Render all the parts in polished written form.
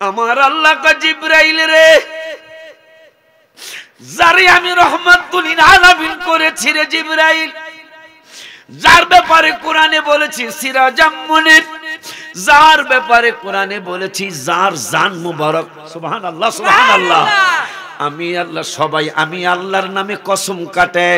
আমার আল্লাহ কা জিবরাইল রে, যারে আমি রহমাতুল আলামিন করেছি রে জিবরাইল, যার ব্যাপারে কোরআনে বলেছি সিরাজাম মুনির, যার ব্যাপারে কোরআনে বলেছি যার জান মুবারক। সুবহানাল্লাহ সুবহানাল্লাহ। আমি আল্লাহ সবাই আমি আল্লাহর নামে কসম কাটে,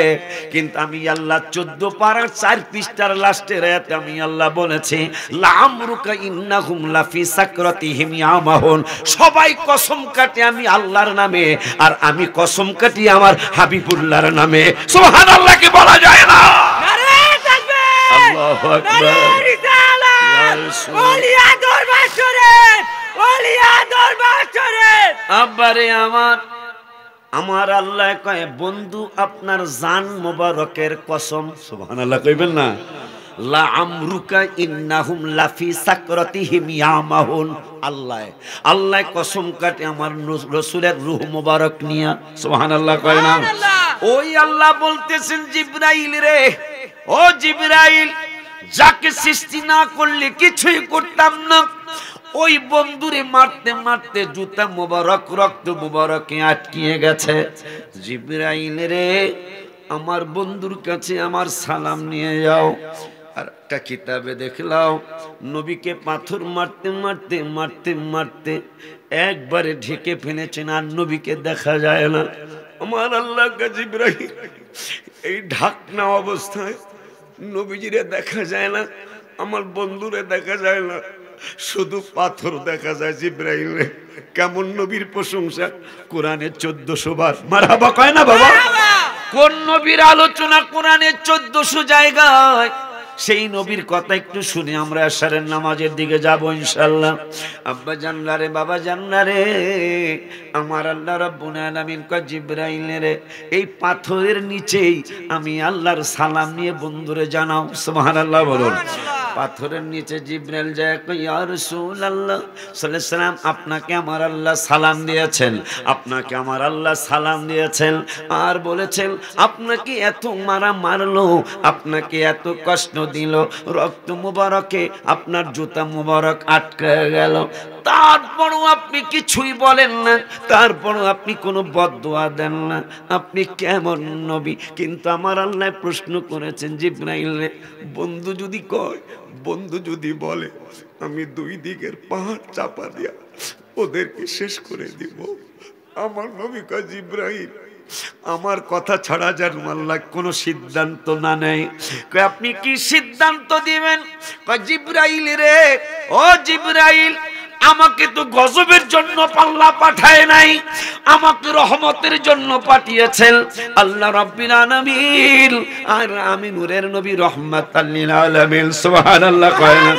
কিন্তু আমি আল্লাহ 14 পারার 4 পৃষ্ঠার লাস্টের আয়াতে আমি আল্লাহ বলেছি লামরুকা ইন্নাহুম লাফি সাকরাতিহিম ইয়ামাহুন। সবাই কসম কাটে আমি আল্লাহর নামে, আর আমি কসম কাটি আমার হাবিবুল্লাহর নামে। সুবহানাল্লাহ কি বলা যায় না? নারে তাকবীর, আল্লাহু আকবার। নারে রিসালাত, ওলিয়া দরবার শরীফ, ওলিয়া দরবার শরীফ। আব্বারে আমার আল্লাহ কয় বন্ধু আপনার জান মোবারকের কসম। সুবহানাল্লাহ কইবেন না? লা আমরুকা ইন্নাহুম লাফি সাকরাতিহিম ইয়ামাহুন। আল্লাহ কসম কাটে আমার রাসূলের রূহ মোবারক নিয়া। সুবহানাল্লাহ কয় না? ওই আল্লাহ বলতেছেন জিবরাইল রে, ও জিবরাইল, যাকে সৃষ্টি না করলে কিছুই করতাম না, ওই বন্ধুরে মারতে মারতে জুতা মোবারক রক্ত মোবারকে আটকিয়ে গেছে। জিবরাইল রে, আমার বন্ধুর কাছে আমার সালাম নিয়ে যাও। আর একটা কিতাবে দেখলাম নবীকে পাথর মারতে মারতে মারতে মারতে একবারে ঢেকে ফেলেছেন, আর নবীকে দেখা যায় না। আমার আল্লাহ জিবরাইল এই ঢাকনা অবস্থায় নবীজিরে দেখা যায় না, আমার বন্ধুরে দেখা যায় না, শুধু পাথর দেখা যায়। জিবরাইল কেমন নবীর প্রশংসা! কোরআনে 1400 বার মারহাবা কয় না বাবা? কোন নবীর আলোচনা কোরআনে 1400 জায়গায়? সেই নবীর কথা একটু শুনে আমরা আশারের নামাজের দিকে যাব ইনশাআল্লাহ। আব্বা জানলা রে, বাবা জানলা রে, আমার আল্লাহ রাব্বুল আলামিন কয় জিবরাইল রে, এই পাথরের নিচেই আমি আল্লাহর সালাম নিয়ে বন্ধুরে জানাও। সুবহানাল্লাহ বলুন। পাথরের নিচে জিবরাইল যায় কই ইয়া রাসূলুল্লাহ সাল্লাল্লাহু আলাইহি সাল্লাম, আপনাকে আমার আল্লাহ সালাম দিয়েছেন, আপনাকে আমার আল্লাহ সালাম দিয়েছেন, আর বলেছেন আপনাকে এত মারা মারলো, আপনাকে এত কষ্ট দিল, রক্ত মুবারকে আপনার জুতা মুবারক আটকে গেল, তারপরও আপনি কিছুই বলেন না, তারপরও আপনি কোনো বদদোয়া দেন না, আপনি কেমন নবী? কিন্তু আমার আল্লাহ প্রশ্ন করেছেন জিবরাইল রে, বন্ধু যদি কয়, বন্ধু যদি বলে, আমি 2 দিকের পাহাড় চাপা দিয়া ওদেরকে শেষ করে দিব। আমার নবী কয় জিবরাইল, আমার কথা ছাড়া যেন আল্লাহ কোনো সিদ্ধান্ত না নেয়। কয় আপনি কি সিদ্ধান্ত দিবেন? কয় জিবরাইল রে, ও জিবরাইল, আমাকে তো গজবের জন্য আল্লাহ পাঠায় নাই, আমাকে রহমতের জন্য পাঠিয়েছেন আল্লাহ রাব্বুল আলামিন। আর আমি নূরের নবী রহমাতাল লিল আলামিন। সুবহানাল্লাহ কয় না?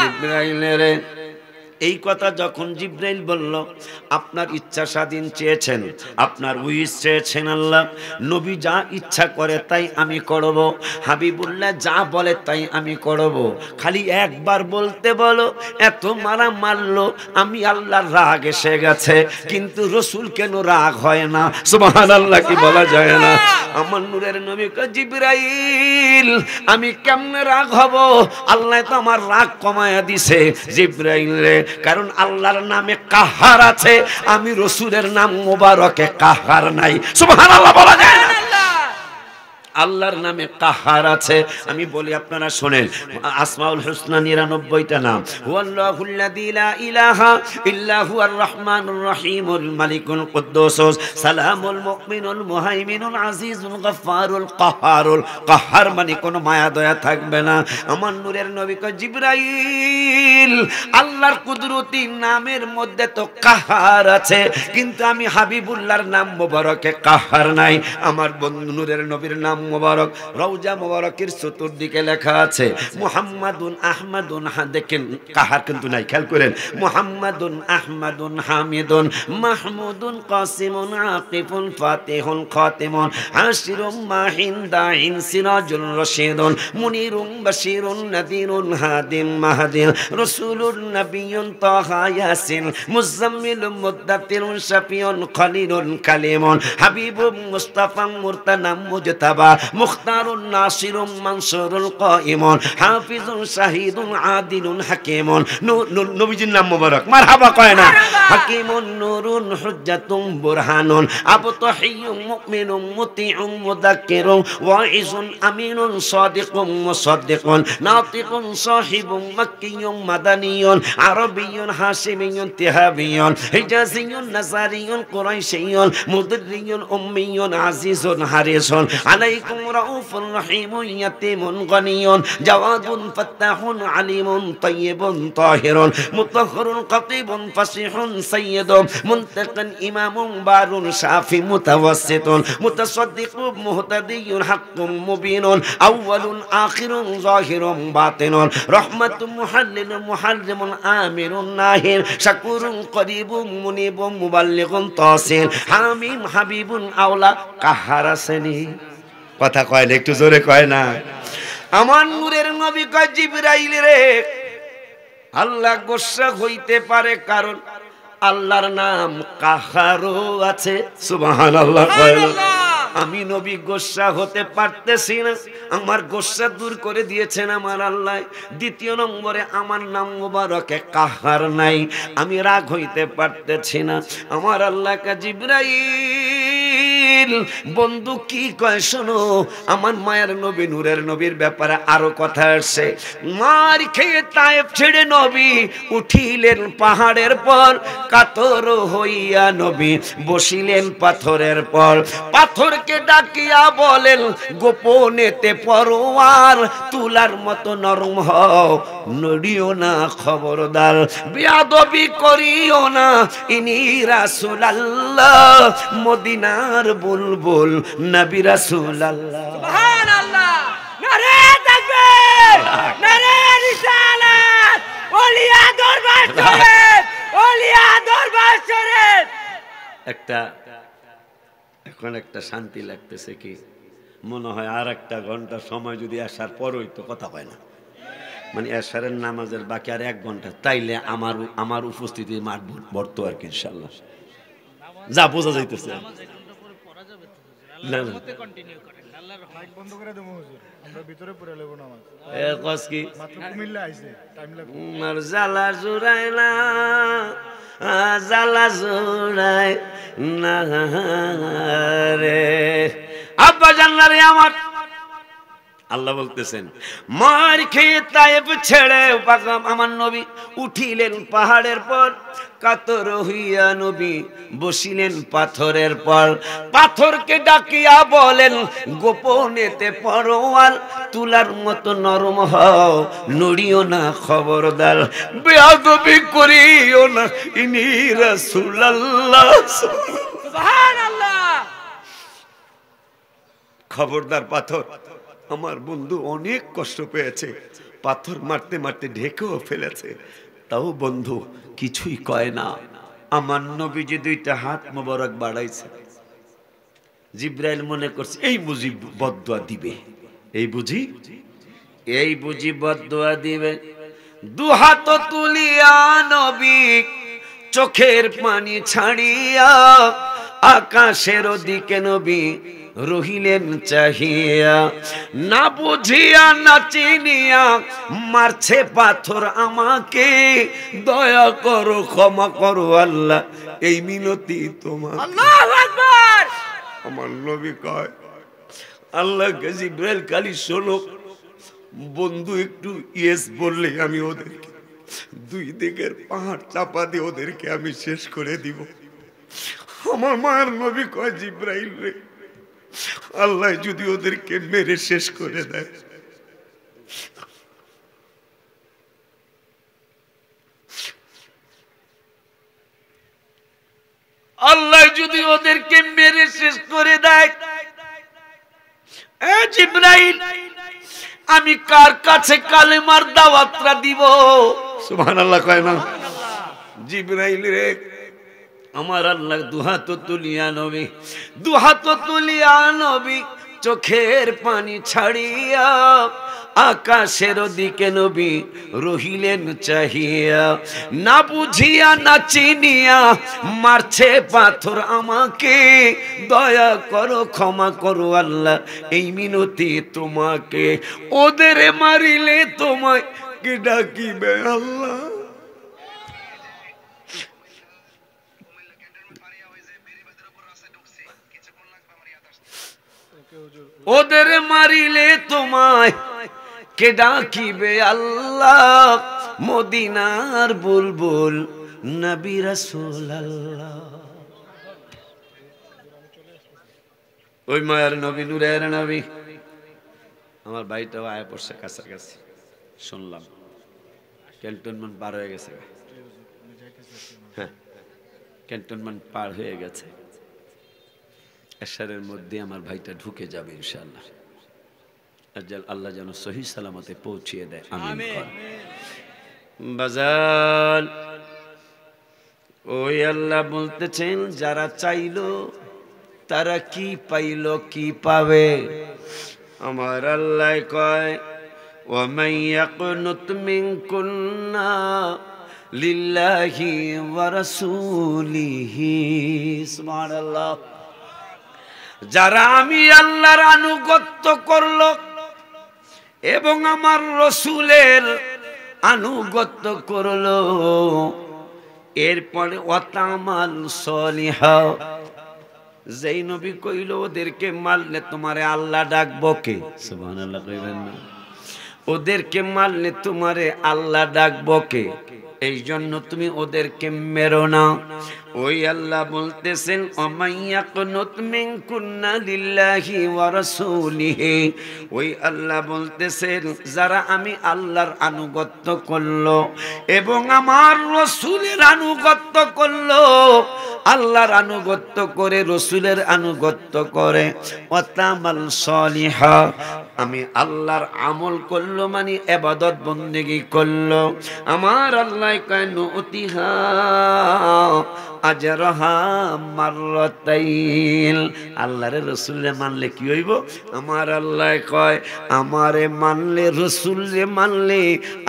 জিবরাইল রে, এই কথা যখন জিবরাইল বলল, আপনার ইচ্ছা স্বাধীন চেয়েছেন, আপনার উইশ চেয়েছেন আল্লাহ, নবী যা ইচ্ছা করে তাই আমি করব, হাবিবুল্লাহ যা বলে তাই আমি করব, খালি একবার বলতে বলো। এত মারা মারলো, আমি আল্লাহর রাগ এসে গেছে, কিন্তু রসুল কেন রাগ হয় না? সুবহানাল্লাহ কি বলা যায় না? আমার নূরের নবী কয় জিবরাইল, আমি কেমনে রাগ হব? আল্লাহ তো আমার রাগ কমায়া দিছে জিবরাইল রে, কারণ আল্লাহর নামে কাহার আছে, আমি রসুলের নাম মোবারকে কাহার নাই। সুবহানাল্লাহ বলা যায় না? আল্লাহর নামে কাহার আছে। আমি বলি আপনারা শুনেন, আসমাউল হুসনা 99টা নাম। হুয়াল্লাহুল্লাযী লা ইলাহা ইল্লা হুয়ার রহমানুর রহিমুল মালিকুল কুদ্দুসুস সালামুল মুমিনুল মুহাইমিনুল আজিজুল গফফারুল কাহারুল। কাহার মানে কোনো মায়া দয়া থাকবে না। আমার নূরের নবী কয় জিবরাইল, আল্লাহর কুদরতি নামের মধ্যে তো কাহার আছে, কিন্তু আমি হাবিবুল্লাহর নাম মোবারকে কাহার নাই। আমার বন্ধু নূরের নবীর নাম মুবারক, রওজা মুবারকের চতুর্দিকে লেখা আছে মুহাম্মাদুন আহমাদুন। দেখেন কাহার কিন্তু নাই, খেয়াল করেন। মুহাম্মাদুন আহমাদুন হামিদুন মাহমুদুন কাসিমুন আকিফুন ফাতিহুন খাতিমুন হাশিরুম মাহিন দাইন সিরাজুল রশিদুন মুনিরুম বাশিরুন নাদিরুন হাদিম মাহদিন রাসূলুন নাবিয়্যুন তাহা ইয়াসিন মুজাম্মিলুন মুদ্দাতিরুন শাফিউন খলিলুন কালিমুন হাবিবুম মুস্তাফা মুরতানা মুজতাবা মুখতারুন নাসিরুম মানসুরুল কাইমুন হাফিজুন শাহিদুন আদিলুন হাকিমুন নবীজির নাম মোবারক মারহাবা কয় না হাকিমুন নূরুন হুজ্জাতুম বুরহানুন আবতাহিয়ুম মুমিনুম মুতিউম মুযাক্কিরুন ওয়াইজুন আমিনুন সাদিকুম মুসাদ্দিকুন নাতিকুন সাহিবুম মাক্কিয়ুম মাদানিয়ুন আরবিয়ুন হাশিমিয়ুন তিহাবিয়ুন হিজাজিয়ুন নাসারিয়ুন কুরাইশিয়ুন মুদরিয়ুন উম্মিয়ুন আজিজুন হারিসুন আলাইকুম রাউফুর রহিমুন ইয়াতিমুন গনিয়ুন জাওয়াদুন ফাত্তাহুন আলিমুন তাইয়িবুন তাহিরুন মুতাহহিরুন কাতিবুন ফাসিহুন সাইয়্যিদুন মুনতাকিন ইমামুন বারুন শাফি মুতাওয়াসসিতুন মুতাসাদ্দিকুন মুহতাদিয়ুন হাক্কুম মুবিনুন আউয়ালুন আখিরুন যাহিরুন বাতিনুন রাহমাতুন মুহাল্লিলুন মুহাররিমুন আমিরুন নাহির শাকুরুন করিবুন মুনিবুন মুবাল্লিগুন তাসির হামিম হাবিবুন আওলা কাহারাসেনি কথা কয় না একটু জোরে কয় না আমার নূরের নবী কয় জিবরাইল রে আল্লাহ গোসা হইতে পারে কারণ আল্লাহর নাম কাহারও আছে সুবহানাল্লাহ আমি নবী গোসা হতে পারতেছি না আমার গোসা দূর করে দিয়েছেন আমার আল্লাহ দ্বিতীয় নম্বরে আমার নাম মোবারকে কাহার নাই আমি রাগ হইতে পারতেছি না আমার আল্লাহকে জিবরাইল বন্ধু কি কয় শোনো আমার মায়ের নবী নূরের নবীর ব্যাপারে আরো কথা আসছে মার খেয়ে তায়েফ ছেড়ে নবী উঠিলেন পাহাড়ের পর কাতর হইয়া নবী বসিলেন পাথরের পর পাথরকে ডাকিয়া বলেন গোপনেতে পরোয়ার তুলার মতো নরম হও নড়িও না খবরদার বেয়াদবি করিও না ইনি রাসূলুল্লাহ মদিনার বুলবুল নবী রাসূলুল্লাহ সুবহানাল্লাহ নারে তাকবীর নারে রিসালাত ওলিয়া দরবার শরীফ ওলিয়া দরবার শরীফ এখন একটা শান্তি লাগতেছে কি মনে হয় আর একটা ঘন্টা সময় যদি আসার পর হইতো কথা হয় না মানে এশারের নামাজের বাকি আর 1 ঘন্টা তাইলে আমার উপস্থিতি মাঠ ভরতো আর কি ইনশাআল্লাহ যা বোঝা যাইতেছে না বন্ধ করে দেবো হুজুর আমরা ভিতরে পড়ে নেব নামাজ কস কি মাত্র কুমিল্লা আইছে টাইম লাগবে মার জালা জুরাই না জালা জুরাই না রে আব্বা জানলা রে আমার আল্লাহ বলতেছেন মার খেয়ে তায়েফ ছেড়ে আমার নবী উঠিলেন পাহাড়ের পর কাতর হইয়া নবী বসিলেন পাথরের পর পাথরকে ডাকিয়া বলেন গোপনেতে পরোয়ার তুলার মতো নরম হও নড়িও না খবরদার বেয়াদবি করিও না ইনি রাসূলুল্লাহ সুবহানাল্লাহ খবরদার পাথর আমার বন্ধু অনেক কষ্ট পেয়েছে পাথর মারতে মারতে ঢেকেও ফেলেছে তাও বন্ধু কিছুই কয় না আমার নবীজি 2টা হাত মোবারক বাড়াইছে জিবরাইল মনে করছে এই বুঝি বদদুয়া দিবে এই বুঝি বদদুয়া দিবে 2 হাত তুলিয়া নবী চোখের পানি ছাড়িয়া আকাশের দিকে নবী রহিলেন চাহিয়া না বুঝিয়া না চিনিয়া মারছে পাথর আমাকে দয়া করো ক্ষমা করো আল্লাহ এই মিনতি তোমার আল্লাহু আকবার আমার নবী কয় আল্লাহকে জিবরাইল খালি শোনো বন্ধু একটু ইয়েস বললে আমি ওদেরকে 2 দিকের পাহাড় চাপা দিয়ে ওদেরকে আমি শেষ করে দিব আমার মায়ের নবী কয় জিবরাইল রে আল্লাহ যদি ওদেরকে মেরে শেষ করে দেয় আল্লাহ যদি ওদেরকে মেরে শেষ করে দেয় জিবরাইল আমি কার কাছে কালেমার দাওয়াতটা দিব সুবহানাল্লাহ কয় না জিবরাইল রে আমার আল্লাহ 2 হাত তুলিয়া নবী চোখের পানি ছাড়িয়া আকাশের দিকে নবী রহিলেন চাহিয়া, না বুঝিয়া না চিনিয়া মারছে পাথর আমাকে, দয়া করো ক্ষমা করো আল্লাহ এই মিনতি তোমাকে, ওদের মারিলে তোমায় কে ডাকিবে আল্লাহ। ওদের মারিলে তোমায় কে ডাকিবে আল্লাহ, মদিনার বুলবুল নবী রাসূলুল্লাহ। ওই মায়ের নবী, নূরের নবী। আমার ভাইটাও আয়া পড়ছে কাছাকাছি, শুনলাম ক্যান্টনমেন্ট পার হয়ে গেছে। হ্যাঁ, ক্যান্টনমেন্ট পার হয়ে গেছে, এশারের মধ্যে আমার ভাইটা ঢুকে যাবে ইনশাআল্লাহ। আল্লাহ যেন সহি সালামতে পৌঁছিয়ে দেয়, আমিন। বাজার ওই আল্লাহ বলতেছেন, যারা চাইলো তারা কি পাইলো কি পাবে। আমার আল্লাহ কয়, ওয়ামান ইয়াকুনুত মিনকুন্না লিল্লাহি ওয়া রাসূলিহি, সুবহানাল্লাহ। যারা আমি আল্লাহর আনুগত্য করলো এবং আমার রসুলের আনুগত্য করলো, এরপরে ওয়াতামাল সলিহা, যেই নবী কইল ওদেরকে মারলে তোমারে আল্লাহ ডাকবো কে, সুবহানাল্লাহ কইবেন না, ওদেরকে মারলে তোমারে আল্লাহ ডাকবো কে, এই জন্য তুমি ওদেরকে মেরো না। ওই আল্লাহ বলতেছেন, ওমাইয়াকুনুত মিনকুন্না লিল্লাহি ওয়া রাসূলিহি, ওই আল্লাহ বলতেছেন যারা আমি আল্লাহর আনুগত্য করলো এবং আমার রসুলের আনুগত্য করলো, আল্লাহর আনুগত্য করে রসুলের আনুগত্য করে, ওয়াতামাল সলিহা, আমি আল্লাহর আমল করলো মানে ইবাদত বন্দেগী করলো, আমার আল্লাহ কয় নুতিহা আজরাহা মাররাতাইন। আল্লাহর রসুলের মানলে কি হইব? আমার আল্লাহ কয় আমারে মানলে, রসুলে মানলে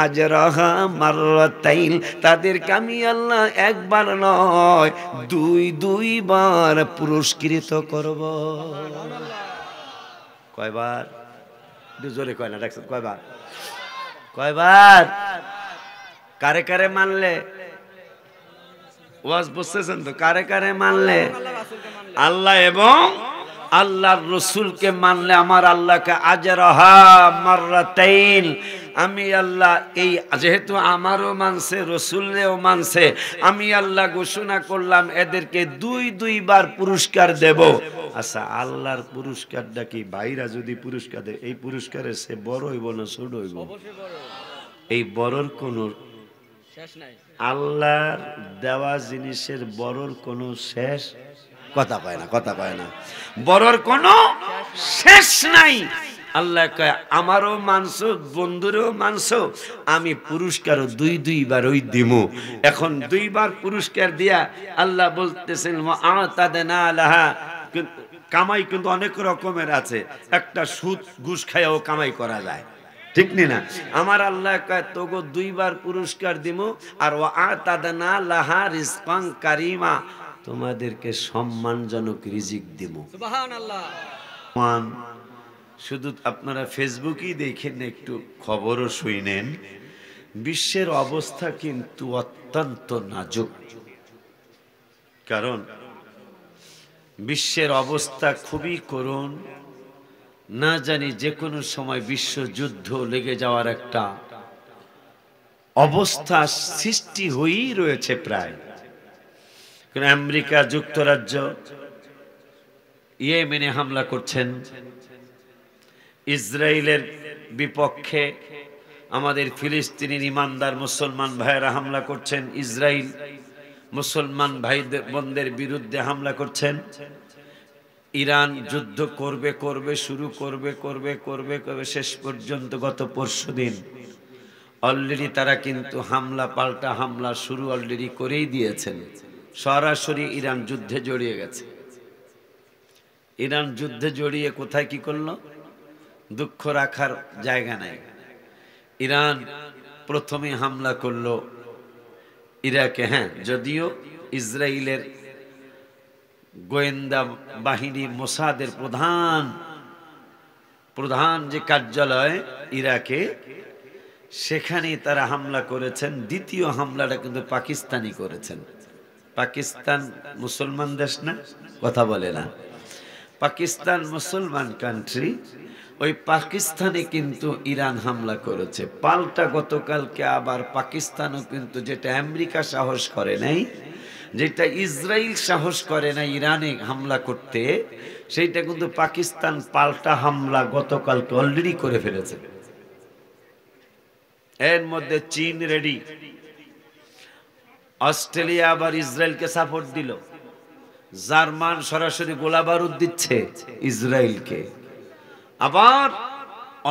আজরাহা মাররাতাইন, তাদেরকে আমি আল্লাহ একবার নয় দুইবার পুরস্কৃত করব। কয়বার? জোরে কয় না, দেখছেন কয়বার? কয়বার? কারে কারে মানলে? ওয়াজ বুঝতেছেন তো? কারে কারে মানলে? আল্লাহ এবং আল্লাহর রসুলকে মানলে আমার আল্লাহকে আজরাহা মাররাতাইন, আমি আল্লাহ এই যেহেতু আমারও মানছে রসুলেও মানছে, আমি আল্লাহ ঘোষণা করলাম এদেরকে দুইবার পুরস্কার দেব। আচ্ছা, আল্লাহর পুরস্কারটা কি? ভাইরা যদি পুরস্কার দেয়, এই পুরস্কারের সে বড় হইব না ছোট হইব? এই বড়র কোনো শেষ নাই। আল্লাহর দেওয়া জিনিসের বড়র কোনো শেষ, কথা কয় না, কথা কয় না, বড়র কোনো শেষ নাই। আল্লাহ কয় আমারও মানছো, বন্ধুরেও মানছো, আমি পুরস্কারও দুইবার ওই দিমু। এখন দুইবার পুরস্কার দিয়া আল্লাহ বলতেছেন আতাদনা লাহা, কামাই কিন্তু অনেক রকমের আছে, একটা সুদ ঘুষ খাইয়াও কামাই করা যায়, ঠিক না? আমার আল্লাহ কয় তোগো দুইবার পুরস্কার দিমু, আর আতাদনা লাহা রিজকান কারিমা, তোমাদেরকে সম্মানজনক রিজিক দিমু। সুবহানাল্লাহ। শুধু আপনারা ফেসবুকেই দেখেন, একটু খবরও শুনেন, বিশ্বের অবস্থা কিন্তু অত্যন্ত নাজুক। কারণ বিশ্বের অবস্থা খুবই করুণ, না জানি যে কোনো সময় বিশ্বযুদ্ধ লেগে যাওয়ার একটা অবস্থা সৃষ্টি হয়েই রয়েছে প্রায়। আমেরিকা যুক্তরাজ্য ইয়েমেনে হামলা করছেন, ইসরায়েলের বিপক্ষে আমাদের ফিলিস্তিনি ইমানদার মুসলমান ভাইয়েরা হামলা করছেন, ইসরায়েল মুসলমান ভাইদের বোনদের বিরুদ্ধে হামলা করছেন, ইরান যুদ্ধ করবে শুরু করবে শেষ পর্যন্ত গত পরশুদিন অলরেডি তারা কিন্তু হামলা পাল্টা হামলা শুরু অলরেডি করেই দিয়েছেন, সরাসরি ইরান যুদ্ধে জড়িয়ে গেছে। ইরান যুদ্ধে জড়িয়ে কোথায় কি করলো? দুঃখ রাখার জায়গা নাই। ইরান প্রথমে হামলা করলো ইরাকে। হ্যাঁ, যদিও ইসরায়েলের গোয়েন্দা বাহিনী মোসাদের প্রধান যে কার্যালয় ইরাকে, সেখানে তারা হামলা করেছেন। দ্বিতীয় হামলাটা কিন্তু পাকিস্তানি করেছেন। পাকিস্তান মুসলমান দেশ না? কথা বলে না। পাকিস্তান মুসলমান কান্ট্রি। ওই পাকিস্তানে কিন্তু ইরান হামলা করেছে। পাল্টা গতকালকে আবার পাকিস্তানও কিন্তু, যেটা আমেরিকা সাহস করে নাই, যেটা ইসরায়েল সাহস করে না ইরানে হামলা করতে, সেইটা কিন্তু পাকিস্তান পাল্টা হামলা গতকালকে অলরেডি করে ফেলেছে। এর মধ্যে চীন রেডি। অস্ট্রেলিয়া আবার ইসরায়েলকে সাপোর্ট দিল। জার্মান সরাসরি গোলাবারুদ দিচ্ছে ইসরায়েলকে। আবার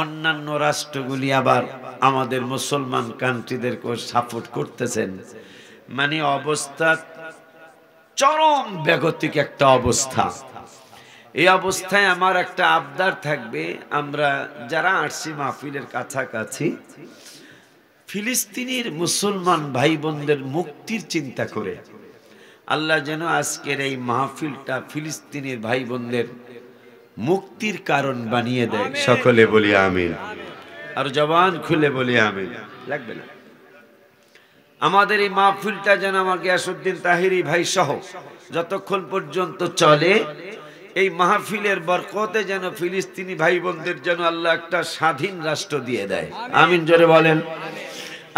অন্যান্য রাষ্ট্রগুলি আবার আমাদের মুসলমান কান্ট্রিদেরকে সাপোর্ট করতেছেন। মানে অবস্থা চরম বেগতিক একটা অবস্থা। এই অবস্থায় আমার একটা আবদার থাকবে, আমরা যারা আসছি মাহফিলের কাছাকাছি, ফিলিস্তিনের মুসলমান ভাই বোনদের মুক্তির চিন্তা করে আল্লাহ যেন আজকের এই মাহফিলটা ফিলিস্তিনের ভাই বোনদের মুক্তির কারণ বানিয়ে দেয়। সকলে বলি আমিন। আর জবান খুলে বলি আমিন। লাগবে না। আমাদের এই মাহফিলটা যেন আমার গিয়াসউদ্দিন তাহিরি ভাই সহ যতক্ষণ পর্যন্ত চলে, এই মাহফিলের বরকতে যেন ফিলিস্তিনি ভাই বোনদের যেন আল্লাহ একটা স্বাধীন রাষ্ট্র দিয়ে দেয়। আমিন জোরে বলেন।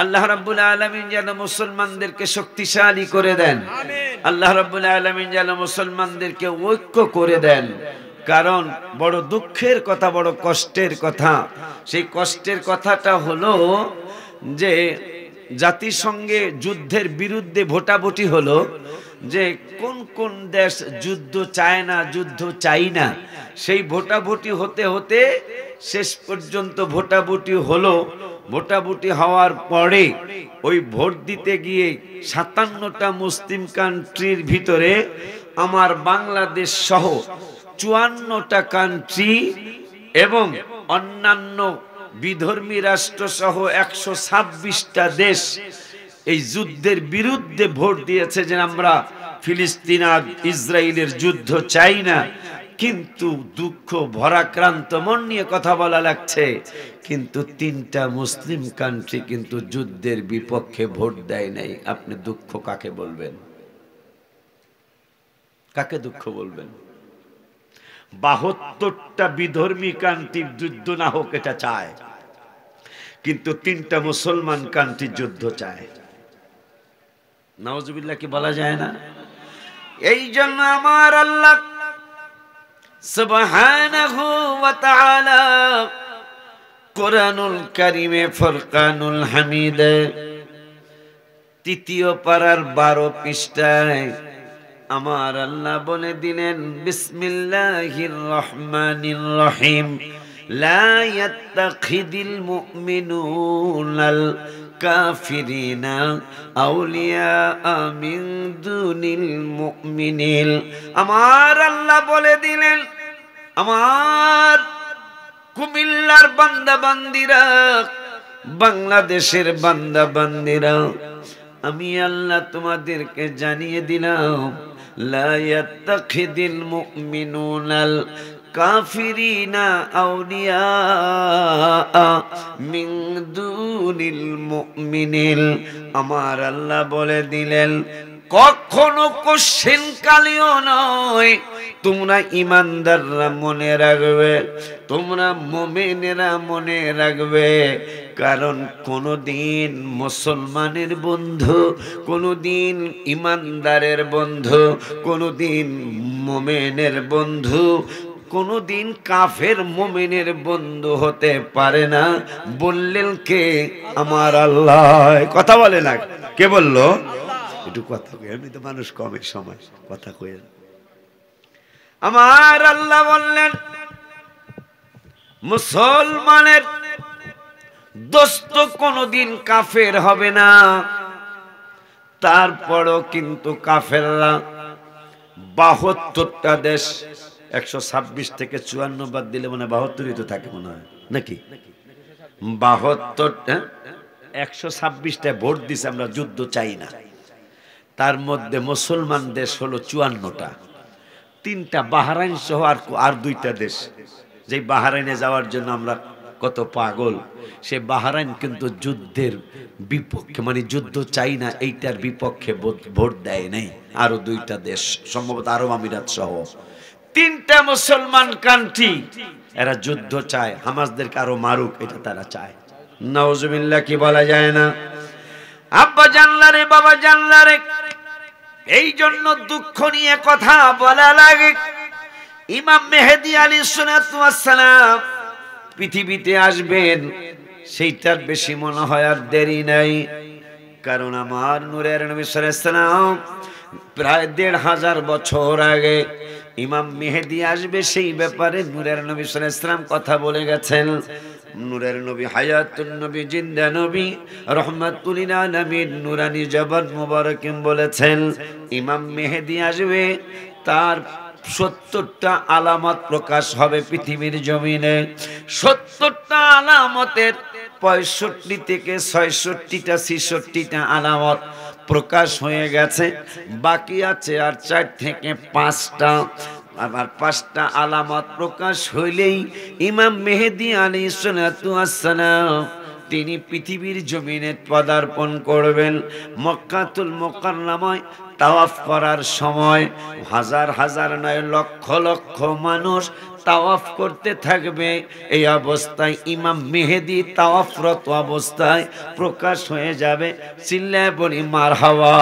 আল্লাহ রাব্বুল আলামিন যেন মুসলমানদেরকে শক্তিশালী করে দেন। আল্লাহ রাব্বুল আলামিন যেন মুসলমানদেরকে ঐক্য করে দেন। কারণ বড় দুঃখের কথা, বড় কষ্টের কথা। সেই কষ্টের কথাটা হলো যে জাতিসংঘে যুদ্ধের বিরুদ্ধে ভোটাভুটি হলো, যে কোন কোন দেশ যুদ্ধ চায় না, যুদ্ধ চাই না। সেই ভোটাভুটি হতে হতে শেষ পর্যন্ত ভোটাভুটি হলো। ভোটাভুটি হওয়ার পরে ওই ভোট দিতে গিয়ে 57টা মুসলিম কান্ট্রির ভিতরে আমার বাংলাদেশ সহ 54টা কান্ট্রি এবং অন্যান্য বিধর্মী রাষ্ট্র সহ 126টা দেশ এই যুদ্ধের বিরুদ্ধে ভোট দিয়েছে যে আমরা ফিলিস্তিন আর ইসরায়েলের যুদ্ধ চাই না। কিন্তু দুঃখ ভরাক্রান্ত মন নিয়ে কথা বলা লাগছে, কিন্তু 3টা মুসলিম কান্ট্রি কিন্তু যুদ্ধের বিপক্ষে ভোট দেয় নাই। আপনি দুঃখ কাকে বলবেন? কাকে দুঃখ বলবেন? 72টা বিধর্মী কান্ট্রি যুদ্ধ না হোক এটা চায়, কিন্তু 3টা মুসলমান কান্ট্রি যুদ্ধ চায়। নাউজুবিল্লাহ কি বলা যায় না? এই জন্য আমার আল্লাহ সুবহানাহু ওয়া তাআলা কোরআনুল কারীমে ফুরকানুল হামিদে 3য় পারার 12 পৃষ্ঠায় আমার আল্লাহ বলে দিলেন, বিসমিল্লাহির রহমানির রহিম, লা ইয়াত্তাখিদিল মুমিনুনাল কাফিরিনা আউলিয়া মিন দুনিল মুমিনিন। আমার আল্লাহ বলে দিলেন, আমার কুমিল্লার বান্দা বান্দিরা, বাংলাদেশের বান্দা বান্দিরা, আমি আল্লাহ তোমাদেরকে জানিয়ে দিলাম, লা ইয়াত্তাখিদিল মুমিনুনাল কাফিরিনা আউলিয়া মিন দুনিল মুমিনিন। আমার আল্লাহ বলে দিলেন, কখনো কোশ্চেন কালিও নয়, তোমরা ইমানদাররা মনে রাখবে, তোমরা মুমিনেরা মনে রাখবে। কারণ কোনদিন মুসলমানের বন্ধু, কোনদিন ইমানদারের বন্ধু, কোনদিন মুমিনের বন্ধু, কোনদিন কাফের মুমিনের বন্ধু হতে পারে না। বললেন কে? আমার আল্লাহ। কথা বলে না, কে বললো? একটু কথা কই, আমি তো মানুষ কমের সময় কথা কই। আমার আল্লাহ বললেন, মুসলমানের দোস্ত কোনদিন কাফের হবে না। তারপরও কিন্তু কাফেররা 72টা দেশ 126 থেকে 54 বাদ দিলে মনে হয় 72ই তো থাকে মনে হয় নাকি 72 126টা ভোট দিছে আমরা যুদ্ধ চাই না তার মধ্যে মুসলমান দেশ হলো 54টা 3টা বাহরাইন সহ আর 2টা দেশ যেই বাহরাইনে যাওয়ার জন্য আমরা কত পাগল সে বাহরাইন কিন্তু যুদ্ধের বিপক্ষে মানে যুদ্ধ চাই না এইটার বিপক্ষে ভোট দেয় নাই আরো 2টা দেশ সম্ভবত আরব আমিরাত সহ 3টা মুসলমান কান্ট্রি এরা যুদ্ধ চায় হামাসদেরকে আরো মারুক এটা তারা চায় নাউজুবিল্লাহ কি বলা যায় না আব্বা জানলা রে বাবা জানলা রে এই জন্য দুঃখ নিয়ে কথা বলা লাগে ইমাম মেহেদী আলাইহিস সালাতু ওয়াস সালাম পৃথিবীতে আসবেন সেইটার বেশি মনে হয় আর দেরি নাই কারণ আমার নূরের নবী সাল্লাল্লাহু আলাইহি সাল্লাম প্রায় 1500 বছর আগে ইমাম মেহেদী আসবে সেই ব্যাপারে নূরের নবী সাল্লাল্লাহু আলাইহি সাল্লাম কথা বলে গেছেন নূরের নবী হায়াতুন নবী জিন্দা নবী রাহমাতুল লিল আলামিন নূরানী জবান মুবারকিন বলেছেন ইমাম মেহেদী আসবে তার 70টা আলামত প্রকাশ হবে পৃথিবীর জমিনে 70টা আলামতের 65 থেকে 66টা 66টা আলামত প্রকাশ হয়ে গেছে বাকি আছে আর 4 থেকে 5টা আবার 5টা আলামত প্রকাশ হইলেই ইমাম মেহেদী আলাইহিস সালাতু ওয়াস সালাম তিনি পৃথিবীর জমিনে পদার্পণ করবেন মক্কাতুল মুকাররমায় তাওয়াফ করার সময় হাজার হাজার নয় লক্ষ লক্ষ মানুষ তাওয়াফ করতে থাকবে এই অবস্থায় ইমাম মেহেদী তাওয়াফরত অবস্থায় প্রকাশ হয়ে যাবে চিল্লায় বলি মারহাবা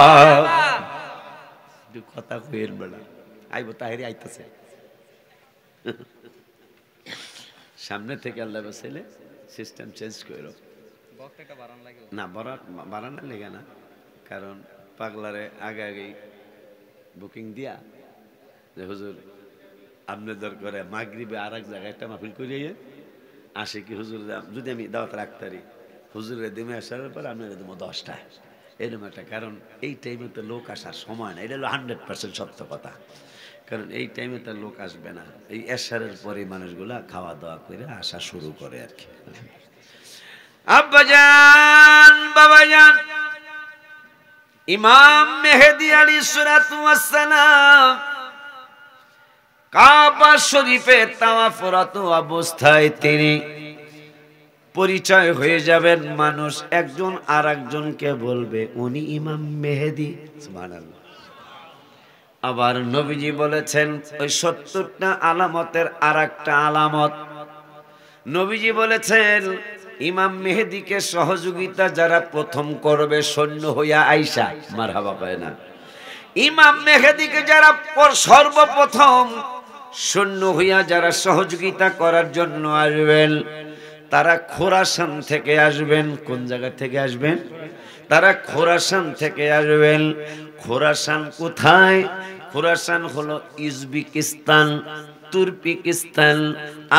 কথা কইেন বড়া আইবো তাহেরি আইতাছে সামনে থেকে আল্লাহ বসাইলে সিস্টেম চেঞ্জ কইরো বক্তটা বাড়ান লাগে না বাড়ানো লাগে না কারণ পাগলারে আগে আগেই বুকিং দিয়া যে হুজুর আপনি দরকারে মাগরিবে আর এক জায়গায় একটা মাহফিল করিয়ে আসে কি হুজুর যদি আমি দাওয়াত রাখতারি হুজুরের দিমে আসার পর আপনার দেবো 10টায় এরকম একটা কারণ এই টাইমে তো লোক আসার সময় না এটা হলো 100% সত্য কথা কারণ এই টাইমে তো লোক আসবে না এই এশারের পরে মানুষগুলা খাওয়া দাওয়া করে আসা শুরু করে আর কি আব্বাজান বাবাজান ইমাম মেহেদী আলাইহিস সালাতু ওয়াস সালাম কাবা শরীফে তাওয়াফরত অবস্থায় তিনি পরিচয় হয়ে যাবেন মানুষ একজন আরেকজনকে বলবে উনি ইমাম মেহেদী সুবহানাল্লাহ আবার নবীজি বলেছেন ওই 70টা আলামতের আরেকটা আলামত নবীজি বলেছেন ইমাম মেহেদীকে সহযোগিতা যারা প্রথম করবে সৈন্য হইয়া আইসা মারহাবা কয় না ইমাম মেহেদীকে যারা সর্বপ্রথম সৈন্য হইয়া যারা সহযোগিতা করার জন্য আসবেন তারা খোরাসান থেকে আসবেন কোন জায়গা থেকে আসবেন তারা খোরাসান থেকে আসবেন খোরাসান কোথায় খোরাসান হলো উজবেকিস্তান তুর্কিস্তান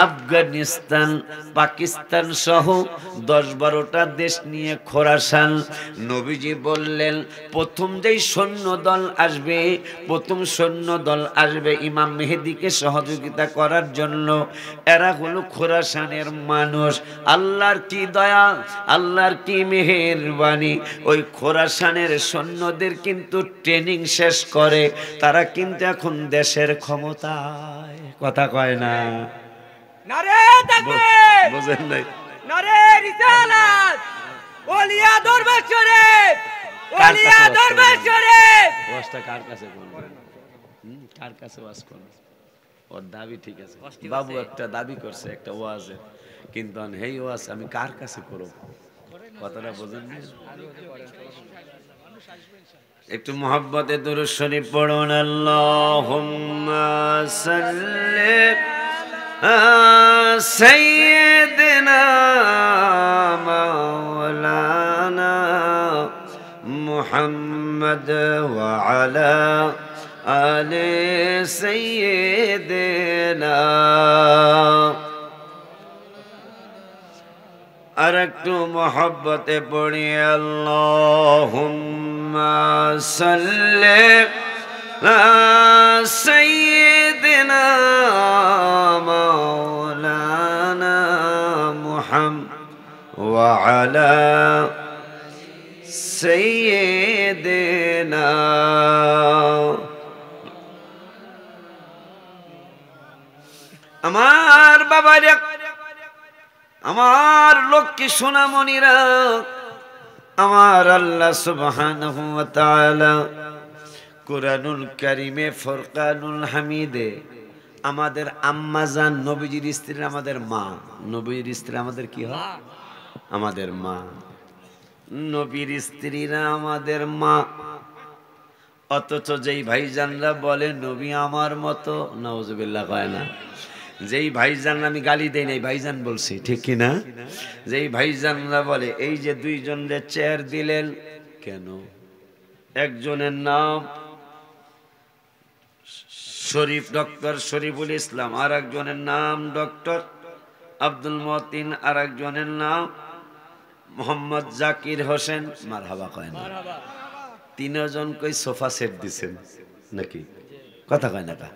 আফগানিস্তান পাকিস্তান সহ 10-12টা দেশ নিয়ে খোরাসান নবীজি বললেন প্রথম যেই সৈন্য দল আসবে প্রথম সৈন্য দল আসবে ইমাম মেহেদীকে সহযোগিতা করার জন্য এরা হলো খোরাসানের মানুষ আল্লাহর কি দয়া আল্লাহর কি মেহেরবানি ওই খোরাসানের সৈন্যদের কিন্তু ট্রেনিং শেষ করে তারা কিন্তু এখন দেশের ক্ষমতায় কথা কয় না নারে তাকবীর বুঝেন নাই নারে রিসালাত ওলিয়া দরবার শরীফ ওলিয়া দরবার শরীফ ওয়াজটা কার কাছে করবেন কার কাছে ওয়াজ করবেন ওর দাবি ঠিক আছে বাবু একটা দাবি করছে একটা ওয়াজে কিন্তু এই ওয়াজ আমি কার কাছে করব কথাটা বুঝেন না একটু মোহাব্বতে দুরূদ শরীফ পড়ুন আল্লাহুম্মা সাল্লি সাইয়্যিদিনা মাওলানা মুহাম্মদ ওয়া আলা আলি সাইয়্যিদিনা আর একটু মোহাব্বতে পড়ি আল্লাহুম্মা সাল্লি আলা সাইয়্যিদিনা وعلى سيدنا আমার বাবারা, আমার লক্ষ্মী সোনামণিরা, আমার আল্লাহ সুবহানাহু ওয়া তাআলা কুরআনুল কারীমে ফুরকানুল হামিদে আমাদের আম্মা জান নবীজির স্ত্রী, আমাদের মা, নবীর স্ত্রী আমাদের কি হয়? আমাদের মা। নবীর স্ত্রীরা আমাদের মা, অথচ যেই ভাইজানরা বলে নবী আমার মতো, নাউজুবিল্লাহ কয় না। যেই ভাইজান, আমি গালি দেই নাই, ভাইজান বলছি, ঠিক কি না? যেই ভাইজানরা বলে এই যে দুইজনের চেয়ার দিলেন কেন, একজনের নাম শরীফ, ডক্টর শরীফুল ইসলাম, আর একজনের নাম ডক্টর আব্দুল মতিন, আর একজনের নাম মোহাম্মদ জাকির হোসেন, মারহাবা কয় না? তিনজন কই সোফা সেট দিছেন নাকি? কথা কয় না? কা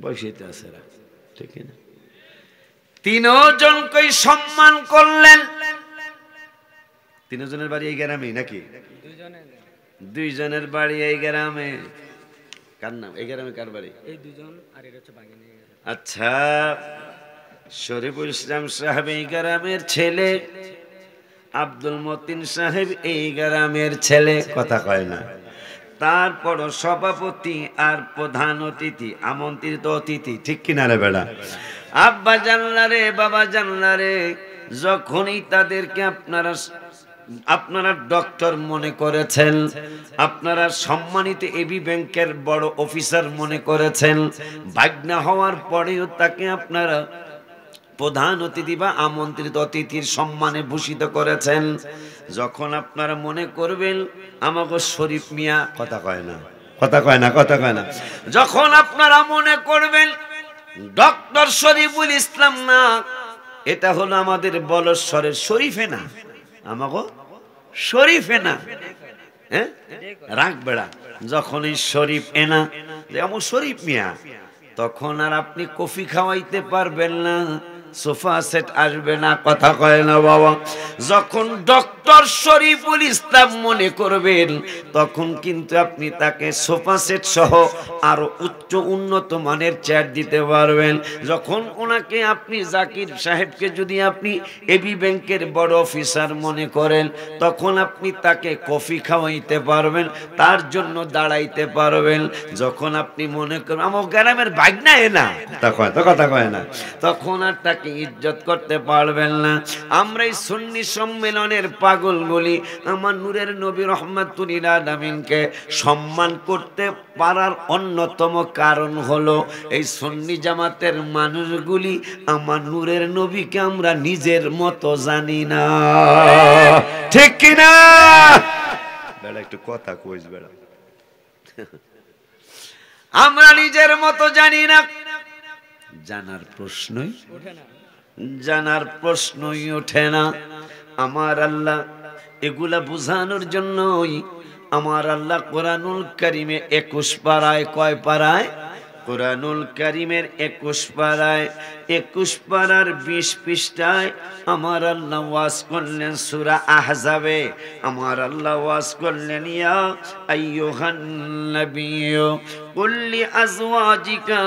বসিতে আছে, ঠিক না? তিনজন কই সম্মান করলেন। তিনজনের বাড়ি এই গ্রামে নাকি? দুইজনের বাড়ি এই গ্রামে। কার নাম? এই গ্রামে কার বাড়ি? এই দুইজন, আর এটা হচ্ছে বাগিনী। আচ্ছা, শরীফুল ইসলাম সাহেব এই গ্রামের ছেলে, আব্দুল মতিন সাহেব এই গ্রামের ছেলে, কথা কয় না? তারপর সভাপতি আর প্রধান অতিথি, আমন্ত্রিত অতিথি, ঠিক কিনা রে বেড়া? আব্বা জানলা রে, বাবা জানলা রে, যখনই তাদেরকে আপনারা ডক্টর মনে করেছেন, আপনারা সম্মানিত এবি ব্যাংকের বড় অফিসার মনে করেছেন, ভাগ্না হওয়ার পরেও তাকে আপনারা প্রধান অতিথি বা আমন্ত্রিত অতিথির সম্মানে ভূষিত করেছেন। যখন আপনারা মনে করবেন আমাকে শরীফ মিয়া, কথা কয় না? কথা কয় না? কথা কয় না? যখন আপনারা মনে করবেন ডক্টর শরীফুল ইসলাম না, এটা হলো আমাদের বলশ্বরের শরীফে না, আমাকে শরীফে না, হ্যাঁ রাখ বেড়া, যখনই শরীফ এনা যেমন শরীফ মিয়া, তখন আর আপনি কফি খাওয়াইতে পারবেন না, সোফা সেট আসবে না, কথা কয় না বাবা? যখন ডক্টর শরীফুল ইসলাম মনে করবেন তখন কিন্তু আপনি তাকে সোফা সেট সহ আরো উচ্চ উন্নত মানের চেয়ার দিতে পারবেন। যখন ওনাকে আপনি জাকির সাহেবকে যদি আপনি এবি ব্যাংকের বড় অফিসার মনে করেন তখন আপনি তাকে কফি খাওয়াইতে পারবেন, তার জন্য দাঁড়াইতে পারবেন। যখন আপনি মনে করবেন আমার গ্রামের ভাগনা এনা, কথা কয় না, তখন আর তাকে ইজ্জত করতে পারবেন না। আমরা এই সুন্নি সম্মেলনের পাগলগুলি আমার নূরের নবী রহমাতুল লিল আলামিনকে সম্মান করতে পারার অন্যতম কারণ হলো এই সুন্নি জামাতের মানুষগুলি আমার নূরের নবীকে আমরা নিজের মতো জানি না, ঠিক কিনা? বেড়া একটু কথা কইস বেড়া, আমরা নিজের মতো জানি না। জানার প্রশ্নই ওঠে না, জানার প্রশ্নই ওঠে না। আমার আল্লাহ এগুলা বুঝানোর জন্যই আমার আল্লাহ কোরআনুল কারীমে 21 পারায়, কয় পারায়? কোরআনুল কারীমের 21 পারায়, 21 পারার 20 পৃষ্ঠায় আমার আল্লাহ ওয়াজ করলেন সূরা আহজাবে। আমার আল্লাহ ওয়াজ করলেন ইয়া আইয়ুহান নাবিয়্যু কুল লিআজওয়াজিকা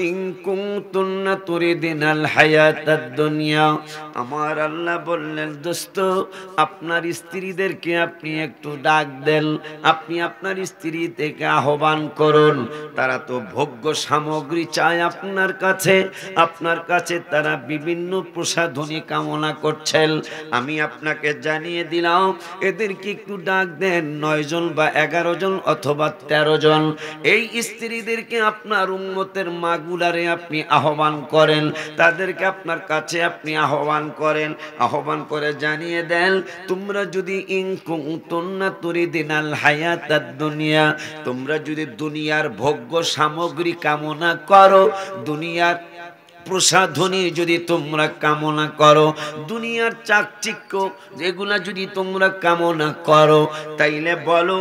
ইন কুনতুন্না তুরিদিনাল হায়াতাদ দুনিয়া। আমার আল্লাহ বললেন দোস্ত, আপনার স্ত্রীদেরকে আপনি একটু ডাক দেন, আপনি আপনার স্ত্রী থেকে আহ্বান করুন। তারা তো ভোগ্য সামগ্রী চায় আপনার কাছে, আপনার কাছে তারা বিভিন্ন প্রসাধনী কামনা করছেন। আমি আপনাকে জানিয়ে দিলাম এদেরকে একটু ডাক দেন, 9 জন বা 11 জন অথবা 13 জন। এই স্ত্রীদেরকে আপনার উম্মতের মাগুলারে আপনি আহ্বান করেন, তাদেরকে আপনার কাছে আপনি আহ্বান করেন, আহ্বান করে জানিয়ে দেন তোমরা যদি ইন কুনতুন্না তুরিদিনাল হায়াতাদ দুনিয়া, তোমরা যদি দুনিয়ার ভোগ্য সামগ্রী কামনা করো, দুনিয়ার প্রসাধনী যদি তোমরা কামনা করো, দুনিয়ার চাকচিক্য যেগুলা যদি তোমরা কামনা করো, তাইলে বলো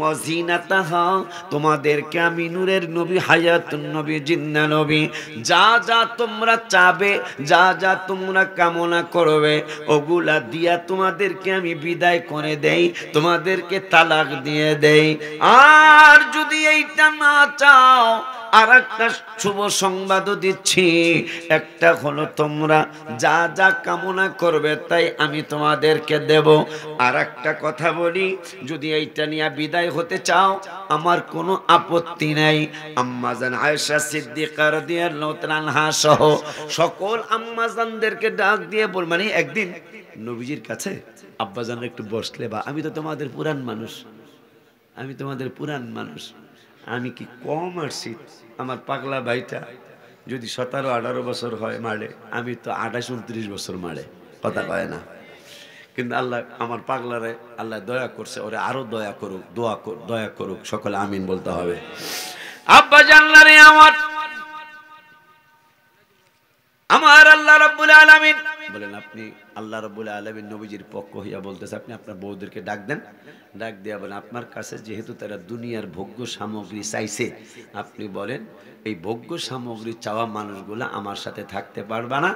মজিনাতাহা, তোমাদেরকে আমি নূরের নবী, হায়াতুন নবী, জিন্দা নবী, যা যা তোমরা চাবে, যা যা তোমরা কামনা করবে, ওগুলা দিয়া তোমাদেরকে আমি বিদায় করে দেই, তোমাদেরকে তালাক দিয়ে দেই। আর যদি এইটা না চাও, আর একটা শুভ সংবাদও দিচ্ছি, একটা হলো তোমরা যা যা কামনা করবে তাই আমি তোমাদেরকে দেব। আর একটা কথা বলি, যদি এইটা নিয়ে বিদায় হতে চাও আমার কোনো আপত্তি নাই। আম্মাজান আয়েশা সিদ্দিকা রাদিয়াল্লাহু তাআলা আনহা সহ সকল আম্মাজানদেরকে ডাক দিয়ে বল, মানে একদিন নবীজির কাছে আব্বাজান একটু বসলে, বা আমি তো তোমাদের পুরান মানুষ, আমি তোমাদের পুরান মানুষ, আমি কি কম আসছি? আমার পাগলা ভাইটা যদি 17-18 বছর হয় মারে, আমি তো 28-29 বছর মারে, কথা কয় না। কিন্তু আল্লাহ আমার পাগলারে আল্লাহ দয়া করছে, ওরে আরো দয়া করুক, দয়া করুক, সকলে আমিন বলতে হবে। আব্বা জানলারে আমার আল্লাহ রাব্বুল আলামিন বলেন, আপনি আল্লাহ রাব্বুল আলামিন নবীজির পক্ষ হইয়া বলতেছে, আপনি আপনার বউদেরকে ডাক দেন, ডাক দিয়া বলেন আপনার কাছে যেহেতু তারা দুনিয়ার ভোগ্য সামগ্রী চাইছে, আপনি বলেন এই ভোগ্য সামগ্রী চাওয়া মানুষগুলো আমার সাথে থাকতে পারবে না,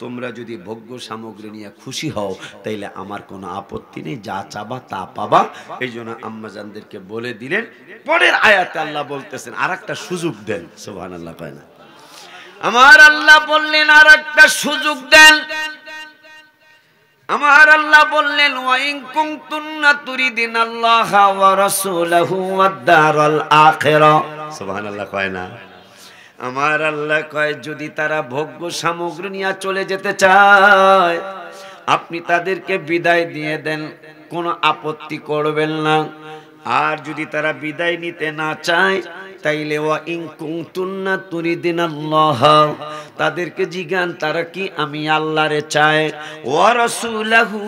তোমরা যদি ভোগ্য সামগ্রী নিয়ে খুশি হও তাইলে আমার কোনো আপত্তি নেই, যা চাবা তা পাবা। এই জন্য আম্মাজানদেরকে বলে দিলেন। পরের আয়াতে আল্লাহ বলতেছেন আর একটা সুযোগ দেন, সুবহানাল্লাহ কয় না, আমার আল্লাহ বললেন আর একটা সুযোগ দেন। আমার আল্লাহ বললেন ওয়া ইন কুনতুন্না তুরিদিনাল্লাহা ওয়া রাসূলাহু ওয়াদ দারাল আখিরা, সুবহানাল্লাহ কয় না। আমার আল্লাহ কয় যদি তারা ভোগ্য সামগ্রী নিয়ে চলে যেতে চায় আপনি তাদেরকে বিদায় দিয়ে দেন, কোনো আপত্তি করবেন না। আর যদি তারা বিদায় নিতে না চায় তাইলে ওয়া ইন কুনতুন্না তুরিদিনাল্লাহ, তাদেরকে জিজ্ঞান তারা কি আমি আল্লাহরে চায়, ওয়া রাসূলাহু,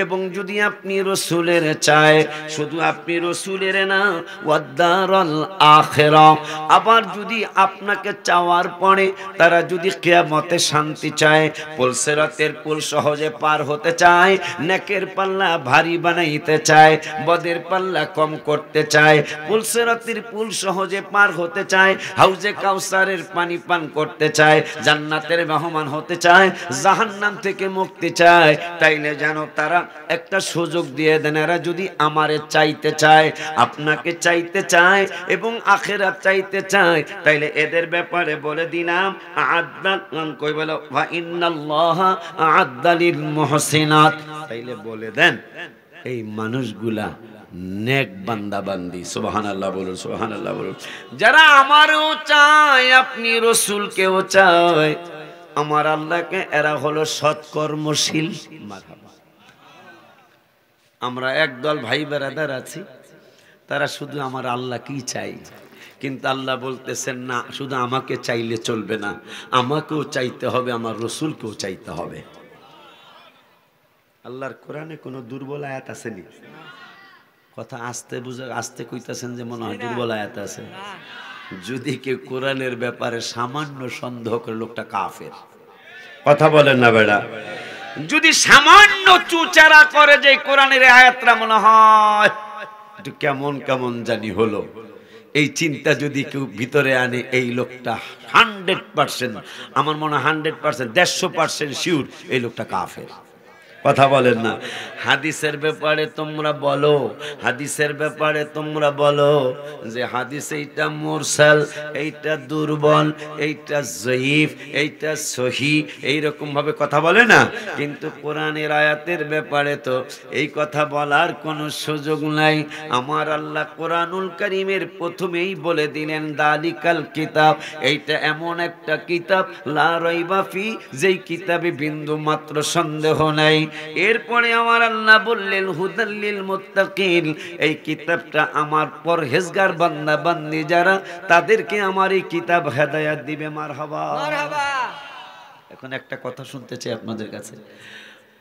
এবং যদি আপনি রাসূলের চায়, শুধু আপনি রাসূলের না, ওয়াদ দারাল আখিরা, আবার যদি আপনাকে চাওয়ার পরে তারা যদি কিয়ামতে শান্তি চায়, পুলসিরাতের পুল সহজে পার হতে চায়, নেকের পাল্লা ভারী বানাইতে চায়, বদের পাল্লা কম করতে চায়, পুলসিরাতের পুল সহজে পার হতে চায়, হাউজে কাউসারের পানি পান করতে চায়, জান্নাতের মেহমান হতে চায়, জাহান্নাম থেকে মুক্তি চায়, তাইলে যেন তারা একটা সুযোগ দিয়ে দেন। এরা যদি আমারে চাইতে চায়, আপনাকে চাইতে চায় এবং আখিরাত চাইতে চায়, তাইলে এদের ব্যাপারে বলে দিলাম আ'আদ্দান কই বলো ওয়া ইন্নাল্লাহা আ'আদ্দা লিল মুহসিনাত, তাইলে বলে দেন এই মানুষগুলা নেক বান্দা বান্দি। সুবহানাল্লাহ বলুন, সুবহানাল্লাহ বলুন। যারা আমারও চায়, আপনি রাসূলকেও চায়, আমার আল্লাহকে, এরা হলো সৎকর্মশীল। মারহাবা। আমরা একদল ভাই বেরাদার আছি, তারা শুধু আমার আল্লাহকেই চাই, কিন্তু আল্লাহ বলতেছেন না শুধু আমাকে চাইলে চলবে না, আমাকেও চাইতে হবে, আমার রাসূলকেও চাইতে হবে। আল্লাহর কোরআনে কোনো দুর্বল আয়াত আসেনি? কথা আস্তে বুঝে আস্তে কইতাছেন যে মনে হয় দুর্বল আয়াত আছে। যদি কেউ কোরআনের ব্যাপারে সামান্য সন্দেহ করে, লোকটা কাফের। কথা বলেন না বেড়া? যদি সামান্য চুচারা করে যে কোরআনের আয়াতটা মনে হয় একটু কেমন কেমন জানি হলো, এই চিন্তা যদি কেউ ভিতরে আনে, এই লোকটা 100%, আমার মনে হয় 100%, 150% শিওর এই লোকটা কাফের। কথা বলেন না? হাদিসের ব্যাপারে তোমরা বলো, হাদিসের ব্যাপারে তোমরা বলো যে হাদিস এইটা মুরসাল, এইটা দুর্বল, এইটা জয়ীফ, এইটা সহি, এইরকম ভাবে কথা বলে না। কিন্তু কোরআনের আয়াতের ব্যাপারে তো এই কথা বলার কোনো সুযোগ নাই। আমার আল্লাহ কোরআনুল কারীমের প্রথমেই বলে দিলেন দালিকাল কিতাব, এইটা এমন একটা কিতাব লা রাইবা ফি, যেই কিতাবে বিন্দু মাত্র সন্দেহ নাই। এরপরে আমার আল্লাহ বললেন হুদাল লিল মুত্তাকিন, এই কিতাবটা আমার পরহেজগার বান্দা বান্দি যারা, তাদেরকে আমার এই কিতাব হেদায়েত দিবে। মারহাবা, মারহাবা। এখন একটা কথা শুনতে চাই আপনাদের কাছে,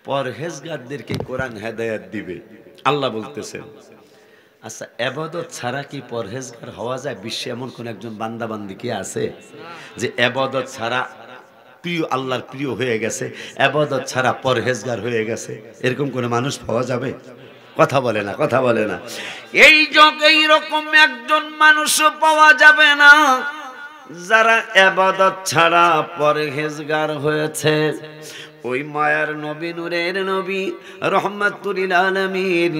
পরহেজগারদেরকে কোরআন হেদায়েত দিবে আল্লাহ বলতেছেন। আচ্ছা, ইবাদত ছাড়া কি পরহেজগার হওয়া যায়? বিশ্বে এমন কোন একজন বান্দা বান্দি কি আছে যে ইবাদত ছাড়া প্রিয়, আল্লাহর প্রিয় হয়ে গেছে, ইবাদত ছাড়া পরহেজগার হয়ে গেছে, এরকম কোনো মানুষ পাওয়া যাবে? কথা বলে না, কথা বলে না। এই জগে এইরকম একজন মানুষও পাওয়া যাবে না যারা ইবাদত ছাড়া পরহেজগার হয়েছে। ওই মায়ার নবী, নূরের নবী, রহমাতুল আলামিন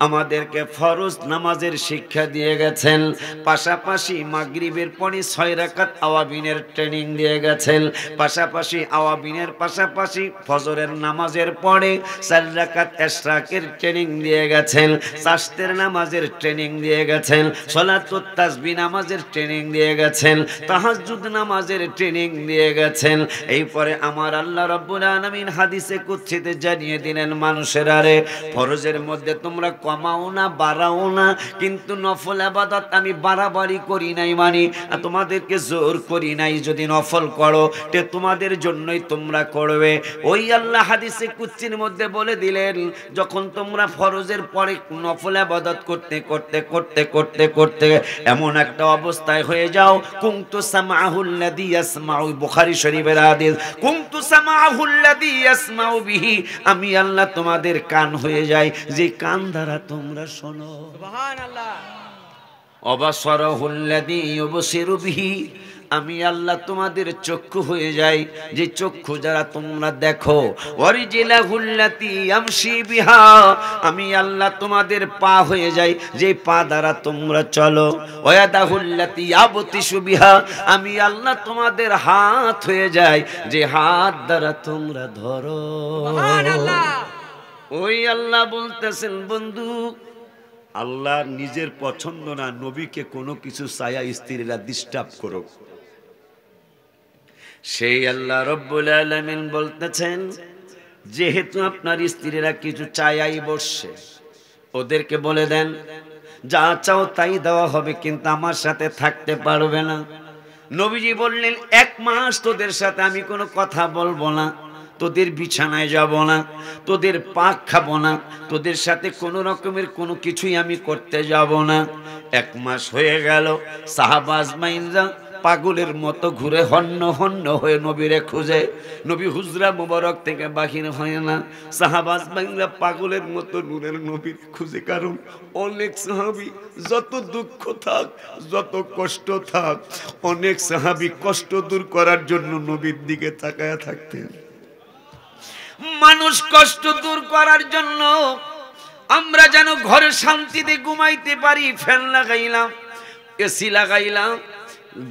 আমাদেরকে ফরজ নামাজের শিক্ষা দিয়ে গেছেন, পাশাপাশি মাগরিবের পরে 6 রাকাত আওয়াবিনের ট্রেনিং দিয়ে গেছেন, পাশাপাশি আওয়াবিনের পাশাপাশি ফজরের নামাজের পরে 4 রাকাত ইশরাকের ট্রেনিং দিয়ে গেছেন, চাশতের নামাজের ট্রেনিং দিয়ে গেছেন, সালাতুত তাসবিহ নামাজের ট্রেনিং দিয়ে গেছেন, তাহাজ্জুদ নামাজের ট্রেনিং দিয়ে গেছেন। এই পরে আমার আল্লাহ রাব্বুল আলামিন হাদিসে কুদসিতে জানিয়ে দিলেন, মানুষের আরে ফরজের মধ্যে তোমরা কমাও না, বাড়াও না, কিন্তু নফল ইবাদত আমি বাড়াবাড়ি করি নাই, মানে তোমাদেরকে জোর করি নাই। যদি নফল করো তে তোমাদের জন্যই তোমরা করবে। ওই আল্লাহ হাদিসে কুদসির মধ্যে বলে দিলেন, যখন তোমরা ফরজের পরে নফল ইবাদত করতে করতে করতে করতে করতে এমন একটা অবস্থায় হয়ে যাও, কুনতু সামাহুল্লাযী ইয়াসমাউ, বুখারী শরীফের হাদিস, কুনতু সামাহুল্লাযী ইয়াসমাউ বিহি, আমি আল্লাহ তোমাদের কান হয়ে যায়, যে কান দ্বারা তোমরা শোনো। সুবহানাল্লাহ। অবাসরহুল্লাযী ইউবসিরু বিহি, আমি আল্লাহ তোমাদের চক্ষু হয়ে যাই, যে চক্ষু যারা তোমরা দেখো। ওয়ারিজিলাহুল্লাতী ইয়ামশি বিহা, আমি আল্লাহ তোমাদের পা হয়ে যাই, যে পা দ্বারা তোমরা চলো। ওয়াদাহুল্লাতী ইয়াবতিশু বিহা, আমি আল্লাহ তোমাদের হাত হয়ে যাই, যে হাত দ্বারা তোমরা ধরো। সুবহানাল্লাহ। ওই আল্লাহ বলতেছেন, বন্ধু আল্লাহ নিজের পছন্দ না নবীকে কোনো কিছু চায়া স্ত্রীরা ডিস্টার্ব করুক। সেই আল্লাহ রব্বুল আলামিন বলতেছেন, যেহেতু আপনার স্ত্রীরা কিছু চায়াই বসছে, ওদেরকে বলে দেন যা চাও তাই দেওয়া হবে, কিন্তু আমার সাথে থাকতে পারবে না। নবীজি বললেন, 1 মাস তোদের সাথে আমি কোনো কথা বলবো না, তোদের বিছানায় যাব না, তোদের পাক খাবো না, তোদের সাথে কোনো রকমের কোনো কিছুই আমি করতে যাব না। 1 মাস হয়ে গেল, সাহাবা আজমাইনরা পাগলের মতো ঘুরে হন্য হন্য হয়ে নবীরে খুঁজে, নবী হুজরা মুবারক থেকে বাহির হয় না। সাহাবা আজমাইনরা পাগলের মতো নূরের নবীর খুঁজে, কারণ অনেক সাহাবী যত দুঃখ থাক, যত কষ্ট থাক, অনেক সাহাবী কষ্ট দূর করার জন্য নবীর দিকে তাকায়া থাকতেন। মানুষ কষ্ট দূর করার জন্য আমরা যেন ঘরে শান্তিতে ঘুমাইতে পারি, ফ্যান লাগাইলাম, এসি লাগাইলাম,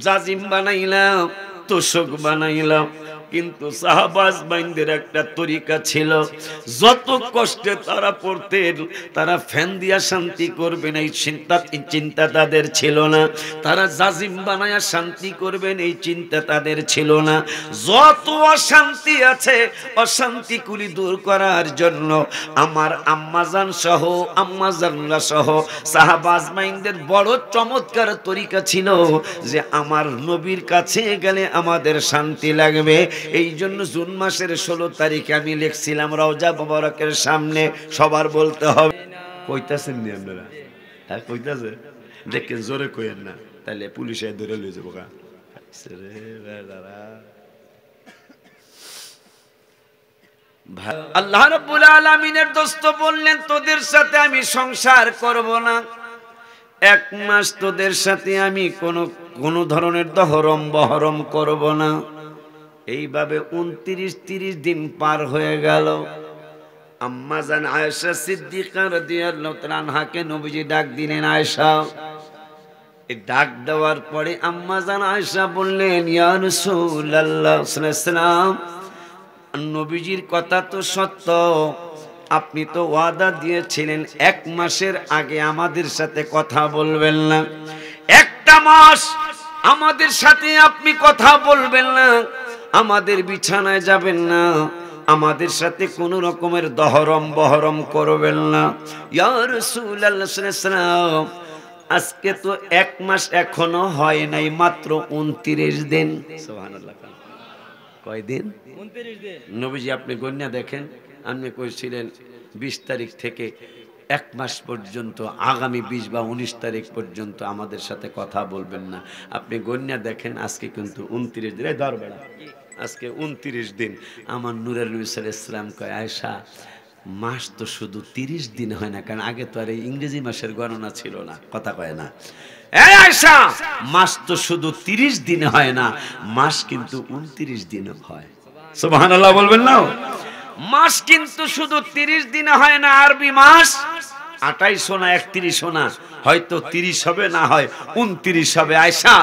জাজিম বানাইলাম, তোষক বানাইলাম, কিন্তু সাহাবা আজমাইনদের একটা তরিকা ছিল, যত কষ্টে তারা পড়তেন, তারা ফ্যান দিয়া শান্তি করবেন এই চিন্তা তাদের ছিল না, তারা জাজিম বানায়া শান্তি করবেন এই চিন্তা তাদের ছিল না। যত অশান্তি আছে, অশান্তিগুলি দূর করার জন্য আমার আম্মাজান সহ, আম্মাজানরা সহ সাহাবা আজমাইনদের বড় চমৎকার তরিকা ছিল, যে আমার নবীর কাছে গেলে আমাদের শান্তি লাগবে। এই জন্য জুন মাসের 16 তারিখে আমি লিখছিলাম, রওজা মুবারকের সামনে সবার বলতে হবে। কইতাছেন নি আপনারা? হ্যাঁ কইতাছে, দেখেন জোরে কইেন না, তাহলে পুলিশে ধরে লয়ে যাবো। আল্লাহ রাব্বুল আলামিনের দোস্ত বললেন, তোদের সাথে আমি সংসার করব না, 1 মাস তোদের সাথে আমি কোনো ধরনের দহরম বহরম করব না। এইভাবে 29-30 দিন পার হয়ে গেল। আম্মাজান আয়েশা সিদ্দিকা রাদিয়াল্লাহু তাআলা আনহাকে নবীজি ডাক দিলেন, আয়েশা। এই ডাক দেওয়ার পরে আম্মাজান আয়েশা বললেন, ইয়া রাসূলুল্লাহ সাল্লাল্লাহু আলাইহি ওয়াসাল্লাম, নবীজির কথা তো সত্য, আপনি তো ওয়াদা দিয়েছিলেন 1 মাসের আগে আমাদের সাথে কথা বলবেন না, 1টা মাস আমাদের সাথে আপনি কথা বলবেন না, আমাদের বিছানায় যাবেন না, আমাদের সাথে কোন রকমের দহরম বহরম করবেন না। ইয়া রাসূলুল্লাহ সাল্লাল্লাহু আলাইহি ওয়াসাল্লাম, আজকে তো 1 মাস এখনো হয় নাই, মাত্র 29 দিন। সুবহানাল্লাহ। কয় দিন? 29 দিন। নবীজি আপনি গণ্যা দেখেন, আপনি কইছিলেন 20 তারিখ থেকে 1 মাস পর্যন্ত, আগামী 20 বা 19 তারিখ পর্যন্ত আমাদের সাথে কথা বলবেন না। আপনি গণ্যা দেখেন, আজকে কিন্তু 29 দিন। ধর বেড়া, আজকে 29 দিন। আমার নূরের নবী সাল্লাল্লাহু আলাইহি ওয়াসাল্লাম কয়, আয়েশা মাস তো শুধু 30 দিন হয় না, কারণ আগে তো আর এই ইংরেজি মাসের গণনা ছিল না, কথা কয় না। এই আয়েশা, মাস তো শুধু 30 দিন হয় না, মাস কিন্তু 29 দিন হয়। সুবহানাল্লাহ বলবেন না? মাস কিন্তু শুধু 30 দিন হয় না, আরবি মাস 28 না 31 না, হয়তো 30 হবে, না হয় 29 হবে। আয়েশা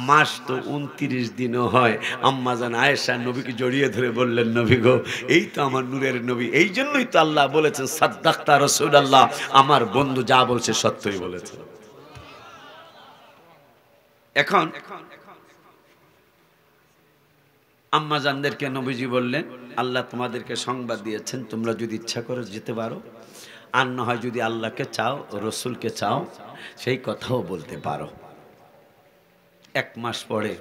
মাস তো 29 দিনও হয়। আম্মা জান আয়েশা নবীকে জড়িয়ে ধরে বললেন, নবী গো, এই তো আমার নূরের নবী, এই জন্যই তো আল্লাহ বলেছেন সাদ্দাক্তা রাসূলুল্লাহ, আমার বন্ধু যা বলছে সত্যই বলেছে। এখন আম্মা জানদেরকে নবীজি বললেন, আল্লাহ তোমাদেরকে সংবাদ দিয়েছেন, তোমরা যদি ইচ্ছা করো যেতে পারো, আর না হয় যদি আল্লাহকে চাও, রসুলকে চাও, সেই কথাও বলতে পারো। 1 মাস পরে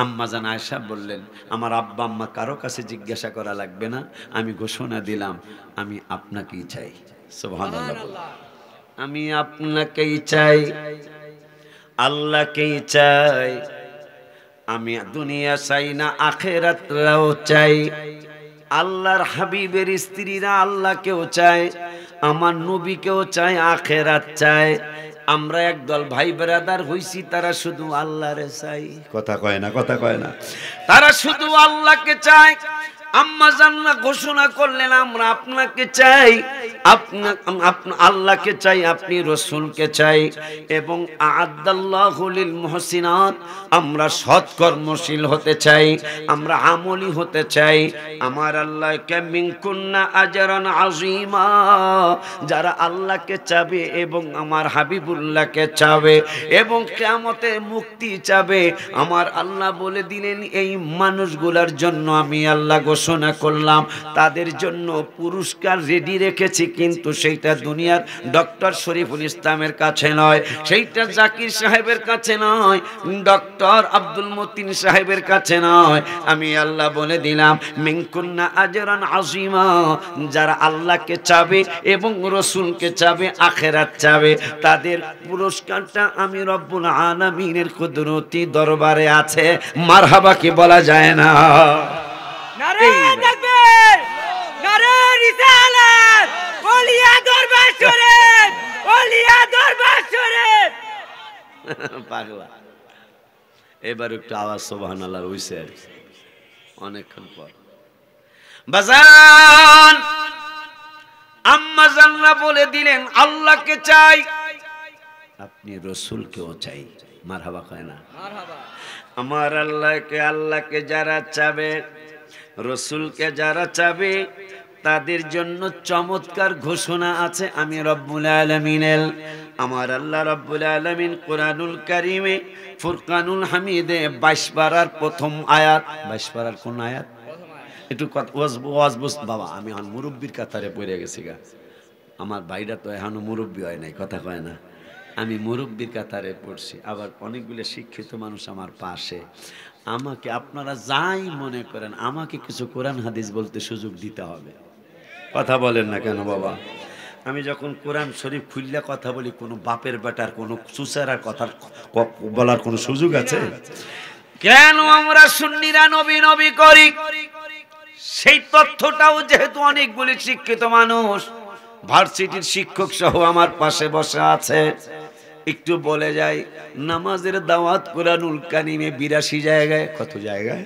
আম্মা জান আয়েশা বললেন, আমার আব্বা আম্মা কারো কাছে জিজ্ঞাসা করা লাগবে না, আমি ঘোষণা দিলাম আমি আপনাকেই চাই। সুবহানাল্লাহ। আমি আপনাকেই চাই, আল্লাহকেই চাই, আমি দুনিয়া চাই না আখিরাতও চাই। আল্লাহর হাবিবের স্ত্রীরা আল্লাহকেও চায়, আমার নবীকেও চায়, আখিরাত চায়। আমরা একদল ভাই ব্রাদার হইছি, তারা শুধু আল্লাহরে চাই, কথা কয় না, কথা কয় না, তারা শুধু আল্লাহকে চায়। আম্মা জান্না ঘোষণা করলেন, আমরা আপনাকে চাই, আল্লাহকে চাই, আপনি রসুলকে চাই, এবং আ'আদাল্লাহু লিল মুহসিনাত, আমরা সৎকর্মশীল হতে চাই, আমরা আমলি হতে চাই। আমার আল্লাহকে মিনকুন্না আজরান আযীমা, যারা আল্লাহকে চাবে এবং আমার হাবিবুল্লাহকে চাবে এবং কিয়ামতে মুক্তি চাবে, আমার আল্লাহ বলে দিলেন এই মানুষগুলোর জন্য আমি আল্লাহ ঘোষণা করলাম, তাদের জন্য পুরস্কার রেডি রেখেছি, কিন্তু সেইটা দুনিয়ার ডক্টর শরীফুল ইসলামের কাছে নয়, সেইটা জাকির সাহেবের কাছে নয়, ডক্টর আব্দুল মতিন সাহেবের কাছে নয়। আমি আল্লাহ বলে দিলাম মিনকুন্না আজরান আযীমা, যারা আল্লাহকে চাবে এবং রসুলকে চাবে, আখিরাত চাবে, তাদের পুরস্কারটা আমি রব্বুল আলামিনের কুদরতি দরবারে আছে। মারহাবা কি বলা যায় না? নারে তাকবীর, নারে রিসালাত, ওলিয়া দরবার শরীফ, ওলিয়া দরবার শরীফ। পাগলা, এবার একটু আওয়াজ সুবহানাল্লাহ হইছে অনেকক্ষণ পর। বাজান আম্মা জান্না বলে দিলেন আল্লাহকে চাই, আপনি রসুলকেও চাই। মারহাবা কয় না? মারহাবা। আমার আল্লাহকে যারা চাবে, রসুলকে যারা চাবে, তাদের জন্য চমৎকার ঘোষণা আছে আমি রব্বুল আলামিনের। আমার আল্লাহ রব্বুল আলামিন কোরআনুল কারীমে ফুরকানুল হামিদে 22 পারার প্রথম আয়াত, 22 পারার কোন আয়াত? একটু ওয়াজ বুঝ বাবা, আমি এখন মুরব্বির কাতারে পড়ে গেছি গা, আমার ভাইরা তো এখনো মুরব্বি হয় নাই, কথা কয় না, আমি মুরব্বির কাতারে পড়ছি। আবার অনেকগুলো শিক্ষিত মানুষ আমার পাশে, আমাকে আপনারা যাই মনে করেন, আমাকে কিছু কোরআন হাদিস বলতে সুযোগ দিতে হবে। কথা বলেন না কেন বাবা? আমি যখন কোরআন শরীফ খুললে কথা বলি, কোনো বাপের বেটার কোনো চুচারার কথা বলার কোনো সুযোগ আছে? কেন আমরা সুন্নিরা নবী নবী করি? সেই তথ্যটাও যেহেতু অনেকগুলি শিক্ষিত মানুষ, ভার্সিটির শিক্ষক সহ আমার পাশে বসে আছে, একটু বলে যাই, নামাজের দাওয়াত কোরআনুল কারীমে 82 জায়গায়, কত জায়গায়?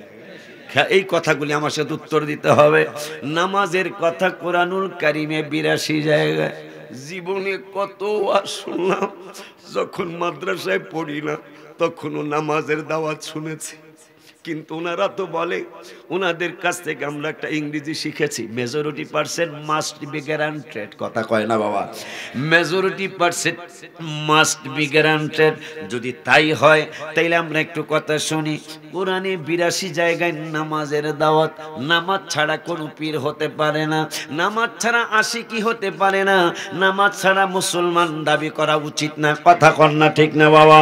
এই কথাগুলি আমার সাথে উত্তর দিতে হবে। নামাজের কথা কোরআনুল কারীমে 82 জায়গায়। জীবনে কত ওয়াজ শুনলাম, যখন মাদ্রাসায় পড়ি না তখনও নামাজের দাওয়াত শুনেছি, কিন্তু ওনারা তো বলে, ওনাদের কাছ থেকে আমরা একটা ইংরেজি শিখেছি, majority percent must be guaranteed, কথা কয় না বাবা? Majority percent must be guaranteed. যদি তাই হয় তাইলে আমরা একটু কথা শুনি। কোরআনে 82 জায়গায় নামাজের দাওয়াত। নামাজ ছাড়া কোনো পীর হতে পারে না, নামাজ ছাড়া আশিকি হতে পারে না, নামাজ ছাড়া মুসলমান দাবি করা উচিত না, কথা কন না ঠিক না বাবা?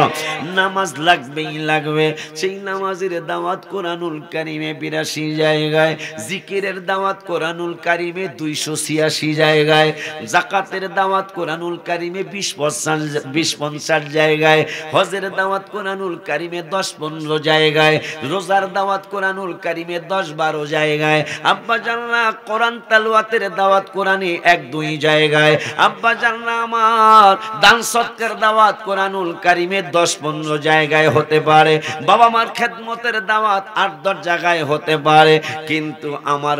নামাজ লাগবেই লাগবে। সেই নামাজের দাওয়াত দাওয়াত কোরআনুল কারিমে 82 জায়গায়, জিকিরের দাওয়াত কোরআনুল কারিমে 286 জায়গায়, যাকাতের দাওয়াত কোরআনুল কারিমে 20-50 জায়গায়, হজের দাওয়াত কোরআনুল কারিমে 10-15 জায়গায়, রোজার দাওয়াত কোরআনুল কারিমে 10-12 জায়গায়, আব্বা জাননা কোরআন তেলাওয়াতের দাওয়াত কোরআনে 1-2 জায়গায়, আব্বা জাননা আমার দান সদকার দাওয়াত কোরআনুল কারিমে 10-15 জায়গায় হতে পারে, বাবা মার খেদমতের দাওয়াত 8-10 জায়গায় হতে পারে। কিন্তু আমার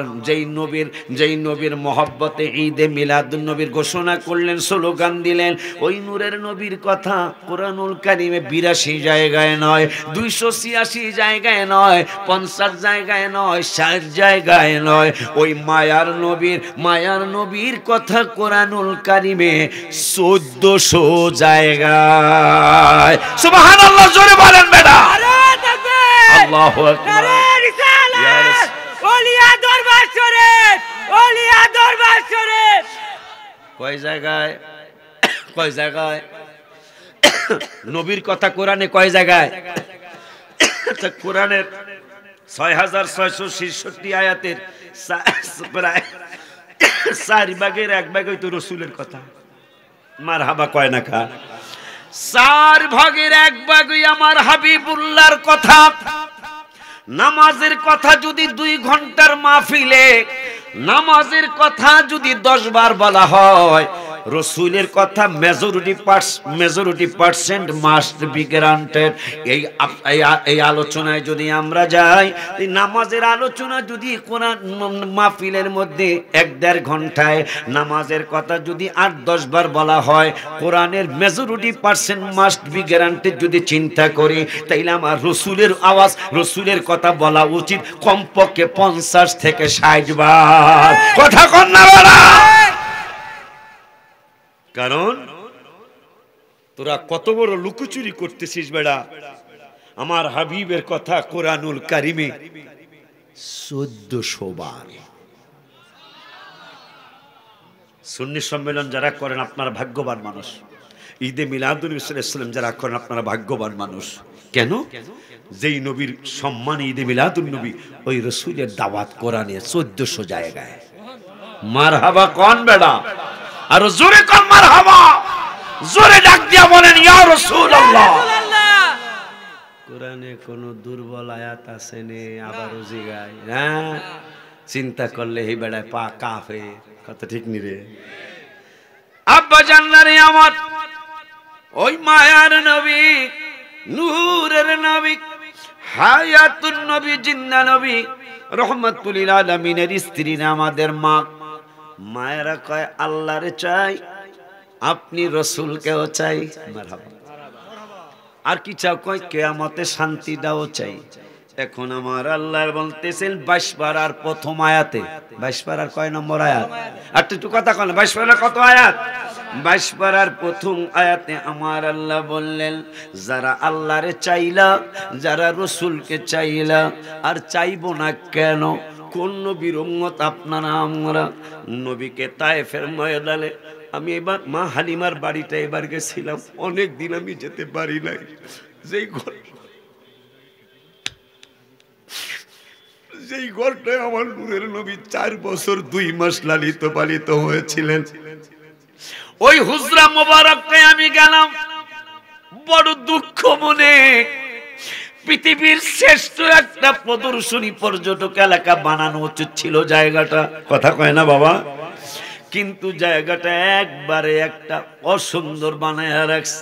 যেই নবীর মহব্বতে ঈদে মিলাদুন নবীর ঘোষণা করলেন, স্লোগান দিলেন, ওই নূরের নবীর কথা কোরআনুল কারিমে 82 জায়গায় নয়, 286 জায়গায় নয়, 50 জায়গায় নয়, 60 জায়গায় নয়, ওই মায়ার নবীর কথা কোরআনুল কারিমে 1400 জায়গায়। সুবহানাল্লাহ, জোরে বলেন বেটা। আল্লাহু আকবার। ওলিয়া দরবার শরীফ, ওলিয়া দরবার শরীফ। কয় জায়গায় নবীর কথা কোরআনে কয় জায়গায়? কোরআনের 6666 আয়াতের প্রায় 4 ভাগের 1 ভাগ হইতো রসুলের কথা। মারহাবা কয় না কা? 4 ভাগের 1 ভাগই আমার হাবিবুল্লাহর কথা। নামাজের কথা যদি 2 ঘন্টার মাহফিলে নামাজের কথা যদি 10 বার বলা হয়, রসুলের কথা majority percent must be granted. এই আলোচনায় যদি আমরা যাই, এই নামাজের আলোচনা যদি কোরআন মাহফিলের মধ্যে 1-1.5 ঘন্টায় নামাজের কথা যদি 8-10 বার বলা হয়, কোরআনের majority percent must be guaranteed যদি চিন্তা করি, তাইলে আমার রসুলের আওয়াজ, রসুলের কথা বলা উচিত কমপক্ষে 50 থেকে 60 বার। কথা কন না বলা? কারণ তোরা কত বড় লুকোচুরি করতেছিস বেড়া। আমার হাবিবের কথা কোরআনুল কারিমে 1400 বার। সুন্নি সম্মেলন যারা করেন আপনারা ভাগ্যবান মানুষ, ঈদে মিলাদুন নবী সাল্লাল্লাহু আলাইহি ওয়াসাল্লাম যারা করেন আপনারা ভাগ্যবান মানুষ। কেন? যেই নবীর সম্মান ঈদে মিলাদুন নবী, ওই রাসূলের দাওয়াত কোরআনে 1400 জায়গায়। মারহাবা কোন বেড়া? আর জোরে কোন মারহাবা, জোরে ডাক দিয়া বলেন ইয়া রাসূলুল্লাহ। কোরআনে কোন দুর্বল আয়াত আছে নে? আবারও জিগায়, হ্যাঁ চিন্তা করলে এই বেড়ায় পা কাফে। কথা ঠিক নি রে? আব্বা জানলারে আমার ওই মায়ার নবী, নূরের নবী, হায়াতুন নবী, জিন্দা নবী, রহমাতুল লিল আলামিনের স্ত্রী না আমাদের মা। মায়েরা কয় আল্লাহরে চাই, আপনি রসুলকেও চাই। মারহাবা। আর কি চাও? কয় কিয়ামতে শান্তিটাও চাই। এখন আমার আল্লাহ বলতেছেন 22 পারার প্রথম আয়াতে, 22 পারার কয় নম্বর আয়াত? আর একটু কথা কন, 22 পারার কত আয়াত? 22 পারার প্রথম আয়াতে আমার আল্লাহ বললেন, যারা আল্লাহরে চাইলা, যারা রসুলকে চাইলা, আর চাইবো না কেন? কোন নবীর উম্মত আপনারা আমরা? নবীকে তায়েফের ময়দানে আমি এবার মা হালিমার বাড়িটা এবার গেছিলাম, অনেক দিন আমি যেতে পারি নাই। যেই ঘরটায় আমার নূরের নবী 4 বছর 2 মাস লালিত পালিত হয়েছিলেন, ওই হুজরা মোবারকটায় আমি গেলাম বড় দুঃখ মনে। পৃথিবীর শ্রেষ্ঠ একটা প্রদর্শনী পর্যটক এলাকা বানানো উচিত ছিল জায়গাটা। কথা কয় না বাবা? কিন্তু জায়গাটা একবারে একটা অসুন্দর বানায় রাখছে।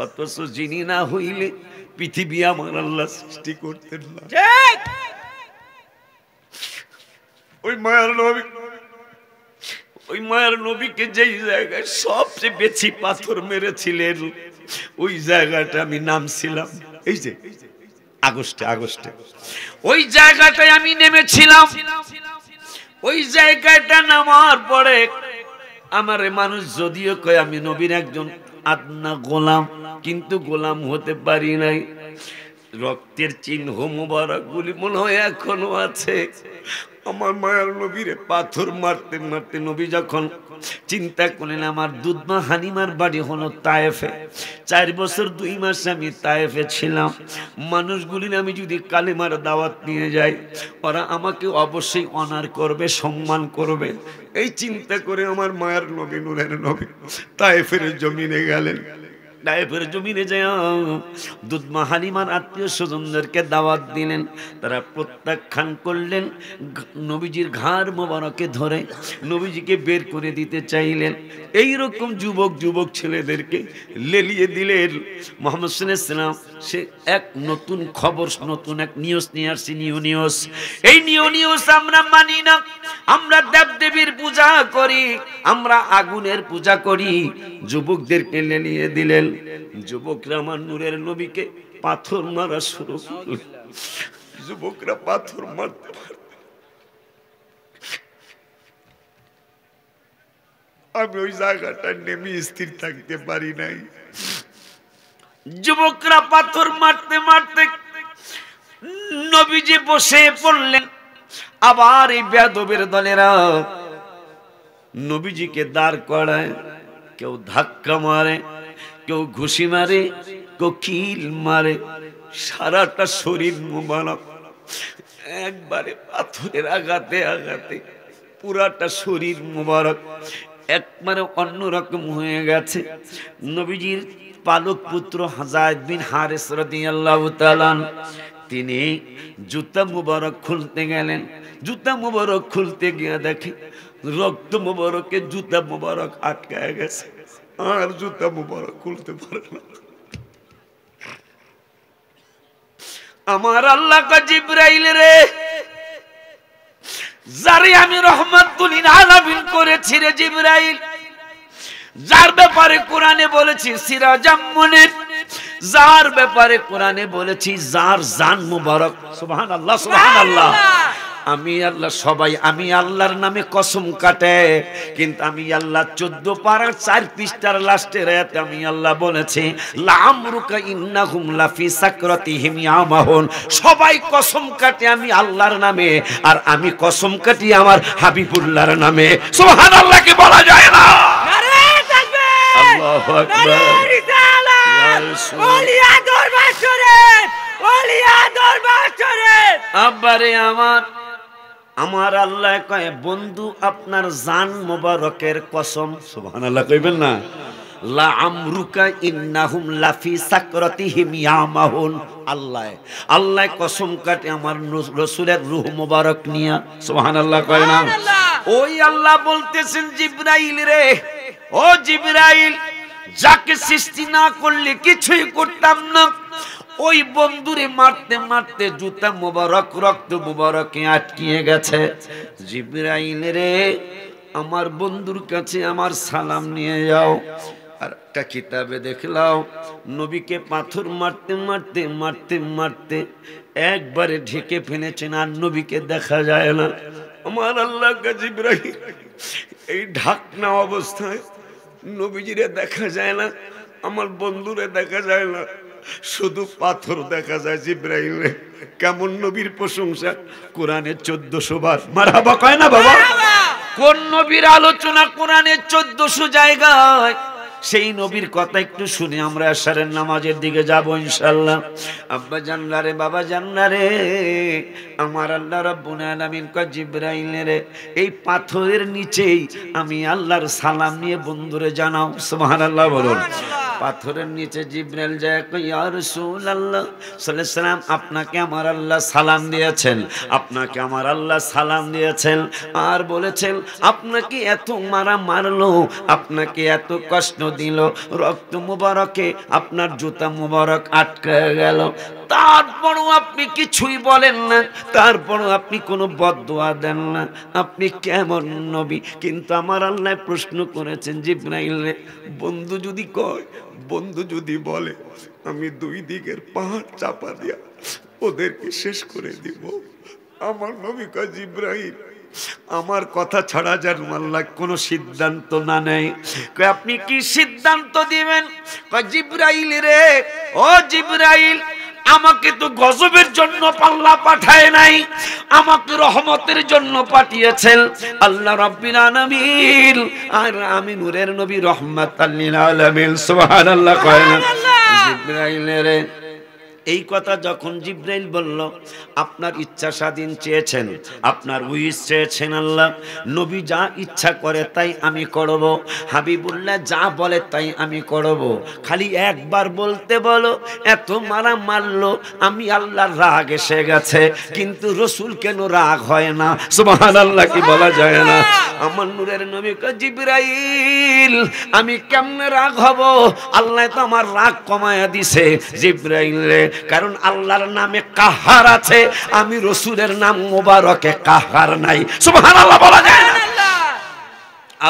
অথচ যিনি না হইলে পৃথিবী আমার আল্লাহ সৃষ্টি করতেন না। ওই মায়ার নবীকে যেই জায়গায় সবচেয়ে বেশি পাথর মেরেছিলেন, ওই জায়গাটা আমি নামছিলাম। এই যে আগস্টে ওই জায়গাটায় আমি নেমেছিলাম। ওই জায়গাটা নামার পরে আমারে মানুষ যদিও কয় আমি নবীর একজন আদনা গোলাম, কিন্তু গোলাম হতে পারি নাই। রক্তের চিহ্ন মোবারক গুলি মনে হয় এখনো আছে। আমার মায়ের নবীরে পাথর মারতে মারতে নবী যখন চিন্তা করলেন আমার দুধমা হালিমার বাড়ি হলো তায়েফে, 4 বছর 2 মাস আমি তায়েফে ছিলাম, মানুষগুলির আমি যদি কালেমার দাওয়াত নিয়ে যাই ওরা আমাকে অবশ্যই অনার করবে, সম্মান করবে। এই চিন্তা করে আমার মায়ের নবী নূরের নবী তায়েফের জমিনে গেলেন। তায়েফের জমিনে যায় দুধমা হালিমার আত্মীয় স্বজনদেরকে দাওয়াত দিলেন। তারা প্রত্যাখ্যান করলেন, নবীজির ঘাড় মোবারকে ধরে নবীজিকে বের করে দিতে চাইলেন। এইরকম যুবক ছেলেদেরকে লেলিয়ে দিলেন। মুহাম্মদ সাল্লাল্লাহু আলাইহি ওয়াসাল্লাম সে এক নতুন খবর, নতুন এক নিউজ নিয়ে আসছি। নিউজ, এই নিউজ আমরা মানি না। আমরা দেবদেবীর পূজা করি, আমরা আগুনের পূজা করি। যুবকদেরকে লেলিয়ে দিলেন। যুবকরা আমার নূরের নবীকে পাথর মারা শুরু করল। যুবকরা পাথর মারতে আমি ওই জায়গাটা নেমে স্থির থাকতে পারি নাই। যুবকরা পাথর মারতে মারতে নবীজি বসে পড়লেন। আবার এই বেয়াদবের দলেরা নবীজিকে দাঁড় করায়, কেউ ধাক্কা মারে, কেউ ঘুষি মারে, কেউ কিল মারে। সারাটা শরীর মোবারক একবারে পাথরের আঘাতে আঘাতে পুরাটা শরীর মোবারক একবারে অন্যরকম হয়ে গেছে। নবীজির পালক পুত্র যায়েদ বিন হারেস রাদিয়াল্লাহু তাআলা তিনি জুতা মুবারক খুলতে গেলেন। জুতা মুবারক খুলতে গিয়ে দেখে রক্ত মুবারকে জুতা মুবারক আটকায় গেছে, আর জুতা মুবারক খুলতে পারে না। আমার আল্লাহ কা জিবরাইল রে, যারে আমি রহমাতুল লিল আলামিন করেছি রে জিবরাইল, যার ব্যাপারে কোরআনে বলেছি সিরাজাম মুনির, যার ব্যাপারে কোরআনে বলেছি যার জান মুবারক। সুবহানাল্লাহ, সুবহানাল্লাহ। আমি আল্লাহ সবাই আমি আল্লাহর নামে কসম কাটে, কিন্তু আমি আল্লাহ 14 পারা 4 পৃষ্ঠার লাস্টের আয়াতে আমি আল্লাহ বলেছি লামরুকা ইন্নাহুম লাফি সাকরাতিহিম ইয়ামাহুন। সবাই কসম কাটে আমি আল্লাহর নামে, আর আমি কসম কাটি আমার হাবিবুল্লাহর নামে। সুবহানাল্লাহ কি বলা যায় না? নারে তাকবীর, আল্লাহু আকবার। নারে রিসালাত, ওলিয়া দরবার শরীফ, ওলিয়া দরবার শরীফ। আব্বারে আমার আল্লাহ কয় বন্ধু আপনার জান মোবারকের কসম, সুবহানাল্লাহ কইবেন না? লা আমরুকা ইন্নাহুম লাফি সাকরাতিহিম ইয়ামাহুন। আল্লাহ কসম কাটে আমার রাসূলের রূহ মোবারক নিয়া। সুবহানাল্লাহ কয় না? ওই আল্লাহ বলতেছেন জিবরাইল রে, ও জিবরাইল, যাকে সৃষ্টি না করলে কিছুই করতাম না, ওই বন্ধুরে মারতে মারতে জুতা মোবারক রক্ত মোবারকে আটকিয়ে গেছে। জিবরাইল রে, আমার বন্ধুর কাছে আমার সালাম নিয়ে যাও। আর একটা কিতাবে দেখলাম নবীকে পাথর মারতে মারতে মারতে মারতে একবারে ঢেকে ফেলেছেন, আর নবীকে দেখা যায় না। আমার আল্লাহ কা জিবরাইল এই ঢাকনা অবস্থায় নবীজিরে দেখা যায় না, আমার বন্ধুরে দেখা যায় না, শুধু পাথর দেখা যায়। জিবরাইল কেমন নবীর প্রশংসা! কোরআনে 1400 বার মারহাবা কয় না বাবা? কোন নবীর আলোচনা কোরআনে 1400 জায়গায়? সেই নবীর কথা একটু শুনে আমরা আসরের নামাজের দিকে যাব ইনশাআল্লাহ। আব্বা জানলা রে, বাবা জানলা রে, আমার আল্লাহ রাব্বুল আলামিন কয় জিবরাইল রে, এই পাথরের নিচেই আমি আল্লাহর সালাম নিয়ে বন্ধুরে জানাও। সুবহানাল্লাহ বলুন। পাথরের নিচে জিবরাইল যায় কই ইয়া রাসূলুল্লাহ সাল্লাল্লাহু আলাইহি ওয়াসাল্লাম, আপনাকে আমার আল্লাহ সালাম দিয়েছেন, আপনাকে আমার আল্লাহ সালাম দিয়েছেন, আর বলেছেন আপনাকে এত মারা মারলো, আপনাকে এত কষ্ট দিল, রক্ত মুবারকে আপনার জুতা মুবারক আটকে গেল, তারপরও আপনি কিছুই বলেন না, তারপরও আপনি কোনো বদদোয়া দেন না, আপনি কেমন নবী? কিন্তু আমার আল্লাহ প্রশ্ন করেছেন জিবরাইল রে, বন্ধু যদি কয়, বন্ধু যদি বলে, আমি 2 দিকের পাহাড় চাপা দিয়া ওদেরকে শেষ করে দিব। আমার নবী কয় জিবরাইল, আমার কথা ছাড়া যেন আল্লাহ কোনো সিদ্ধান্ত না নেয়। কয় আপনি কি সিদ্ধান্ত দিবেন? কয় জিবরাইল রে, ও জিবরাইল, আমাকে তো গজবের জন্য আল্লাহ পাঠায় নাই, আমাকে রহমতের জন্য পাঠিয়েছেন আল্লাহ রাব্বুল আলামিন। আর আমি নূরের নবী রহমাতাল লিল আলামিন। সুবহানাল্লাহ কয় না? জিবরাইলের এই কথা যখন জিবরাইল বলল, আপনার ইচ্ছা স্বাধীন চেয়েছেন, আপনার উইশ চেয়েছেন আল্লাহ, নবী যা ইচ্ছা করে তাই আমি করব, হাবিবুল্লাহ যা বলে তাই আমি করব, খালি একবার বলতে বলো। এত মারা মারলো, আমি আল্লাহর রাগ এসে গেছে, কিন্তু রসুল কেন রাগ হয় না? সুবহানাল্লাহ কি বলা যায় না? আমার নূরের নবী কয়, জিবরাইল আমি কেমনে রাগ হব? আল্লাহ তো আমার রাগ কমায়া দিছে জিবরাইল রে, কারণ আল্লাহর নামে কাহার আছে, আমি রসুলের নাম মোবারকে কাহার নাই। সুবহানাল্লাহ বলা যায় না?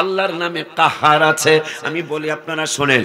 আল্লাহর নামে কাহার আছে। আমি বলি আপনারা শুনেন,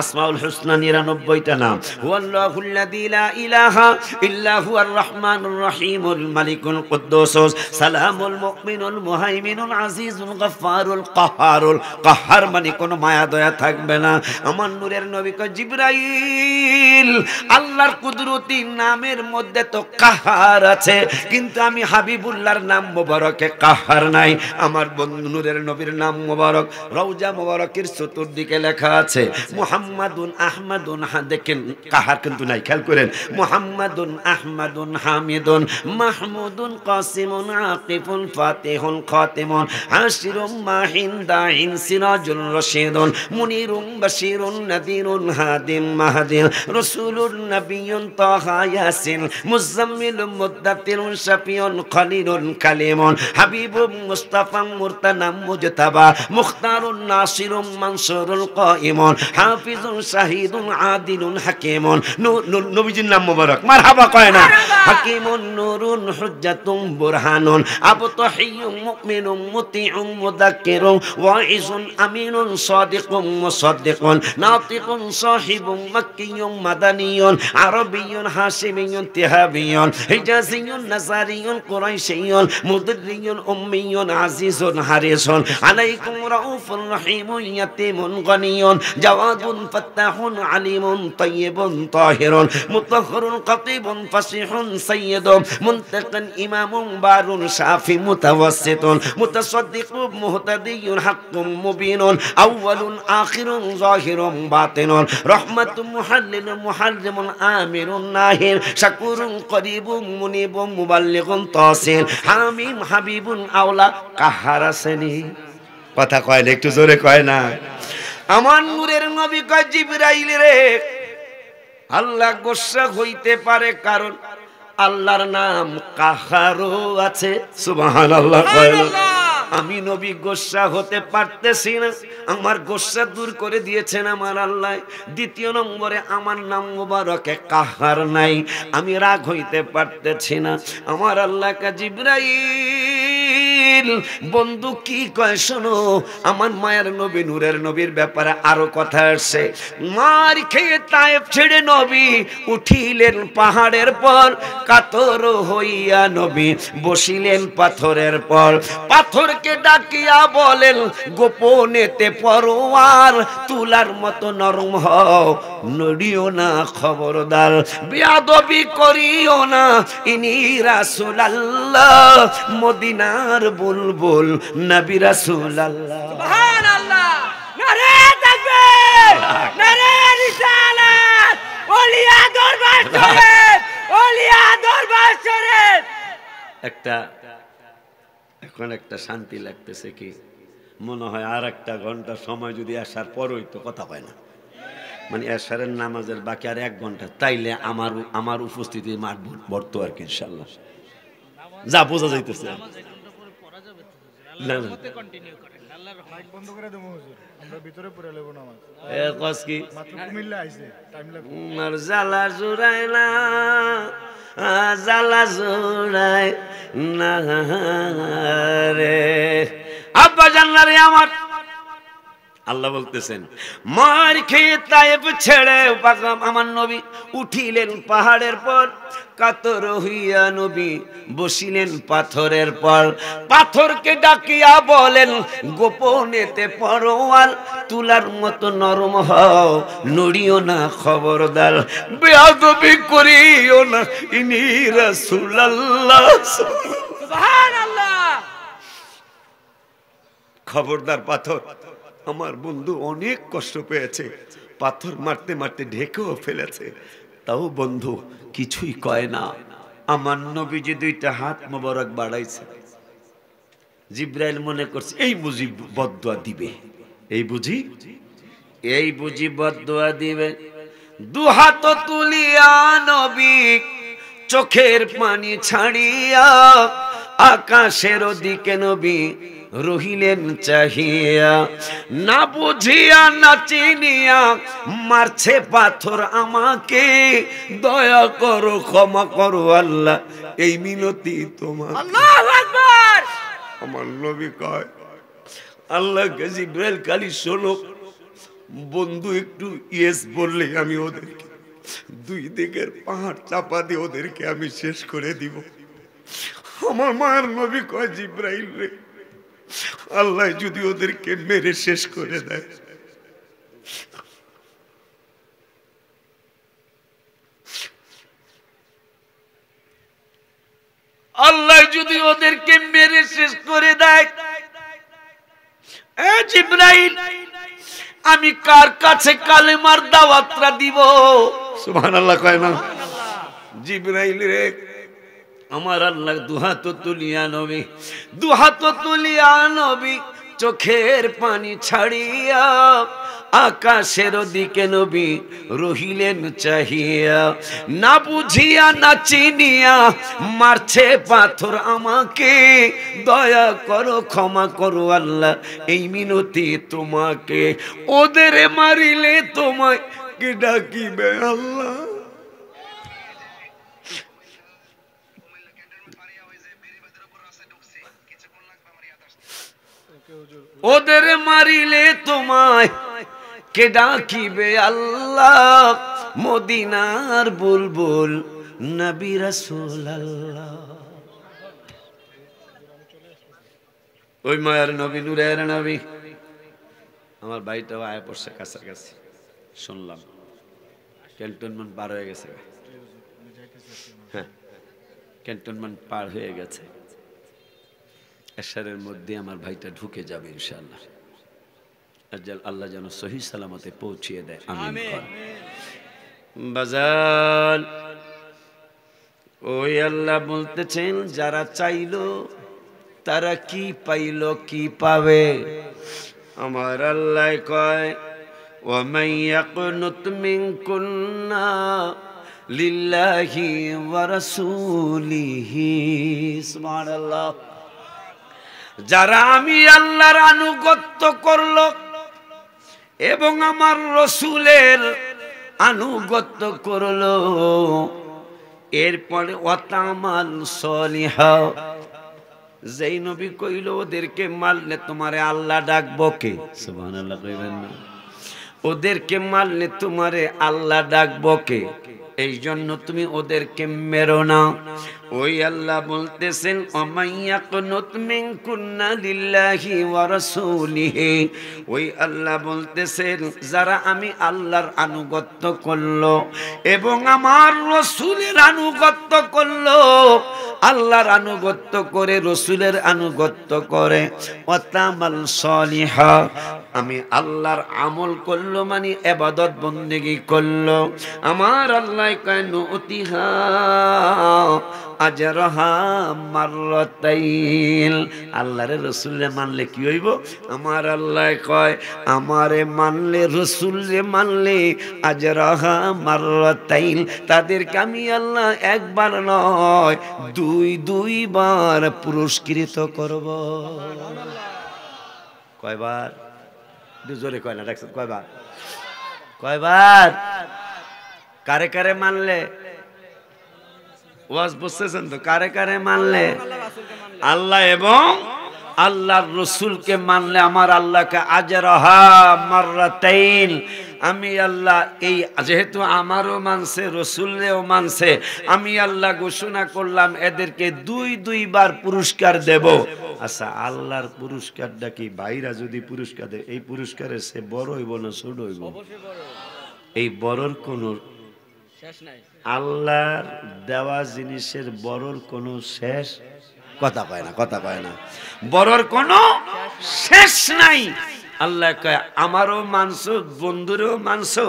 আসমাউল হুসনা 99টা নাম। হুয়াল্লাহুল্লাযী লা ইলাহা ইল্লা হুয়ার রহমানুর রহিমুল মালিকুল কুদ্দুসুস সালামুল মুমিনুল মুহাইমিনুল আজিজুল গফফারুল কাহারুল। কাহার মানে কোনো মায়া দয়া থাকবে না। আমার নূরের নবী কয়, জিবরাইল আল্লাহর কুদরতি নামের মধ্যে তো কাহার আছে, কিন্তু আমি হাবিবুল্লাহর নাম মোবারকে কাহার নাই। আমার বন্ধু নূরের নবীর নাম মুবারক, রওজা মুবারকের চতুর্দিকে লেখা আছে মুহাম্মাদুন আহমাদুন। দেখেন কাহার কিন্তু নাই, খেয়াল করেন। মুহাম্মাদুন আহমাদুন হামিদুন মাহমুদুন কাসিমুন আকিফুন ফাতিহুন খাতিমুন আশিরুম মাহিন দাইন সিরাজুল রশিদুন মুনিরুম বাশিরুন নাদিরুন হাদিম মাহদিন রাসূলুন নাবিয়্যুন তাহা ইয়াসিন মুজাম্মিলুম মুদ্দাতিরুন শাফিউন খলিলুন কালিমুন হাবিবুম মুস্তাফা মুরতানাম মুজতাবা মুখতারুন নাসিরুম মানসুরুল কাইমুন হাফিজুন শাহিদুন আদিলুন হাকিমুন। নবীজির নাম মোবারক, মারহাবা কয় না? হাকিমুন নূরুন হুজ্জাতুন বুরহানুন আবতাহিয়ুম মুমিনুন মুতিউম মুযাক্কিরুন ওয়াইজুন আমিনুন সাদিকুম মুসাদ্দিকুন নাতিকুন সাহিবুন মাক্কিয়ুন মাদানিয়ুন আরাবিয়ুন হাশিমিয়ুন তিহাবিয়ুন হিজাজিয়ুন নাসারিয়ুন কুরাইশিয়ুন মুদরিয়ুন উম্মিয়ুন আজিজুন হারিসুন আলাইকুম রাউফুর রহিমুন ইয়াতিমুন গনিয়ুন জাওয়াদুন ফাত্তাহুন আলিমুন তাইয়িবুন তাহিরুন মুতাহহিরুন কাতিবুন ফাসিহুন সাইয়্যিদুন মুনতাকিন ইমামুন বারুন শাফি মুতাওয়াসসিতুন মুতাসাদ্দিকুন মুহতাদিয়ুন হাক্কুম মুবিনুন আউয়ালুন আখিরুন যাহিরুন বাতিনুন রাহমাতুন মুহাল্লিলুন মুহাররিমুন আমিরুন নাহির শাকুরুন করিবুন মুনিবুন মুবাল্লিগুন তাসির হামিম হাবিবুন আওলা কাহার আসেনি। কথা কয় না, একটু জোরে কয় না? আমার নূরের নবী কয়, জিবরাইল রে আল্লাহ গোসা হইতে পারে, কারণ আল্লাহর নাম কাহারও আছে। সুবহানাল্লাহ কয় না? আমি নবী গোসা হতে পারতেছি না, আমার গোসা দূর করে দিয়েছেন আমার আল্লাহ। দ্বিতীয় নম্বরে আমার নাম মুবারকে কাহার নাই, আমি রাগ হইতে পারতেছি না। আমার আল্লাহ কা জিবরাইল বন্ধু কি কয় শোনো, আমার মায়ের নবী নূরের নবীর ব্যাপারে আরো কথা আসছে। মার খেয়ে তায়েফ ছেড়ে নবী উঠিলেন পাহাড়ের পর, কাতর হইয়া নবী বসিলেন পাথরের পর। পাথরকে ডাকিয়া বলেন, গোপনেতে পরোয়ার তুলার মতো নরম হও, নড়িও না খবরদার, বেয়াদবি করিও না, ইনি রাসূলুল্লাহ মদিনার বুলবুল নবী রাসূলুল্লাহ। সুবহানাল্লাহ, নারে তাকবীর, নারে রিসালাত, ওলিয়া দরবার শরীফ, ওলিয়া দরবার শরীফ। এখন একটা শান্তি লাগতেছে, কি মনে হয় আর একটা ঘন্টা সময় যদি আসার পর হইতো, কথা হয় না, মানে এশারের নামাজের বাকি আর 1 ঘন্টা, তাইলে আমার উপস্থিতি মাঠ ভরতো আর কি ইনশাআল্লাহ। যা বোঝা যাইতেছে না না মাইক বন্ধ করে দেবো হুজুর, আমরা ভিতরে পড়ে নেব নামাজ। এ কস কি মাত্র কুমিল্লা আইছে, টাইম লাগবে। মার জালা জুড়াই না, জালা জুড়াই না রে আব্বা জানলা রে আমার। আল্লাহ বলতেছেন মার খেয়ে তায়েব ছেড়ে আমার নবী উঠিলেন পাহাড়ের পর, কাতর হইয়া নবী বসিলেন পাথরের পর। পাথরকে ডাকিয়া বলেন গোপনেতে পরোয়ার তুলার মতো নরম হও, নড়িও না খবরদার, বেয়াদবি করিও না, ইনি রাসূলুল্লাহ। সুবহানাল্লাহ। খবরদার পাথর, আমার বন্ধু অনেক কষ্ট পেয়েছে, পাথর মারতে মারতে ঢেকেও ফেলেছে, তাও বন্ধু কিছুই কয় না। আমার নবীজি দুইটা হাত মোবারক বাড়াইছে। জিব্রাইল মনে করছে এই বুঝি বদদুয়া দিবে, এই বুঝি বদদুয়া দিবে। দু হাত তুলিয়া নবী চোখের পানি ছাড়িয়া আকাশের দিকে নবী রহিলেন চাহিয়া। না বুঝিয়া না চিনিয়া মারছে পাথর আমাকে, দয়া করো ক্ষমা করো আল্লাহ, এই মিনতি তোমার। আল্লাহু আকবার। আমার নবী কয় আল্লাহকে জিব্রাইল খালি শোনো, বন্ধু একটু ইয়েস বললে আমি ওদেরকে দুই দিকের পাহাড় চাপা দিয়ে ওদেরকে আমি শেষ করে দিব। আমার মায়ের নবী কয় জিব্রাইল রে, আল্লাহ যদি ওদেরকে মেরে শেষ করে দেয়, আল্লাহ যদি ওদেরকে মেরে শেষ করে দেয়, এ জিব্রাইল আমি কার কাছে কালেমার দাওয়াতটা দিব? সুবহানাল্লাহ কয় না? জিব্রাইল রে, আমার আল্লাহ দুহাত তুলিয়া নবী চোখের পানি ছাড়িয়া আকাশের দিকে নবী রহিলেন চাহিয়া। না বুঝিয়া না চিনিয়া মারছে পাথর আমাকে, দয়া করো ক্ষমা করো আল্লাহ, এই মিনতি তোমাকে। ওদের মারিলে তোমায় কে ডাকিবে আল্লাহ? ওদের মারিলে তোমায় কে ডাকিবে আল্লাহ, মদিনার বুলবুল নবী রাসূলুল্লাহ। ওই মায়ের নবী, নূরের নবী। আমার ভাইটাও আয়া পড়ছে কাছাকাছি, শুনলাম ক্যান্টনমেন্ট পার হয়ে গেছে। হ্যাঁ, ক্যান্টনমেন্ট পার হয়ে গেছে, এশারের মধ্যে আমার ভাইটা ঢুকে যাবে ইনশাআল্লাহ। আল্লাহ যেন সহি সালামতে পৌঁছিয়ে দেয়, আমিন। বাজার ওই আল্লাহ বলতেছেন যারা চাইলো তারা কি পাইলো কি পাবে? আমার আল্লাহ কয় ওয়ামান ইয়াকুনুত মিনকুন্না লিল্লাহি ওয়া রাসূলিহি। সুবহানাল্লাহ। যারা আমি আল্লাহর আনুগত্য করলো এবং আমার রসুলের আনুগত্য করলো, এরপরে ওয়াতামাল সলিহা, যেই নবী কইল ওদেরকে মারলে তোমারে আল্লাহ ডাকবো কে? সুবহানাল্লাহ কইবেন না? ওদেরকে মারলে তোমারে আল্লাহ ডাকবো কে? এই জন্য তুমি ওদেরকে মেরো না। ওই আল্লাহ বলতেছেন ওমাইয়াকুনুত মিনকুন্না লিল্লাহি ওয়া রাসূলিহি। ওই আল্লাহ বলতেছেন যারা আমি আল্লাহর আনুগত্য করলো এবং আমার রসুলের আনুগত্য করলো, আল্লাহর আনুগত্য করে রসুলের আনুগত্য করে, ওয়াতামাল সলিহা, আমি আল্লাহর আমল করলো মানে ইবাদত বন্দেগী করলো, আমার আল্লাহ কয় নুতিহা আজরাহা মাররাতাইন। আল্লাহর রসুলরে মানলে কি হইব? আমার আল্লাহ কয় আমারে মানলে, রসুলরে মানলে আজরাহা মাররাতাইন, তাদেরকে আমি আল্লাহ একবার নয় দুইবার পুরস্কৃত করব। কয়বার? জোরে কয় না, দেখছেন কয়বার? কয়বার? কারে কারে মানলে? ওয়াজ বুঝতেছেন তো? কারে কারে মানলে? আল্লাহ এবং আল্লাহর রসুলকে মানলে আমার আল্লাহকে আজরাহা মাররাতাইন, আমি আল্লাহ এই যেহেতু আমারও মানছে রসুলেও মানছে, আমি আল্লাহ ঘোষণা করলাম এদেরকে দুইবার পুরস্কার দেব। আচ্ছা, আল্লাহর পুরস্কারটা কি? ভাইরা যদি পুরস্কার দেয়, এই পুরস্কারের সে বড় হইব না ছোট হইব? এই বড়র কোন শেষ নাই। আল্লাহর দেওয়া জিনিসের বড়র কোনো শেষ, কথা কয় না, কথা কয় না, বড়র কোনো শেষ নাই। আল্লাহ কয় আমারও মানছো, বন্ধুরও মানছো,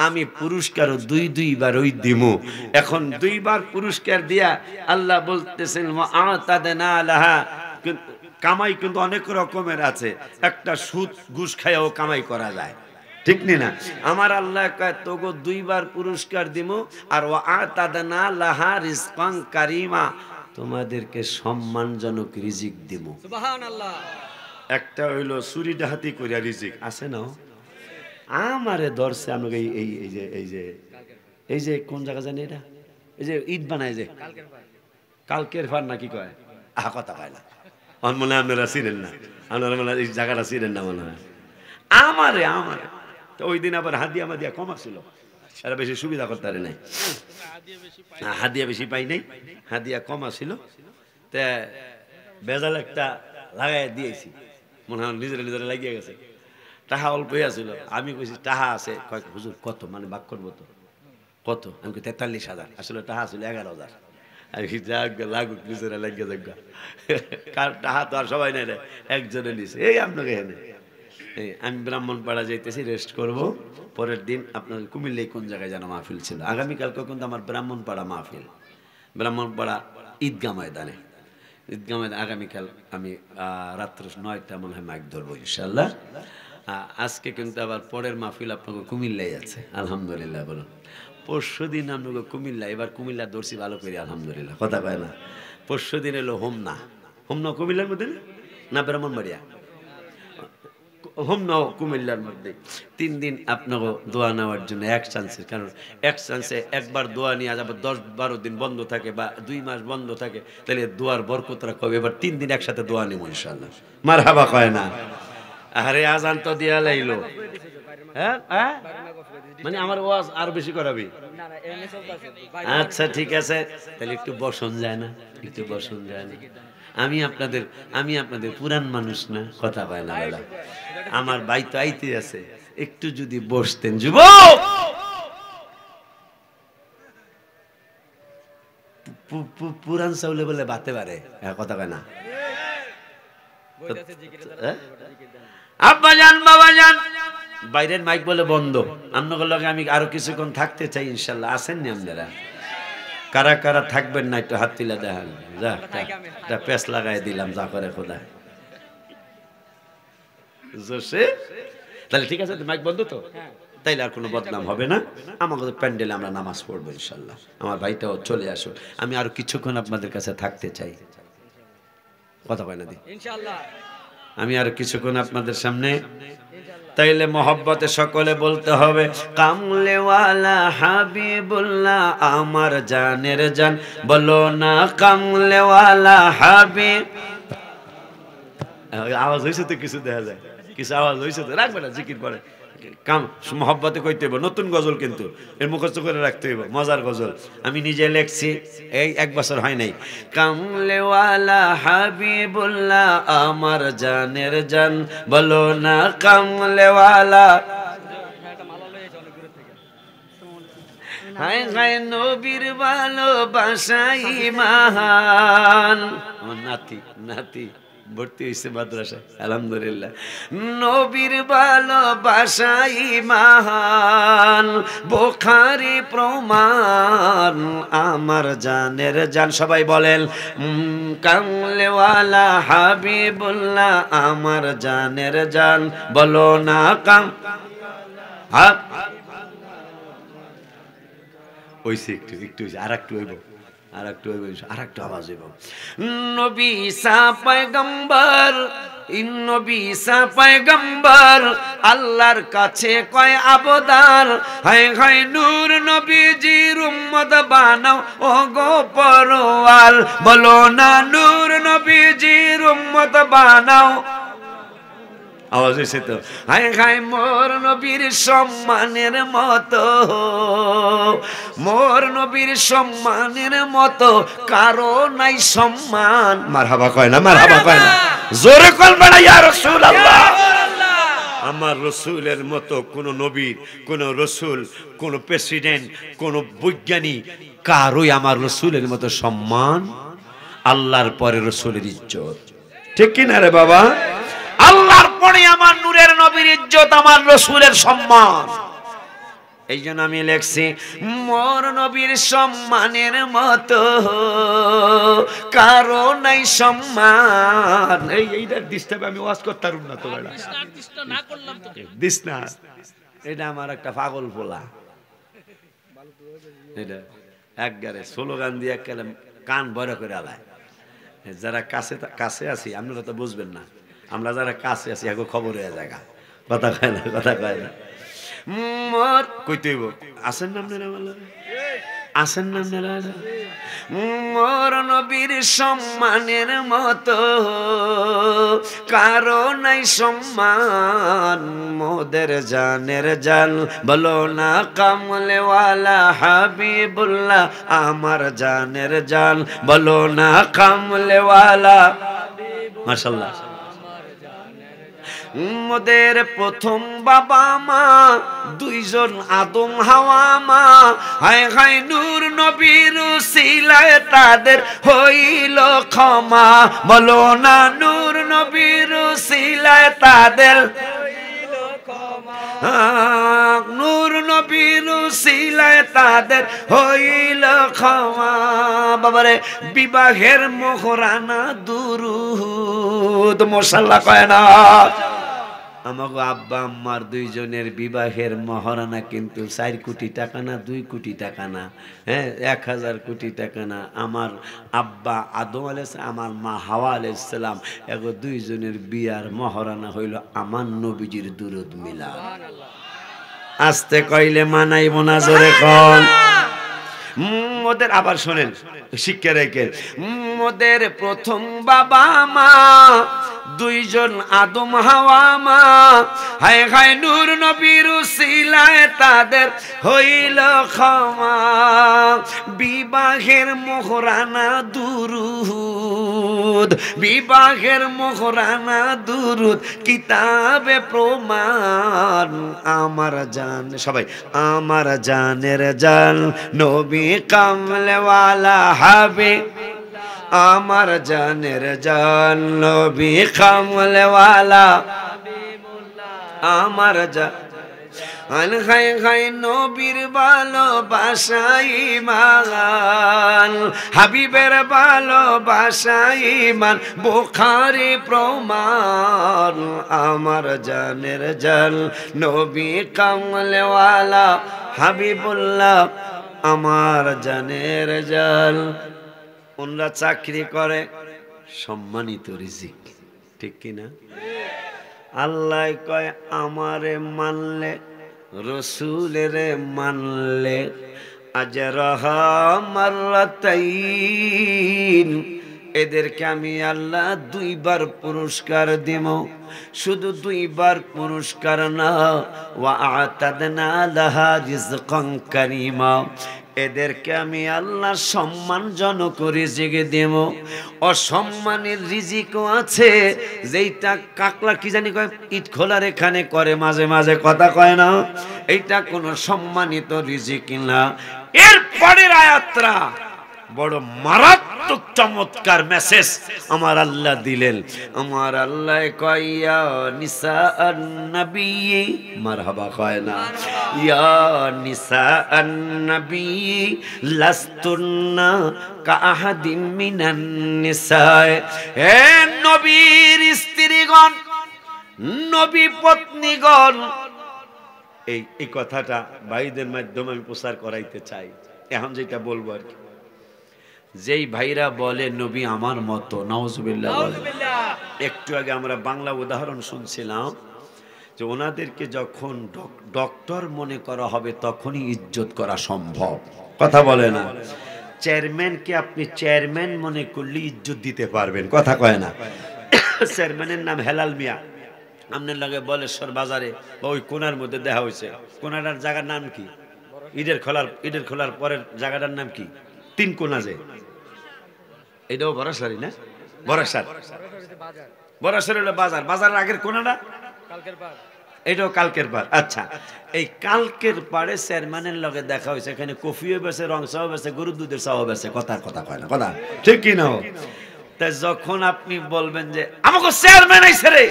আমি পুরস্কারও দুইবার ওই দিমু। এখন দুইবার পুরস্কার দিয়া আল্লাহ বলতেছেন আতাদনা লাহা, কামাই কিন্তু অনেক রকমের আছে, একটা সুদ ঘুষ খাইয়াও কামাই করা যায়, ঠিক না? আমার আল্লাহ কয় তোগো দুইবার পুরস্কার দিমু, আর ওয়া আতাদনা লাহা রিজকান কারিমা, তোমাদেরকে সম্মানজনক রিজিক দিমু। সুবহানাল্লাহ। একটা হইলো চুরি ডাহাতি করিয়া রিজিক আছে না, আমারে ধরছে আমাকে এই যে কোন জায়গা জানি এটা, এই যে ঈদ বানায় যে কালকের ফার নাকি কয়, কথা কয় না, মনে হয় আপনারা চিনেন না, আপনারা মনে হয় এই জায়গাটা চিনেন না মনে হয়। আমারে তো ওই দিন আবার হাদিয়া মাদিয়া কম ছিল, এরা বেশি সুবিধা করতে পারে নাই, হাদিয়া বেশি পাই নাই, হাদিয়া কম ছিল, তা বেজাল একটা লাগাই দিয়েছি, মনে হয় নিজেরা লাগিয়ে গেছে। টাহা অল্পই আছিল, আমি কইছি টাহা আছে, কয় হুজুর কত, মানে বাক করবো তো কত, আমি 43,000, আসলে টাহা ছিল 11,000। আমি লাগুক নিজেরা লাগিয়ে যাক, কার টাহা তো আর সবাই নেই রে, একজনে নিছে, এই আপনাকে এনে আমি ব্রাহ্মণপাড়া যাইতেছি, রেস্ট করব। পরের দিন আপনার কুমিল্লায় কোন জায়গায় যেন মাহফিল ছিল, আগামীকালকে কিন্তু আমার ব্রাহ্মণপাড়া মাহফিল, ব্রাহ্মণপাড়া ঈদগাহ ময়দানে, ঈদগাহ ময়দানে আগামীকাল আমি রাত্র 9টা মনে হয় মাইক ধরবো ইনশাল্লাহ। আজকে কিন্তু আবার পরের মাহফিল আপনাকে কুমিল্লায় আছে, আলহামদুলিল্লাহ বলুন। পরশু দিন আপনাকে কুমিল্লা, এবার কুমিল্লা ধরছি ভালো করি আলহামদুলিল্লাহ, কথা কয় না। পরশু দিন এলো হোমনা কুমিল্লার মধ্যে না ব্রাহ্মণবাড়িয়া, হোমনা কুমিল্লার মধ্যে। 3 দিন আপনাকে দোয়া নেওয়ার জন্য এক চান্সের, কারণ এক চান্সে একবার দোয়া নিয়ে আবার 10-12 দিন বন্ধ থাকে বা 2 মাস বন্ধ থাকে, তাহলে দোয়ার বরকতরা কবে। এবার 3 দিন একসাথে দোয়া নেব ইনশাআল্লাহ, মারহাবা কয় না। আরে আজান তো দিয়া লাইলো, হ্যাঁ মানে আমার ওয়াজ আর বেশি করাবি। আচ্ছা ঠিক আছে, তাহলে একটু বসন যায় না, একটু বসন যায় না। আমি আপনাদের পুরান মানুষ না, কথা পায় না বেলা, আমার ভাই তো আইতে আছে, একটু যদি বসতেন। যুবক পুরান চাউলে বলে বাতে পারে, কথা পায় না। আব্বা জান বাবা জান, বাইরের মাইক বলে বন্ধ, আপনাদের লগে আমি আরো কিছুক্ষণ থাকতে চাই ইনশাল্লাহ। আসেন নি আপনারা? কারা কারা থাকবেন না একটু হাত তুলে দেখান, যা পেস লাগাই দিলাম, যা করে খোদা জোসে। তাহলে ঠিক আছে, মাইক বন্ধ তো, তাইলে আর কোনো বদনাম হবে না। আমাদের প্যান্ডেলে আমরা নামাজ পড়বো ইনশাল্লাহ। আমার ভাইটাও চলে আসো, আমি আরো কিছুক্ষণ আপনাদের কাছে থাকতে চাই, কথা কয় না দি ইনশাআল্লাহ। আমি আর কিছুক্ষণ আপনাদের সামনে, তাইলে মহব্বতে সকলে বলতে হবে কামলেওয়ালা হাবিবুল্লাহ আমার জানের জান, বলো না কামলেওয়ালা হাবিব। আওয়াজ হয়েছে তো, কিছু দেখা যায়, কিছু আওয়াজ হয়েছে তো, রাখবে না জিকির করে কাম মহব্বতে কইতে হইব। নতুন গজল কিন্তু এর মুখস্থ করে রাখতে হইব, মজার গজল। আমি নিজে লেখছি, এই 1 বছর হয় নাই। কামলেওয়ালা হাবিবুল্লাহ আমার জানের জান, বলো না কামলেওয়ালা। হায় হায় নবীর ভালোবাসাই মহান। আমার নাতি ভর্তি হয়েছে মাদ্রাসায়, আলহামদুলিল্লাহ। নবীর ভালোবাসাই মহান, বুখারী প্রমাণ আমার জানের জান। সবাই বলেন কামলেওয়ালা হাবিবুল্লাহ আমার জানের জান, বলো না কাম। হইছে একটু আর একটু হইব, আর একটু আওয়াজ হইব নবী ঈসা পয়গম্বর নবী ঈসা পয়গম্বর আল্লাহর কাছে কয় আবদার হায় হায় নূর নবীজির উম্মত বানাও ও গো পরওয়াল বলো না নূর নবীজির উম্মত বানাও আওয়াজ এসে তো হায় হায় মোর নবীর সম্মানের মতো মোর নবীর সম্মানের মতো কারো নাই সম্মান মারহাবা কয় না মারহাবা কয় না জোরে কলবেন ইয়া রাসূলুল্লাহ আমার রসুলের মতো কোন নবীর কোন রসুল কোন প্রেসিডেন্ট কোন বৈজ্ঞানিক কারোই আমার রসুলের মতো সম্মান আল্লাহর পরে রসুলের ইজ্জত ঠিক কি না রে বাবা আল্লাহর পরে আমার নূরের নবীর ইজ্জত আমার রসুলের সম্মান এই জন্য আমি লেখছি মোর নবীর সম্মানের মতো কারো নাই সম্মান এইটার ডিস্টার্ব আমি ওয়াজ করতাম না তো বেটা দিস না এটা আমার একটা পাগল পোলা এটা একবারে স্লোগান দিয়ে কান বড় করে আলায় যারা কাছে আছি আপনারা তো বুঝবেন না আমরা যারা কাছে আছি এখন খবর হয়ে জায়গা কথা কয় না কথা কয় না মোর কইতে হইব আসেন না আপনারা বলো আসেন না আপনারা মোর নবীর সম্মানের মতো কারো নাই সম্মান মোদের জানের জান বলো না কামলেওয়ালা হাবিবুল্লাহ আমার জানের জান বলো না কামলেওয়ালা মাশাআল্লাহ মোদের প্রথম বাবা মা দুইজন আদম হাওয়া মা হায় হায় নূর নবীর উসিলায় তাদের হইল ক্ষমা বলো না নূর নবীর উসিলায় তাদের নূর নবীর উসিলায় তাদের হইল ক্ষমা বাবারে বিবাহের মোহরানা দুরুদ মাশাআল্লাহ কয় না আমাগো আব্বা আম্মার দুইজনের বিবাহের মহারানা কিন্তু 4 কোটি টাকা না 2 কোটি টাকা না হ্যাঁ 1000 কোটি টাকা না আমার আব্বা আদম আলাইহিস আমার মা হাওয়া আলাইহিস সালাম এগো দুইজনের বিয়ার মহারানা হইল আমার নবীজির দুরূদ মিলাদ আস্তে কইলে মানাইব না জোরে কোন মোদের আবার শুনেন শিক্ষা রেখে মোদের প্রথম বাবা মা দুইজন আদম হাওয়া মা হায় হায় নূর নবীর উসিলায় তাদের হইল ক্ষমা বিবাহের মোহরানা দুরুদ বিবাহের মোহরানা দুরুদ কিতাবে প্রমাণ আমার জান সবাই আমার জানের জান নবী কামলেওয়ালা হবে আমার জানের জান নবী কামলেওয়ালা আমার জান খাই খাই নবীর ভালোবাসাই মান হাবিবের ভালোবাসাই মান বুখারী প্রমাণ আমার জানের জান নবী কামলেওয়ালা হাবিবুল্লাহ আমার জানের জান ওনরা চাকরি করে সম্মানিত রিজিক ঠিক কিনা আল্লাহ কয় আমারে মানলে রসুলেরে মানলে আজরাহা মাররাতাইন এদেরকে আমি আল্লাহ 2 বার পুরস্কার দেব শুধু 2 বার পুরস্কার না ওয়া আতাদনা লাহা রিজকান কারীমা এদেরকে আমি আল্লাহ সম্মানজনক রিজিক দেব অসম্মানের রিজিকও আছে যেইটা কাকলা কি জানি কয় ইট খোলার এখানে করে মাঝে মাঝে কথা কয় না এইটা কোনো সম্মানিত রিজিক না এর পরের আয়াতটা বড় মারাত্মক চমৎকার মেসেজ আমার আল্লাহ দিলেন আমার আল্লাহ কয় ইয়া নিসাআন নবী মারহাবা কয় না ইয়া নিসাআন নবী লাস্তুন্না কাআহাদিম মিনান নিসায় হে নবীর স্ত্রীগণ নবী পত্নীগণ এই কথাটা ভাইদের মাধ্যমে আমি প্রচার করাইতে চাই এখন যেটা বলবো আর কি যেই ভাইরা বলে নবী আমার মতো, নাউজুবিল্লাহ বলে। একটু আগে আমরা বাংলা উদাহরণ শুনছিলাম যে ওনাদেরকে যখন ডক্টর মনে করা হবে তখনই ইজ্জত করা সম্ভব, কথা বলে না। চেয়ারম্যানকে আপনি চেয়ারম্যান মনে করলে ইজ্জত দিতে পারবেন, কথা কয় না। চেয়ারম্যানের নাম হেলাল মিয়া, আপনার লাগে বলেশ্বর বাজারে বা ওই কোনার মধ্যে দেখা হয়েছে। কোনাটার জায়গার নাম কি? ঈদের খোলার পরের জায়গাটার নাম কি? 3 কোনা যে, এটাও বরাসারি না? বরাসার, বরাসার হলো বাজার, বাজারের আগের কোনাটা এটাও কালকের পাড়। আচ্ছা, এই কালকের পাড়ে চেয়ারম্যানের লগে দেখা হয়েছে। এখানে কফিও বেছে, রং চাও বেছে, গরুর দুধের চাও বেছে, কথার কথা কয় না, কথা ঠিক কি না? তাই যখন আপনি বলবেন যে আমাকে চেয়ারম্যান আইছে রে,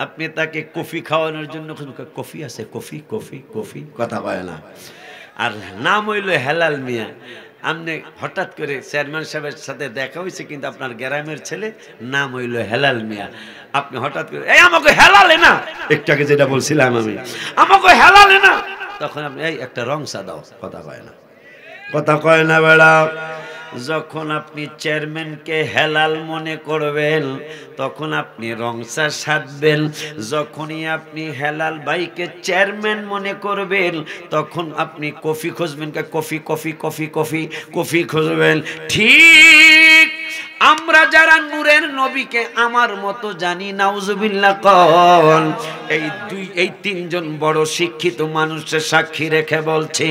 আপনি তাকে কফি খাওয়ানোর জন্য কফি আছে, কফি কফি কফি, কথা কয় না। আর নাম হইল হেলাল মিয়া। আপনি হঠাৎ করে চেয়ারম্যান সাহেবের সাথে দেখা হয়েছে, কিন্তু আপনার গ্রামের ছেলে, নাম হইল হেলাল মিয়া। আপনি হঠাৎ করে এই আমাকে হেলালে না, একটু আগে যেটা বলছিলাম আমি, আমাকে হেলালে না, তখন আপনি এই একটা রং চা দাও, কথা কয় না, কথা কয় না বেড়া। যখন আপনি চেয়ারম্যানকে হেলাল মনে করবেন তখন আপনি রং চা সাধবেন। যখনই আপনি হেলাল ভাইকে চেয়ারম্যান মনে করবেন তখন আপনি কফি খুঁজবেন, coffee coffee coffee coffee coffee খুঁজবেন। ঠিক আমরা যারা নূরের নবীকে আমার মতো জানি, নাউজুবিল্লাহ কন, এই 3 জন বড় শিক্ষিত মানুষের সাক্ষী রেখে বলছে,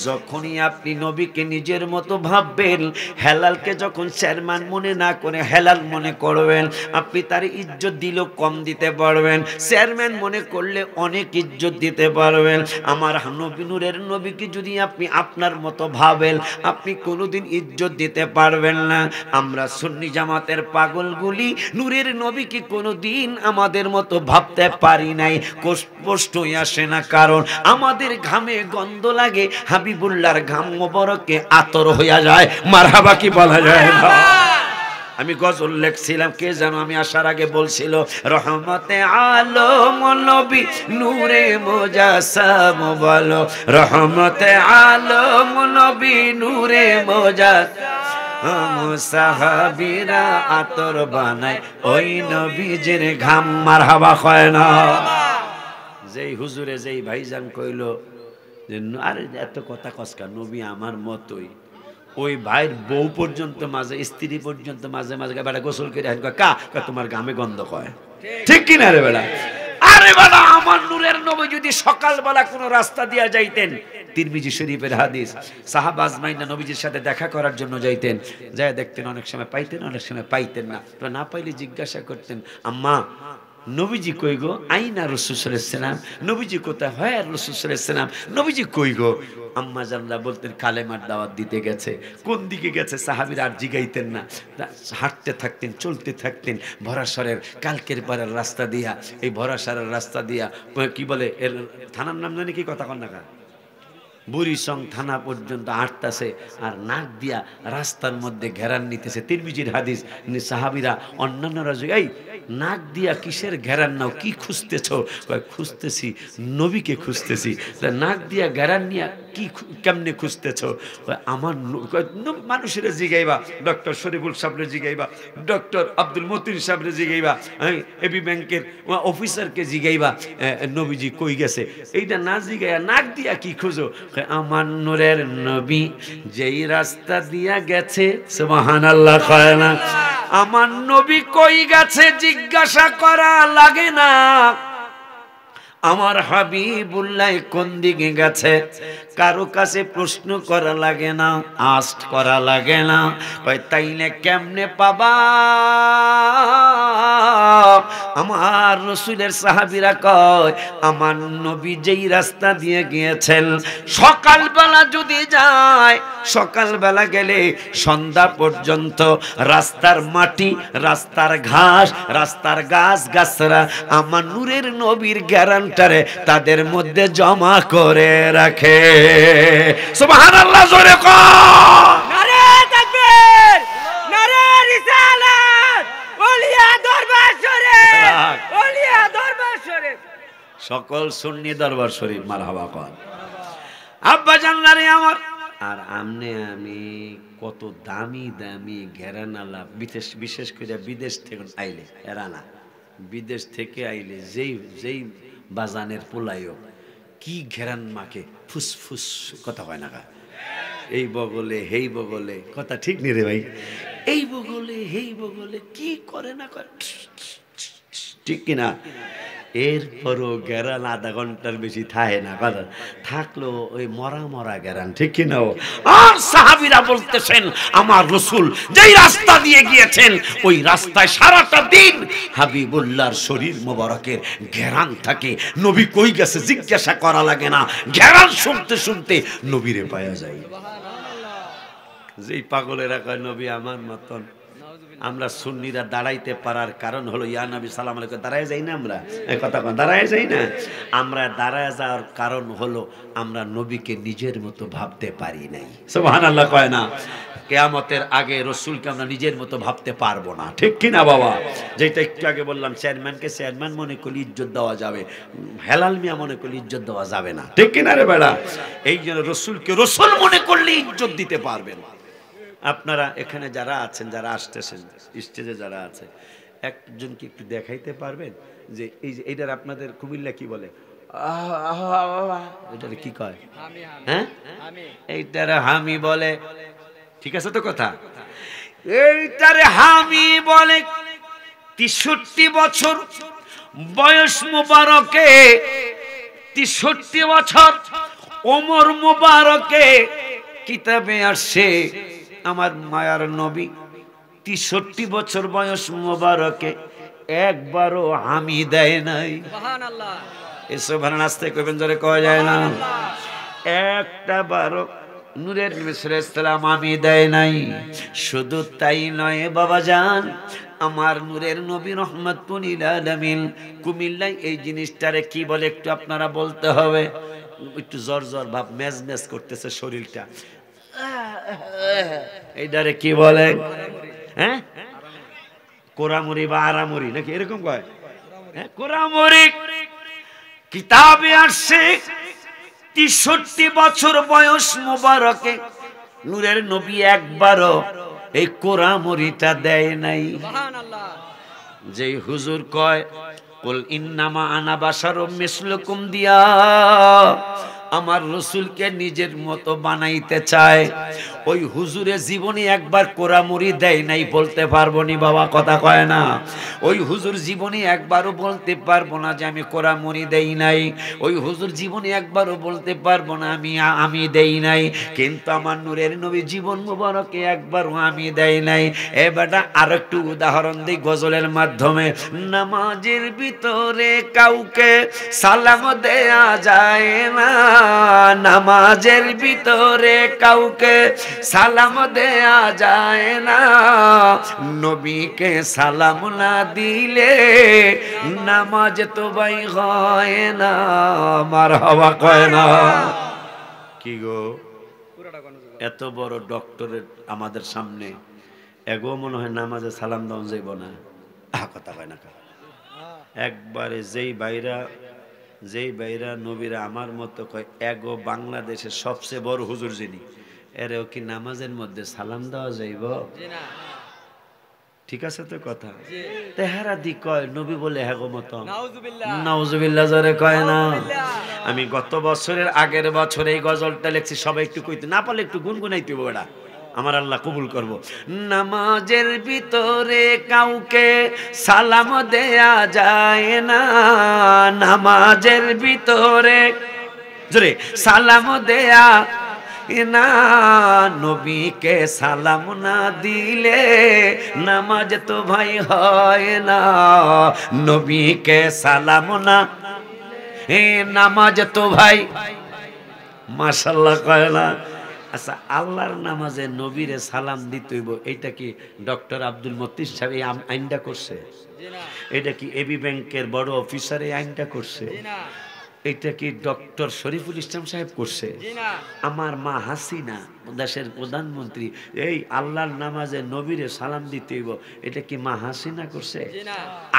যখনই আপনি নবীকে নিজের মতো ভাববেন, হেলালকে যখন চেয়ারম্যান মনে না করে হেলাল মনে করবেন, আপনি তার ইজ্জত দিলেও কম দিতে পারবেন, চেয়ারম্যান মনে করলে অনেক ইজ্জত দিতে পারবেন। আমার নবী, নূরের নবীকে যদি আপনি আপনার মতো ভাবেন, আপনি কোনোদিন ইজ্জত দিতে পারবেন না। আমরা সুন্নি জামাতের পাগলগুলি নূরের নবীকে কোনোদিন আমাদের মতো ভাবতে পারি নাই, কষ্টই আসে না, কারণ আমাদের ঘামে গন্ধ লাগে, হাবিবুল্লাহর ঘাম মোবারকে আতর হইয়া যায়। মারহাবা কি বলা যায় না? আমি গজল লেখছিলাম, কে জানো আমি আসার আগে বলছিল, রহমতে আলম নবী নূরে মুজাসসাম বলো, রহমতে আলম নবী নূরে মুজাসসাম, সাহাবীরা আতর বানায় ওই নবীজির ঘাম। মারহাবা কয় না? যেই হুজুরে, যেই ভাইজান কইল যে আরে এত কথা কসকা, নবী আমার মতোই, ওই ভাইয়ের বউ পর্যন্ত মাঝে, স্ত্রী পর্যন্ত মাঝে মাঝে বেড়া গোসল করে কা তোমার গামে গন্ধ কয়, ঠিক কিনা রে বেড়া? আরে বেড়া, আমার নূরের নবী যদি সকালবেলা কোনো রাস্তা দিয়া যাইতেন, তিরমিজি শরীফের হাদিস, সাহাবা আজমাইনা নবীজির সাথে দেখা করার জন্য যাইতেন, যায় দেখতেন, অনেক সময় পাইতেন, অনেক সময় পাইতেন না। তো না পাইলে জিজ্ঞাসা করতেন, আম্মা নবীজি কই গো? আইনা রাসূল সাল্লাল্লাহু আলাইহি ওয়াসাল্লাম। নবীজি কোথায়? হয় রাসূল সাল্লাল্লাহু আলাইহি ওয়াসাল্লাম। নবীজি কই গো? আম্মা জানরা বলতেন কালেমার দাওয়াত দিতে গেছে। কোন দিকে গেছে সাহাবীরা আর জিগাইতেন না, হাঁটতে থাকতেন, চলতে থাকতেন ভরাসরের কালকের পাড়ার রাস্তা দিয়া, এই ভরাসরের রাস্তা দিয়া, কি বলে এর থানার নাম জানি কি, কথা কন না কা, বুড়িসং থানা পর্যন্ত হাঁটতেছে, আর নাক দিয়া রাস্তার মধ্যে ঘেরান নিতেছে। তিরমিজির হাদিস, সাহাবীরা অন্যান্যরা এই নাক দিয়া কিসের ঘেরান নাও, কি খুঁজতেছ? খুঁজতেছি নবীকে খুঁজতেছি। নাক দিয়া ঘেরান নিয়া কি কেমনে খুঁজতেছ? আমার মানুষের জিগাইবা, ডক্টর শরীফুল সাহেবরে জিগাইবা, ডক্টর আব্দুল মতিন সাহেবরে জিগাইবা, এবি ব্যাংকের অফিসারকে জিগাইবা নবীজি কই গেছে। এইটা না জিগাইয়া নাক দিয়া কি খুঁজো? আমার নূরের নবী যেই রাস্তা দিয়া গেছে, সুবহানাল্লাহ কয় না? আমার নবী কই গেছে জিজ্ঞাসা করা লাগে না, আমার হাবিবুল্লাহ কোন দিকে গেছে কারো কাছে প্রশ্ন করা লাগে না, আস্ক করা লাগে না। কয় তাইলে কেমনে পাবা? আমার রাসূলের সাহাবীরা কয় আমার নবী যেই রাস্তা দিয়ে গিয়েছেন, সকালবেলা যদি যায়, সকালবেলা গেলে সন্ধ্যা পর্যন্ত রাস্তার মাটি, রাস্তার ঘাস, রাস্তার গাছ গাছরা আমার নূরের নবীর গ্যারান্টারে তাদের মধ্যে জমা করে রাখে। সুবহানাল্লাহ, জোরে কর। নারে তাকবীর, নারে রিসালাত, ওলিয়া দরবার শরীফ, ওলিয়া দরবার শরীফ, সকল সুন্নি দরবার শরীফ। মারহাবা কর। আব্বা জানলারে আমার আর আমনে আমি কত দামি দামি ঘেরানালা বিশেষ করে বিদেশ থেকে আইলে এরানা বিদেশ থেকে আইলে যেই যেই বাজানের পোলাইও কি ঘেরান মাকে ফুসফুস কথা হয় না কা এই বগলে হেই বগলে কথা ঠিক নেই রে ভাই এই বগলে হেই বগলে কি করে না করে ঠিক কিনা এরপরও গেরান আধা ঘন্টার বেশি থাকে না কথা থাকলো ওই মরা মরা গেরান ঠিক কিনা আর সাহাবীরা বলতেছেন আমার রাসূল যেই রাস্তা দিয়ে গিয়েছেন ওই রাস্তায় সারাটা দিন হাবিবুল্লাহর শরীর মোবারকের ঘেরান থাকে নবী কই গেছে জিজ্ঞাসা করা লাগে না ঘেরান শুনতে শুনতে নবীরে পাওয়া যায় যেই পাগলেরা কয় নবী আমার মতন আমরা সুন্নিরা দাঁড়াইতে পারার কারণ হলো ইয়া নবী সালাম আলাইকুম দাঁড়ায় যাই না আমরা এই কথা দাঁড়ায় যাই না আমরা দাঁড়ায় যাওয়ার কারণ হলো আমরা নবীকে নিজের মতো ভাবতে পারি নাই সুবহানাল্লাহ কয় না কিয়ামতের আগে রাসূলকে আমরা নিজের মতো ভাবতে পারবো না ঠিক কি না বাবা যেটা একটু আগে বললাম চেয়ারম্যানকে চেয়ারম্যান মনে করলে ইজ্জত দেওয়া যাবে হেলাল মিয়া মনে করলে ইজ্জত দেওয়া যাবে না ঠিক কি না রে বেড়া এই জন্য রাসূলকে রাসূল মনে করলে ইজ্জত দিতে পারবেন আপনারা এখানে যারা আছেন যারা আসতেছেন স্টেজে যারা আছে একজন কি একটু দেখাইতে পারবেন যে এই যে এইটার আপনাদের কুমিল্লা কি বলে এটার কি কয় হ্যাঁ এইটারে হামি বলে ঠিক আছে তো কথা এইটারে হামি বলে 63 বছর বয়স মোবারকে 63 বছর ওমর মোবারকে কিতাবে আসে আমার মায়ার নবী 63 বছর বয়স মোবারকে একবারও হামি দেয় নাই সুবহানাল্লাহ এসব ভালো নাস্তে কইবেন জোরে কওয়া যায় না একটা বারো নূরের নবী সাল্লাল্লাহু আলাইহি সাল্লাম হামি দেয় নাই শুধু তাই নয় বাবা জান আমার নূরের নবী রহমাতুল লিল আলামিন কুমিল্লায় এই জিনিসটারে কি বলে একটু আপনারা বলতে হবে একটু জ্বর জ্বর ভাব মেজ মেজ করতেছে শরীরটা এইটারে কি বলে হ্যাঁ কোরামুরি বা আরামুরি নাকি এরকম কয় হ্যাঁ কোরামুরি কিতাবে আসছে 63 বছর বয়স মোবারকে নূরের নবী একবারও এই কোরামুরিটা দেয় নাই সুবহানাল্লাহ যেই হুজুর কয় কুল ইন্নামা আনা বাশারুম মিসলুকুম দিয়া আমার রাসূলকে নিজের মতো বানাইতে চায় ওই হুজুরে জীবনে একবার কোরামুরি দেয় নাই বলতে পারবো নি বাবা কথা কয় না ওই হুজুর জীবনে একবারও বলতে পারবো না যে আমি কোরামুরি দেই নাই ওই হুজুর জীবনে একবারও বলতে পারবো না আমি দেই নাই কিন্তু আমার নূরের নবী জীবন মোবারকে একবারও আমি দেই নাই এ বেটা আরেকটু উদাহরণ দেই গজলের মাধ্যমে নামাজের ভিতরে কাউকে সালাম দেয়া যায় না নামাজের ভিতরে কাউকে সালাম দেয়া যায় না নবীকে সালাম না দিলে নামাজ তো ভাই হয় না মারহাবা কয় না কি গো এত বড় ডক্টরেট আমাদের সামনে এগো মনে হয় নামাজে সালাম দেওয়া যাইব না কথা কয় না একবারে যেই বাইরা নবীরা আমার মতো কয় এগো বাংলাদেশের সবচেয়ে বড় হুজুর যিনি এরেও কি নামাজের মধ্যে সালাম দেওয়া যাইব ঠিক আছে তো কথা তেহারা দি কয় নবী বলে হ্যাগো মতো নাউজুবিল্লাহ জোরে কয় না আমি গত বছরের আগের বছর এই গজলটা লিখছি সবাই একটু কইতে না পারলে একটু গুনগুনাইতে বড়া আমার আল্লাহ কবুল করব নামাজের ভিতরে কাউকে সালাম দেয়া যায় না নামাজের ভিতরে জোরে সালাম দেয়া না নবীকে সালাম না দিলে নামাজ তো ভাই হয় না নবীকে সালাম না নামাজ তো ভাই মাশাআল্লাহ কয় না আচ্ছা আল্লাহর নামাজে নবীরে সালাম দিতে হইব এটা কি ডক্টর আব্দুল মতিন সাহেব এই আইনটা করছে এটা কি এবি ব্যাংকের বড় অফিসার এই আইনটা করছে এটা কি ডক্টর শরীফুল ইসলাম সাহেব করছে আমার মা হাসিনা দেশের প্রধানমন্ত্রী, এই আল্লাহর নামাজে নবীরে সালাম দিতে হইব, এটা কি মা হাসিনা করছে?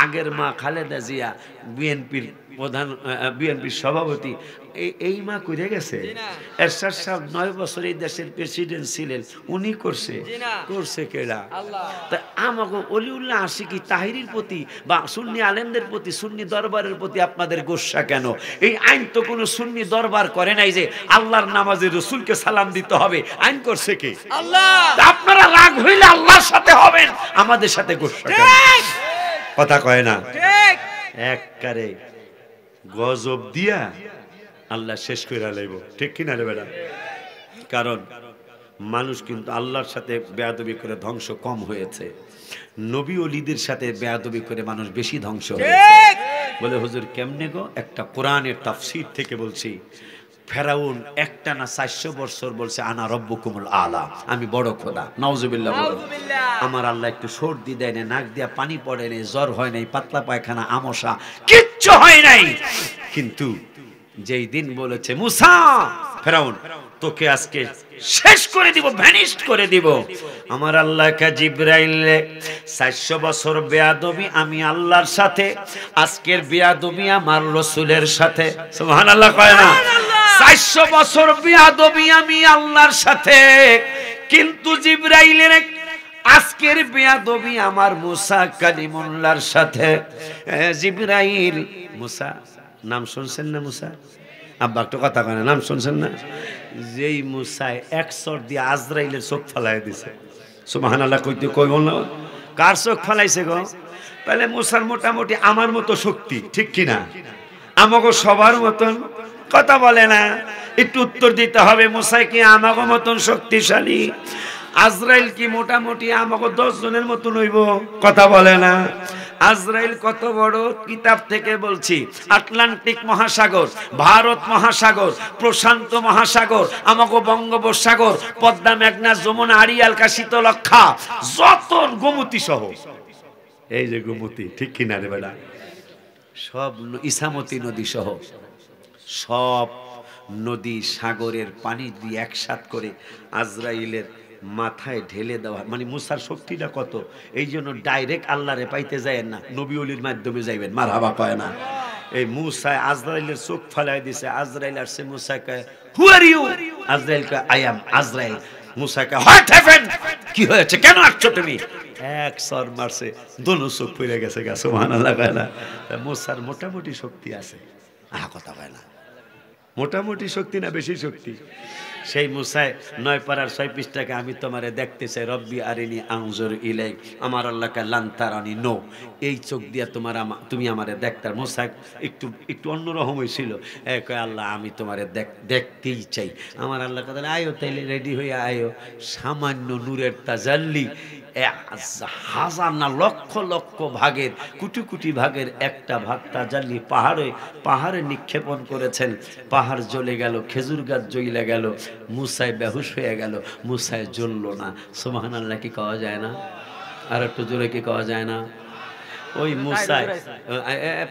আগের মা খালেদা জিয়া বিএনপির প্রধান, বিএনপির সভাপতি, এই মা করে গেছে। এরশাদ সাহেব 9 বছর এই দেশের প্রেসিডেন্ট ছিলেন, উনি করছে? করছে কেডা? তা আমাকে অলিউল্লাহ আশিকি তাহিরির প্রতি বা সুন্নি আলেমদের প্রতি, সুন্নি দরবারের প্রতি আপনাদের গোসা কেন? এই আইন তো কোনো সুন্নি দরবার করে নাই যে আল্লাহর নামাজে রসুলকে সালাম দিতে হবে। আইন করছে কে? আল্লাহ। আপনারা রাগ হইলে আল্লাহর সাথে হবেন, আমাদের সাথে গোসা কেন? কথা কয় না? একবারে গজব দিয়া আল্লাহ শেষ করে লাইব, ঠিক কিনা রে বেটা? কারণ মানুষ কিন্তু আল্লাহর সাথে বেয়াদবি করে ধ্বংস কম হয়েছে, নবী ওলিদের সাথে বেয়াদবি করে মানুষ বেশি ধ্বংস হয়েছে। বলে হুজুর কেমনে গো? একটা কোরআনের তাফসীর থেকে বলছি। ফেরাউন একটানা 400 বছর বলছে আনা রব্বুকুমুল আলা, আমি বড় খোদা। নাউজুবিল্লাহ। আমার আল্লাহ একটু সর্দি দেয় না, নাক দিয়া পানি পড়ে নাই, জ্বর হয় নাই, পাতলা পায়খানা, আমশা কিচ্ছু হয় নাই। কিন্তু যেই দিন বলেছে মুসা, ফেরাউন তোকে আজকে শেষ করে দিব, ভ্যানিশড করে দিব, আমার আল্লাহকে জিবরাইলে 400 বছর বেয়াদবি আমি আল্লাহর সাথে, আজকের বেয়াদবি আমার রাসূলের সাথে। সুবহানাল্লাহ কয় না? 400 বছর বেয়াদবি আমি আল্লাহর সাথে, কিন্তু জিবরাইলের আজকের বেয়াদবি আমার মুসা কালিমুল্লাহর সাথে। জিবরাইল, মুসা নাম শুনছেন না? মুসা আব্বা একটু কথা কয় না, নাম শুনছেন না? যেই মুসায় 1 চর দিয়ে আজরাইলের চোখ ফালাই দিছে। সুবহানাল্লাহ কইতে কইব না? কার চোখ ফালাইছে গো? তাহলে মুসার মোটামুটি আমার মতো শক্তি, ঠিক কিনা? আমাকে সবার মতন? কথা বলে না, একটু উত্তর দিতে হবে। মুসাই কি আমাকে মতন শক্তিশালী? আজরাইল কি মোটামুটি আমাকে 10 জনের মতন হইব? কথা বলে না। আজরাইল কত বড়? কিতাব থেকে বলছি, আটলান্টিক মহাসাগর, ভারত মহাসাগর, প্রশান্ত মহাসাগর, আমাকে বঙ্গোপসাগর, পদ্মা, মেঘনা, যমুনা, আড়িয়াল, শীতলক্ষা, যত গোমতী সহ, এই যে গোমতী, ঠিক কিনা রে বেটা? সব ইসামতি নদী সহ সব নদী সাগরের পানি দিয়ে একসাথ করে আজরাইলের মাথায় ঢেলে দেওয়া। মানে মুসার শক্তিটা কত! এই জন্য ডাইরেক্ট আল্লাহরে পাইতে যায় না, নবী ওলির মাধ্যমে যাইবেন। মারহাবা কয় না? এই মুসা আজরাইলের চোখ ফালাই দিছে। আজরাইল আসছে, মুসা কয় হু আর ইউ? আজরাইল কয় আই অ্যাম আজরাইল। মুসা কয় হোয়াট হ্যাপেন্ড? কি হয়েছে, কেন আসছো তুমি? 1 চর মারছে, দোনো চোখ পড়ে গেছে। সুবহানাল্লাহ কয় না? মুসার মোটামুটি শক্তি আছে। কথা কয় না? মোটামুটি শক্তি না বেশি শক্তি? সেই মুসায় 9 পারার 6 পৃষ্ঠাকে আমি তোমারে দেখতে চাই, রব্বি আরিনি আনজুর ইলাইক, আমার আল্লাহকে লান তারানি, নো, এই চোখ দিয়া তুমি আমারে দেখতার। মুসা একটু অন্যরকম হয়েছিল। কয় আল্লাহ আমি তোমারে দেখতেই চাই। আমার আল্লাহ কথা আয়ো, তাইলে রেডি হয়ে আয়ো। সামান্য নূরের তাজাল্লি, হাজার না লক্ষ লক্ষ ভাগের, কোটি কোটি ভাগের একটা ভাগ তাজাল্লি পাহাড়ে নিক্ষেপণ করেছেন। পাহাড় জ্বলে গেল, খেজুর গাছ জ্বলে গেল, মুসায় বেহুশ হয়ে গেল, মুসায় জ্বলল না। সুবহানাল্লাহ কি কওয়া যায় না? আর একটু জোরে কি কওয়া যায় না? ওই মুসায়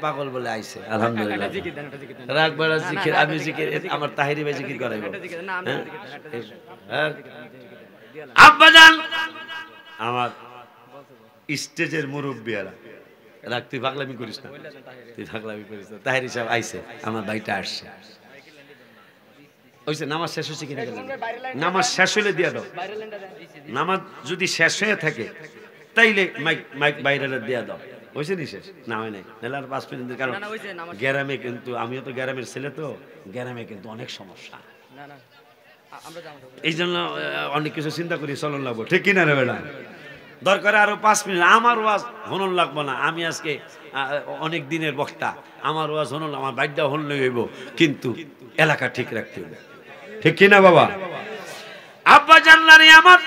পাগল বলে আইছে। আলহামদুলিল্লাহ, রাখবার জিকির, আমি জিকির, আমার তাহিরি ভাই জিকির করাইব। আব্বাজান আমার স্টেজের মুরব্বিয়ারা, রাখ, তুই পাগলামি করিস না, তুই পাগলামি করিস না। তাহিরি সাহেব আইছে, আমার ভাইটা আসছে। ওইছে নামাজ শেষ হচ্ছে কিনা? নামাজ শেষ হলে দিয়া দাও। নামাজ যদি শেষ হয়ে থাকে তাইলে মাইক বাইরে দিয়া দাও। হয়েছে নি শেষ? না হয় নাই, নাহলে আর 5 মিনিট। কারণ গ্রামে কিন্তু, আমিও তো গ্রামের ছেলে, তো গ্রামে কিন্তু অনেক সমস্যা। এই জন্য অনেক কিছু চিন্তা করি, চলন লাগবো, ঠিক কিনা রে বেটা? দরকার আরো 5 মিনিট। আমার ওয়াজ হনন লাগবো না, আমি আজকে অনেক দিনের বক্তা, আমার ওয়াজ হনন, আমার বাড়িটা হনলে হইব, কিন্তু এলাকা ঠিক রাখতে হবে, ঠিক কিনা বাবা? আব্বা জানলানি আমার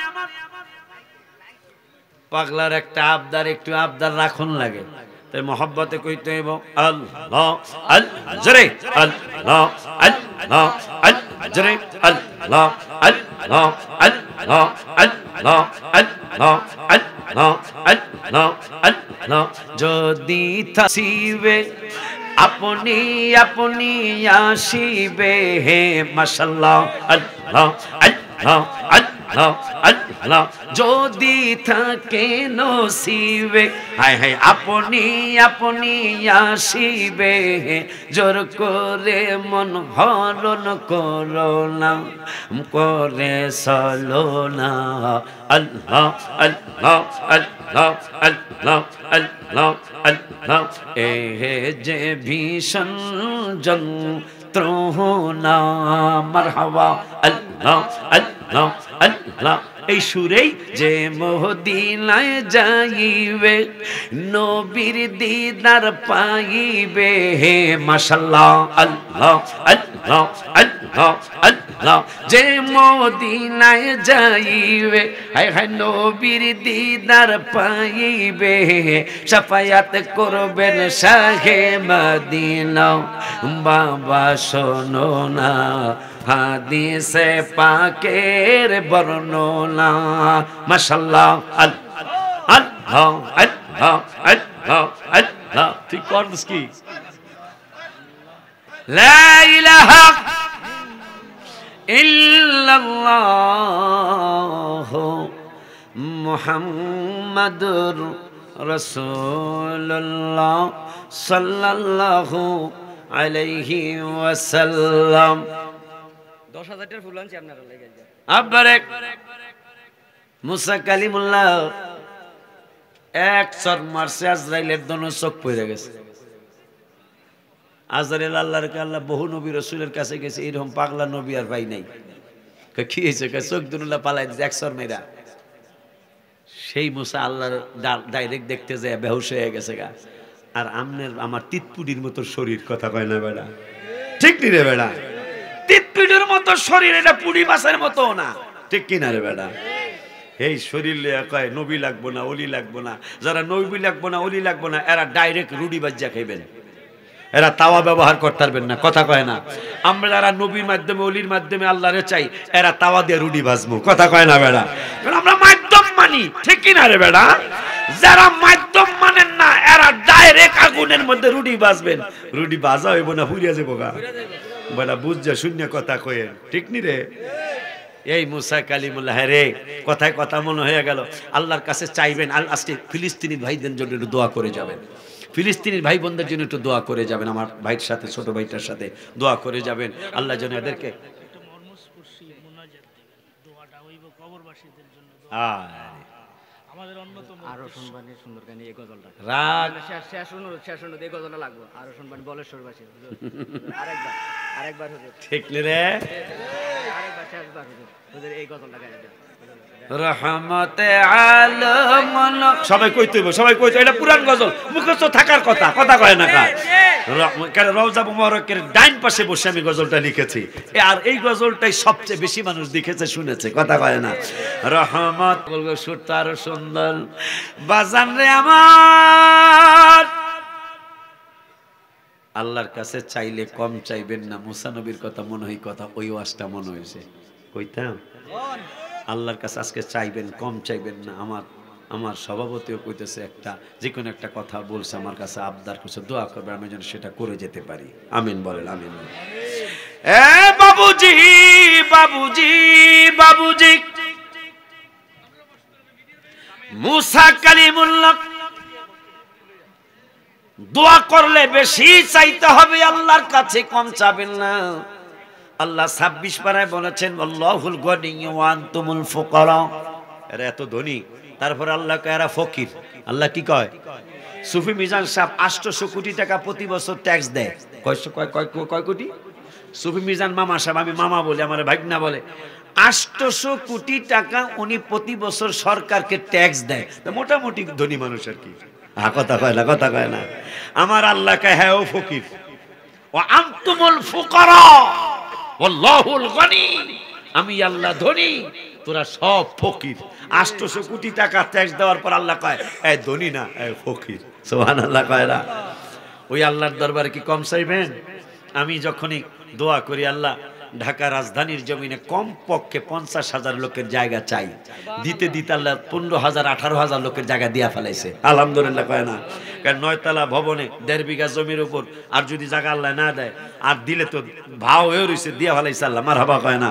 পাগলার একটা আবদার, একটু আবদার রাখুন লাগে, তাই মহব্বতে কইতে হইব আল্লাহ আল্লাহ জরে, আল্লাহ আল্লাহ আল্লাহ জরে, আল্লাহ আল্লাহ আল্লাহ আল্লাহ আল্লাহ আল্লাহ আল্লাহ আল্লাহ। যদি থাসিবে আপনি আপনি আসিবে হে মাশাআল্লাহ, আল্লাহ আল্লাহ আল্লাহ আল্লাহ আল্লাহ যদি থাকে নসিবে হায় হায় আপনি আপনি আসিবে জোর করে মন হরণ করো না করে চলো না আল্লাহ আল্লাহ আল্লাহ আল্লাহ আল্লাহ আল্লাহ এ যে ভীষণ যন্ত্রণা মারহাবা আল্লাহ আল্লাহ আল্লাহ এই সুরেই যে মদিনায় যাইবে নবীর দিদার পাইবে হে মাশাআল্লাহ আল্লাহ আল্লাহ আল্লাহ আল্লাহ যে মদিনায় যাইবে হায় হায় নবীর দিদার পাইবে শাফায়াত করবেন শাহে মদিনা বাবা শোনো না হাদিসে পাকের বর্ণনা মাশাআল্লাহ আল্লাহ আল্লাহ আল্লাহ আল্লাহ ঠিক করছিস কি লা ইলাহা ইল্লাল্লাহ মুহাম্মাদুর রাসূলুল্লাহ সাল্লাল্লাহু আলাইহি ওয়াসাল্লাম 10,000 টাকার ফুল আনছি আপনারা লেগে যান আব্বারে মুসা কালিমুল্লাহ এক চর মারছে আজরাইলের দোনো চোখ পড়ে গেছে আজরাইল আল্লাহর কে আল্লাহ বহু নবী রাসূলের কাছে গেছে এরকম পাগলা নবী আর ভাই নাই কি হয়েছে চোখ দুনুল্লাহ পালাই দিছে এক চর মেরা সেই মুসা আল্লাহর ডাইরেক্ট দেখতে যায় বেহুশ হয়ে গেছে গা আর আমনের আমার তিতপুডির মতো শরীর কথা কয় না বেড়া ঠিক নি রে বেড়া তিতপুডির মতো শরীর এটা পুডি মাছের মতো না ঠিক কিনা রে বেড়া এই শরীর লিয়া কয় নবী লাগবো না ওলি লাগবো না যারা নবী লাগবো না ওলি লাগবো না এরা ডাইরেক্ট রুডি বাজ্জা খাইবেন এরা তাওয়া ব্যবহার করতে পারবেন না কথা কয় না আমরা যারা নবীর মাধ্যমে ওলির মাধ্যমে আল্লাহরে চাই এরা তাওয়া দিয়ে রুডি ভাজবো কথা কয় না বেড়া আমরা মাধ্যম মানি ঠিক কিনা রে বেড়া যারা মাধ্যম মানেন না এরা ডাইরেক্ট আগুনের মধ্যে রুডি ভাজবেন রুডি ভাজা হইব না ফুরিয়া যাবো গা বেড়া বুঝছে শূন্য কথা কয়ে ঠিক নি রে এই মুসা কালিমুল্লাহ রে কথায় কথা মনে হয়ে গেল আল্লাহর কাছে চাইবেন আজকে ফিলিস্তিনি ভাইদের জন্য একটু দোয়া করে যাবেন ফিলিস্তিনি ভাই বোনদের জন্য একটু দোয়া করে যাবেন আমার ভাইয়ের সাথে ছোট ভাইটার সাথে দোয়া করে যাবেন আল্লাহ যেন এদেরকে আমাদের অন্যতম আরো শুনবানি সুন্দর গান এই গজলটা রাগ শেষ অনুরোধ এই গজলটা লাগবে আরো শুনবানি বলেশ্বরবাসী আরেকবার হুজুর ঠিক নি রে আরেকবার শেষবার হুজুর এই গজলটা গাইতে দেন রহমতে আলম সবাই কইতে হইব সবাই কইতে এটা পুরান গজল মুখস্থ থাকার কথা কথা কয় না কারণ রওজা মুবারকের ডাইন পাশে বসে আমি গজলটা লিখেছি আর এই গজলটাই সবচেয়ে বেশি মানুষ দেখেছে শুনেছে কথা কয় না রহমত বলবো সুরটা আরো সুন্দর বাজান রে আমার আল্লাহর কাছে চাইলে কম চাইবেন না মুসা নবীর কথা মনে হয় কথা ওই ওয়াজটা মনে হয়েছে কইতাম আল্লাহর কাছে আজকে চাইবেন কম চাইবেন না আমার সভাপতিও কইতেছে একটা যে কোনো একটা কথা বলছে আমার কাছে আবদার করছে দোয়া করবে আমি যেন সেটা করে যেতে পারি আমিন বলেন আমিন এ বাবুজি বাবুজি বাবুজি মুসা কালিমুল্লাহ দোয়া করলে বেশি চাইতে হবে আল্লাহর কাছে কম চাবেন না আল্লাহ 26 পারায় বলেছেন আল্লাহুল গনি ওয়া আনতুমুল ফুকারা এরা এত ধনী তারপর আল্লাহ কয় এরা ফকির আল্লাহ কি কয় সুফি মিজান সাহেব 800 কোটি টাকা প্রতি বছর ট্যাক্স দেয় কয় কোটি সুফি মিজান মামা সাহেব আমি মামা বলি আমার ভাগনা বলে 800 কোটি টাকা উনি প্রতি বছর সরকারকে ট্যাক্স দেয় মোটামুটি ধনী মানুষ আর কি কথা কয় না আমার আল্লাহ কয় হ্যাঁ ও ফকির ওয়া আনতুমুল ফুকারা আল্লাহুল গনি আমি আল্লাহ ধনী তোরা সব ফকির 800 কোটি টাকা ট্যাক্স দেওয়ার পর আল্লাহ কয় এই ধনী না এই ফকির সুবহানাল্লাহ কয় না ওই আল্লাহর দরবারে কি কম চাইবেন আমি যখনই দোয়া করি আল্লাহ ঢাকা রাজধানীর জমিনে কম পক্ষে 50,000 লোকের জায়গা চাই দিতে দিতে আল্লাহ 15,000 18,000 লোকের জায়গা দিয়া ফেলাইছে আলহামদুলিল্লাহ কয় না কারণ 9 তলা ভবনে 1.5 বিঘা জমির উপর আর যদি জায়গা আল্লাহ না দেয় আর দিলে তো ভাও হয়ে রইছে দিয়া ফেলাইছে আল্লাহ মারহাবা কয় না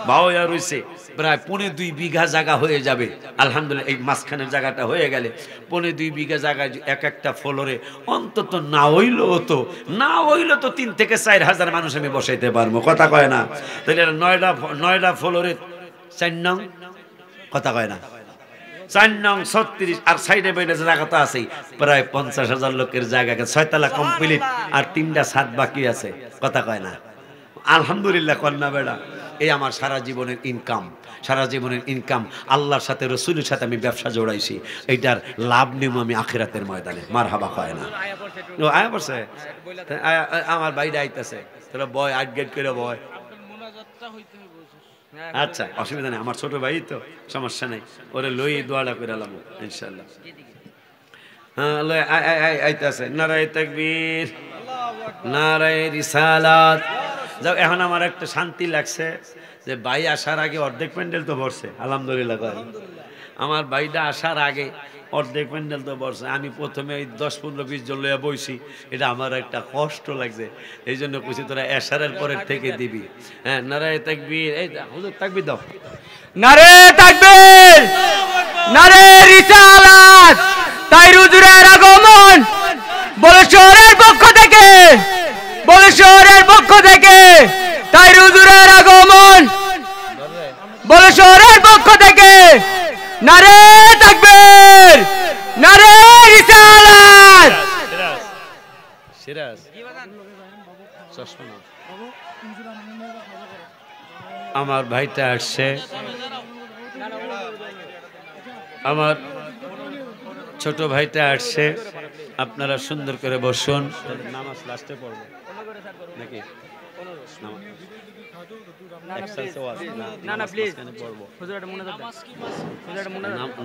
ভাওয়া রইছে প্রায় 2.5 বিঘা জায়গা হয়ে যাবে আলহামদুলিল্লাহ। এই মাঝখানের জায়গাটা হয়ে গেলে 2.5 বিঘা জায়গায় এক একটা ফ্লোরে অন্তত না হইলো তো 3 থেকে 4 হাজার মানুষ আমি বসাইতে পারবো, কথা কয় না? তাহলে 9টা ফ্লোরে 4 নং, কথা কয় না? 4 নং 36 আর সাইডে বাইরে জায়গাটা আছে প্রায় 50,000 লোকের জায়গা, 6 তলা কমপ্লিট আর 3টা ছাদ বাকি আছে, কথা কয় না? আলহামদুলিল্লাহ কন্যা বেড়া। এই আমার সারা জীবনের ইনকাম আল্লাহর সাথে রসুলের সাথে আমি ব্যবসা জোড়াইছি, এইটার লাভ নিব আমি আখিরাতের ময়দানে। মারহাবা কয় না? ও আয়া পড়ছে, আমার বাইরে আইতাছে, তোরা বয় আট গেট করে বয়। আচ্ছা অসুবিধা নেই, আমার ছোট ভাই তো, সমস্যা নেই, ওরে লই দোয়াটা করে আলাম ইনশাল্লাহ। হ্যাঁ আইতাছে, নারায়ে তাকবীর, নারায়ে রিসালাত। যাও, এখন আমার একটা শান্তি লাগছে যে ভাই আসার আগে অর্ধেক প্যান্ডেল তো ভরছে, আলহামদুলিল্লাহ। আমার ভাইটা আসার আগে অর্ধেক প্যান্ডেল তো ভরছে। আমি প্রথমে ওই 10-15-20 জন লইয়া বইছি, এটা আমার একটা কষ্ট লাগছে, এই জন্য কইছি তোরা এশারের পরের থেকে দিবি। হ্যাঁ, নারায়ে তাকবীর, এই হুজুর তাকবীর দাও। নারে তাকবীর, নারে রিসালাত, তাই হুজুরের আগমন বলেশ্বরের পক্ষ থেকে, বলেশ্বরের পক্ষ থেকে তাই হুজুরের আগমন বলেশ্বরের পক্ষ থেকে। নারে তাকবীর, নারে রিসালাত। সিরাজ চশমা আমার ভাইটা আসছে, আমার ছোট ভাইটা আসছে, আপনারা সুন্দর করে বসুন। নামাজ লাস্টে পড়বো নাকি?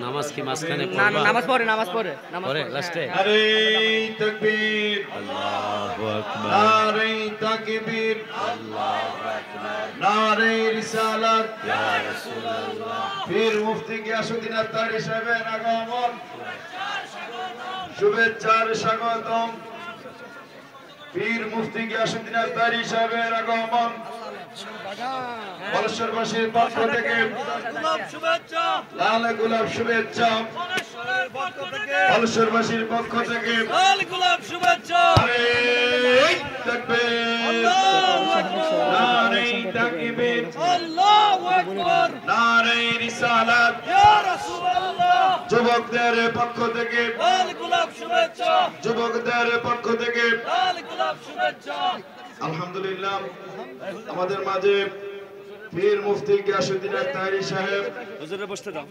নামাজ কি মাঝখানে? নামাজ পড়ে, নামাজ পড়ে, পরে লাস্টে। নারে তাকবীর, আল্লাহু আকবার, নারে তাকবীর, নারে রিসালাত, ইয়া রাসূলুল্লাহ। পীর মুফতি গিয়াসউদ্দিন আত্তারি সাহেবের আগমন, শুভেচ্ছার স্বাগতম। পীর মুফতি গিয়াসউদ্দিন আত্তারি সাহেবের আগমন বলেশ্বরবাসীর পক্ষ থেকে লাল গোলাপ শুভেচ্ছা, বলেশ্বরবাসীর পক্ষ থেকে লাল গোলাপ শুভেচ্ছা। নারে তাকবীর, নারে তাকবীর, আল্লাহু আকবার, নারে রিসালাত, ইয়া রাসূলুল্লাহ। যুবকদের পক্ষ থেকে লাল গোলাপ শুভেচ্ছা, যুবকদের পক্ষ থেকে লাল গোলাপ শুভেচ্ছা। আলহামদুলিল্লাহ, আমাদের মাঝে পীর মুফতি গিয়াসউদ্দিন আত্তারি সাহেব হুজুরে বসতে দাও,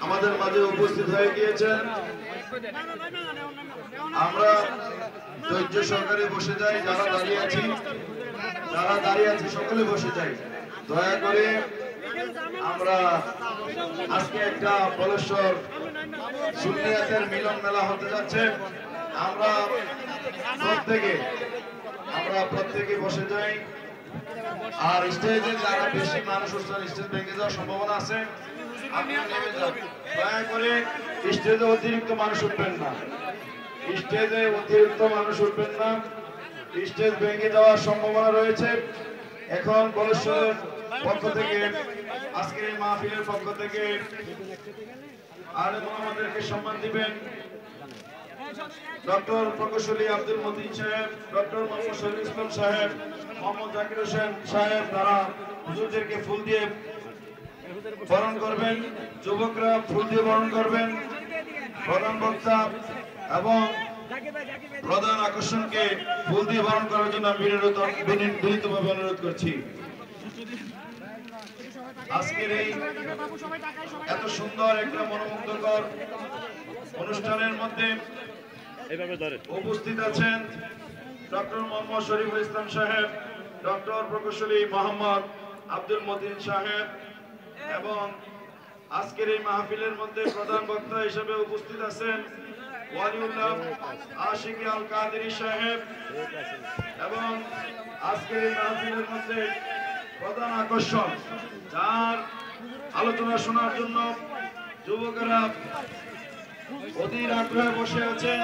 আমাদের মাঝে উপস্থিত হয়ে গিয়েছেন। আমরা ধৈর্য সহকারে বসে যাই, যারা দাঁড়িয়ে আছি সকলে বসে যাই। দয়া করে আমরা আজকে একটা বলেশ্বর সুন্নিয়াতের মিলন মেলা হতে যাচ্ছে, আমরা প্রত্যেকে বসে যাই। আর স্টেজে যারা বেশি মানুষ উঠছেন, স্টেজ ভেঙে যাওয়ার সম্ভাবনা আছে, আপনিও নেমে যান। দয়া করে স্টেজে অতিরিক্ত মানুষ উঠবেন না, স্টেজে অতিরিক্ত মানুষ উঠবেন না, স্টেজ ভেঙে যাওয়ার সম্ভাবনা রয়েছে। এখন বলেশ্বরের পক্ষ থেকে, আজকের এই মাহফিলের পক্ষ থেকে আলেম আমাদেরকে সম্মান দিবেন ডক্টর প্রকৌশলী আব্দুল মতিন সাহেব, ডক্টর মোহাম্মদ শরীফ ইসলাম সাহেব, মোহাম্মদ জাকির হোসেন সাহেব। তারা হুজুরদেরকে ফুল দিয়ে বরণ করবেন, যুবকরা ফুল দিয়ে বরণ করবেন। প্রধান বক্তা এবং প্রধান আকর্ষণকে ফুল দিয়ে বরণ করার জন্য আমি বিনীতভাবে অনুরোধ করছি। আজকের এই এত সুন্দর একটা মনোমুগ্ধকর অনুষ্ঠানের মধ্যে উপস্থিত আছেন ডক্টর মোহাম্মদ শরীফুল ইসলাম সাহেব, ডক্টর প্রকৌশলী মোহাম্মদ আব্দুল মতিন সাহেব, এবং আজকের এই মাহফিলের মধ্যে প্রধান বক্তা হিসেবে উপস্থিত আছেন ওয়ালিউল্লাহ আশিক আল কাদেরী সাহেব, এবং আজকের এই মাহফিলের মধ্যে প্রধান আকর্ষণ, যার আলোচনা শোনার জন্য যুবকেরা অধীর আগ্রহে বসে আছেন,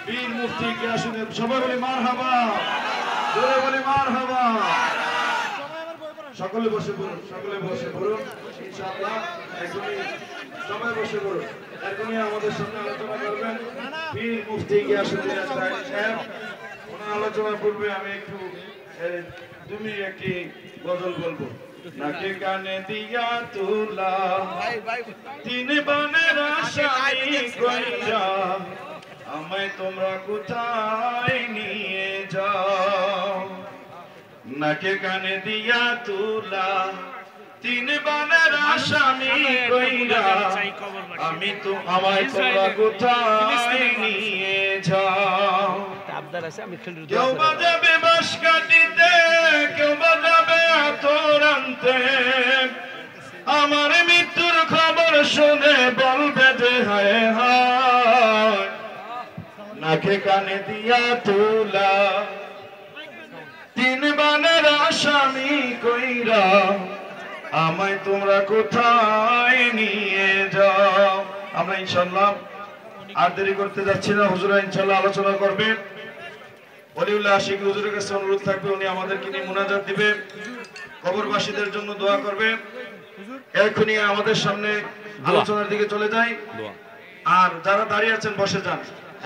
পীর মুফতি গিয়াসউদ্দিন। সবাই বলি মারহাবা, জোরে বলি মারহাবা। সকলে বসে পড়ুন, সকলে বসে পড়ুন ইনশাআল্লাহ। এখনই সবাই বসে পড়ুন। এখনই আমাদের সামনে আলোচনা করবেন পীর মুফতি গিয়াসউদ্দিন আজহারী সাহেব। ওনার আলোচনার পূর্বে আমি একটু তুমি একটি গজল বলবো। নাকে কানে দিয়া তুলা তিন বানের আশাই কইরা আমায় তোমরা কোথায় নিয়ে যাও। নাকে কানে দিয়া তুলা তিন বানের আসামি কইরা আমি তো আমায় তোমরা কোথায় নিয়ে যাও। কেউ বাজাবে বাঁশ কাটিতে, কেউ বাজাবে আতর আনতে, আমার মৃত্যুর খবর শুনে বলবে যে হায় হায়। নাকে কানে দিয়া তুলা তিন বানের আসামি কইরা আমায় তোমরা কোথায় নিয়ে যাও। আমরা ইনশাআল্লাহ আর দেরি করতে যাচ্ছি না। হুজুরা ইনশাআল্লাহ আলোচনা করবেন। ওলিউল্লাহ আশিক হুজুরের কাছে অনুরোধ থাকবে, উনি আমাদেরকে নিয়ে মুনাজাত দিবে, কবরবাসীদের জন্য দোয়া করবে। এখনই আমাদের সামনে আলোচনার দিকে চলে যাই। আর যারা দাঁড়িয়ে আছেন বসে যান,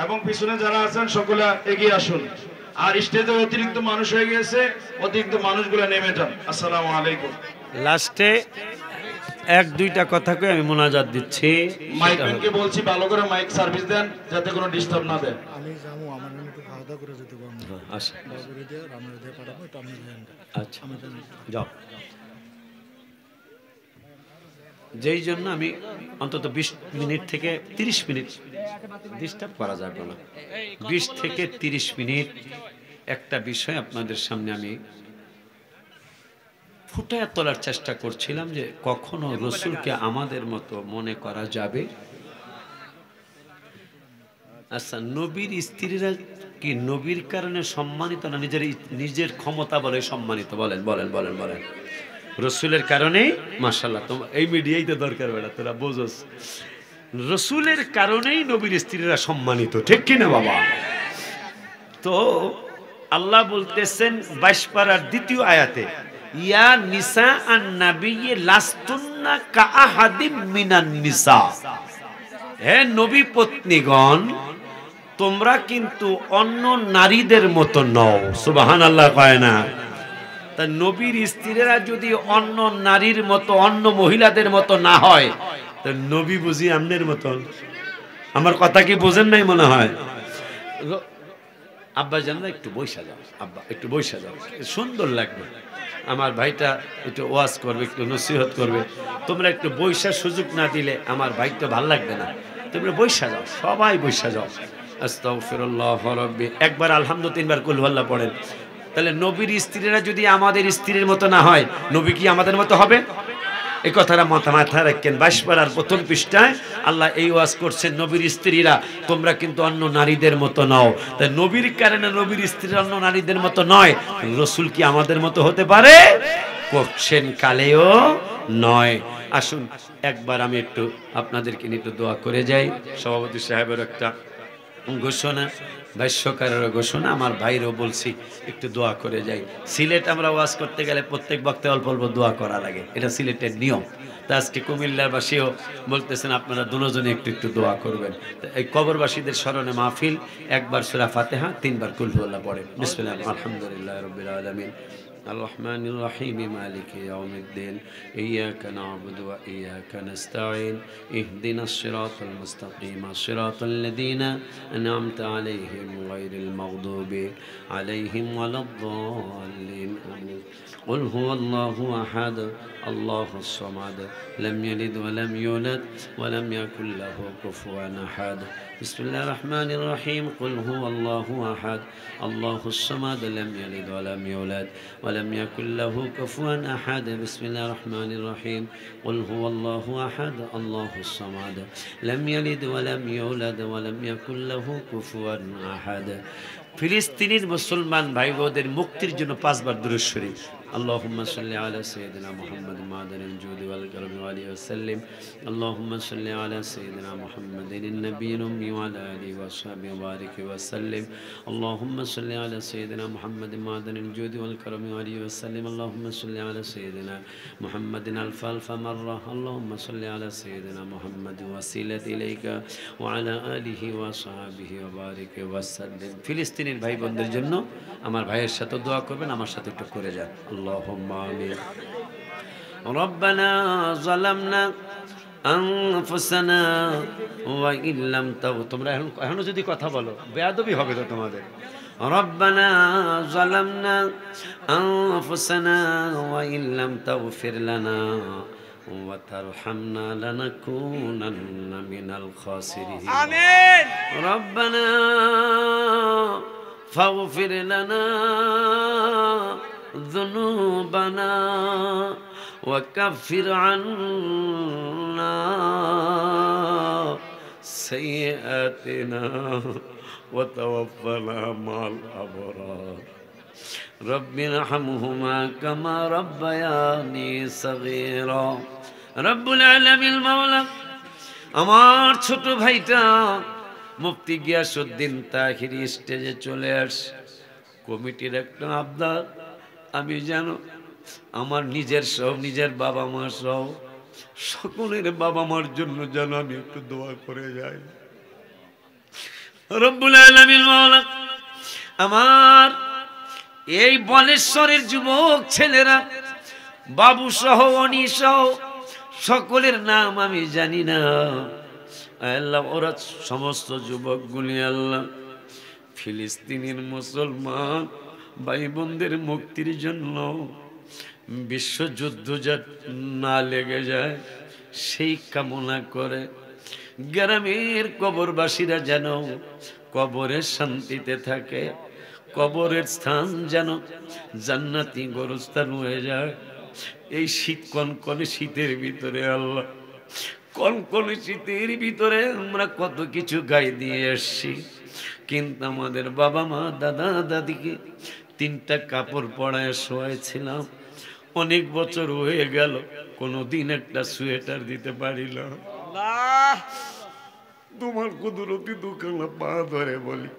এবং পিছনে যারা আছেন সকলে এগিয়ে আসুন। আর স্টেজে অতিরিক্ত মানুষ হয়ে গেছে, অতিরিক্ত মানুষগুলো নেমে যান। আসসালামু আলাইকুম। লাস্টে এক দুইটা কথা কই আমি মোনাজাত দিচ্ছি। মাইকম্যানকে বলছি ভালো করে মাইক সার্ভিস দেন যাতে কোনো ডিস্টার্ব না দেয়। আমি যাবো, আমার একটু খাওয়া দাওয়া করে যেতে পারবো। আচ্ছা বাবুরে দিয়ে রান্না দিয়ে পাঠাবো, এটা আমি জানি। আচ্ছা যাও। যেই জন্য আমি অন্তত 20 মিনিট থেকে 30 মিনিট ডিস্টার্ব করা যাবে না, 20 থেকে 30 মিনিট একটা বিষয় আপনাদের সামনে আমি ফুটায় তোলার চেষ্টা করছিলাম যে কখনো রসুলকে আমাদের মতো মনে করা যাবে। আচ্ছা, নবীর স্ত্রীরা কি নবীর কারণে সম্মানিত না নিজের ক্ষমতা বলে সম্মানিত? বলেন বলেন বলেন বলেন। রসুলের কারণেই মাশাআল্লাহ, তোমার এই মিডিয়াই তো দরকার বেড়া, তোরা বোঝস। রসুলের কারণেই নবীর স্ত্রীরা সম্মানিত, ঠিক কিনা বাবা? তো আল্লাহ বলতেছেন 22 পারার 2য় আয়াতে, ইয়া নিসা আন নাবিয়্যি লাস্তুন্না কাআহাদিম মিনান নিসা, হে নবী পত্নীগণ তোমরা কিন্তু অন্য নারীদের মতো নও। সুবহানাল্লাহ কয় না? তা নবীর স্ত্রীরা যদি অন্য নারীর মতো, অন্য মহিলাদের মতো না হয়, তো নবী বুঝি আমনের মতো? আমার কথা কি বোঝেন নাই মনে হয়? আব্বা জানলা একটু বৈশা যাও, আব্বা একটু বৈশা যাও, সুন্দর লাগবে। আমার ভাইটা একটু ওয়াজ করবে, একটু নসিহত করবে, তোমরা একটু বৈশার সুযোগ না দিলে আমার ভাইটা ভাল লাগবে না। তোমরা বৈশা যাও, সবাই বৈশা যাও। আস্তাগফিরুল্লাহ রাব্বি, একবার আলহামদুলিল্লাহ 3 বার কুল আল্লাহ পড়েন। তাহলে নবীর স্ত্রীরা যদি আমাদের স্ত্রীর মতো না হয়, নবী কি আমাদের মতো হবে? এই কথাটা মাথায় রাখেন। 22 পারার 1ম পৃষ্ঠায় আল্লাহ এই ওয়াজ করছেন, নবীর স্ত্রীরা তোমরা কিন্তু অন্য নারীদের মতো নও। তাই নবীর কারণে নবীর স্ত্রীরা অন্য নারীদের মতো নয়, রসুল কি আমাদের মতো হতে পারে? কোশ্চেন কালেও নয়। আসুন একবার আমি একটু আপনাদেরকে নিয়ে একটু দোয়া করে যাই। সভাপতি সাহেবের একটা ঘোষণা, ভাষ্যকারের ঘোষণা, আমার ভাইরও বলছি একটু দোয়া করে যাই। সিলেট আমরা ওয়াজ করতে গেলে প্রত্যেক বক্তায় অল্প অল্প দোয়া করা লাগে, এটা সিলেটের নিয়ম। তা আজকে কুমিল্লাবাসীও বলতেছেন আপনারা দুজনে একটু একটু দোয়া করবেন। এই কবরবাসীদের স্মরণে মাহফিল, একবার সূরা ফাতিহা, 3 বার কুল হুয়াল্লাহ পড়েন। বিসমিল্লাহ, আলহামদুলিল্লাহি রাব্বিল আলামিন, الرحمن الرحيم مالك يوم الدين إياك نعبد وإياك نستعين اهدنا الصراط المستقيم صراط الذين أنعمت عليهم غير المغضوب عليهم ولا الضالين قل هو الله أحد الله الصمد لم يلد ولم يولد ولم يكن له كفوا أحد بسم الله الرحمن الرحيم قل هو الله أحد الله الصمد لم يلد ولم يولد ولم يكن له كفوا أحد بسم الله الرحمن الرحيم قل هو الله أحد الله الصمد لم يلد ولم يولد ولم يكن له كفوا أحد। ফিলিস্তিনের মুসলমান ভাই বোনদের মুক্তির জন্য 5 বার দুরূদ শরীফ। اللهم صل على سيدنا محمد معدن الجود والكرم وآله وسلم اللهم صل على سيدنا محمد النبي الأمي وعلى آله وصحبه وبارك وسلم اللهم صل على سيدنا محمد معدن الجود والكرم وآله وسلم اللهم صل على سيدنا محمد ألف ألف مرة اللهم صل على سيدنا محمد وسيلة إليك وعلى آله وصحبه وبارك وسلم ফিলিস্তিনের ভাই বোনদের জন্য আমার ভাইয়ের সাথে দোয়া করবেন আমার সাথে একটু করে যান اللهم آمين ربنا ظلمنا أنفسنا وإن لم تغفر তোমরা এখনো যদি কথা বলো বেয়াদবি হবে তো তোমাদের ربنا ظلمنا أنفسنا وإن لم تغفر لنا وترحمنا لنكونن من الخاسرين آمين ربنا فاغفر لنا ذنوبنا وكفر عنا سيئاتنا وتوفنا مع الأبرار رب ارحمهما كما ربياني صغيرا رب العالمين المولى আমার ছোট ভাইটা মুফতি গিয়াসউদ্দিন তাহিরি স্টেজে চলে আসে কমিটির একটা আবদার আমি জানো আমার নিজের সহ নিজের বাবা মা সহ সকলের বাবা মার জন্য যেন আমি একটু দোয়া করে যাই রব্বুল আলামিন মাওলা আমার এই বলেশ্বরের যুবক ছেলেরা বাবু সহ অনি সহ সকলের নাম আমি জানি না আল্লাহ ওরা সমস্ত যুবকগুলি আল্লাহ ফিলিস্তিনের মুসলমান ভাই বোনদের মুক্তির জন্য বিশ্বযুদ্ধ যা না লেগে যায় সেই কামনা করে গ্রামের কবরবাসীরা যেন কবরের শান্তিতে থাকে কবরের স্থান যেন জান্নাতি গোরস্থান হয়ে যায় এই শীত কনকনে শীতের ভিতরে আল্লাহ কনকনে শীতের ভিতরে আমরা কত কিছু গায়ে দিয়ে এসছি কিন্তু আমাদের বাবা মা দাদা দাদিকে 3টা কাপড় পরায় শোয়াইছিলাম অনেক বছর হয়ে গেল কোনোদিন একটা সোয়েটার দিতে পারিলাম আল্লাহ তোমার কুদরতি দুখানা পা ধরে বলি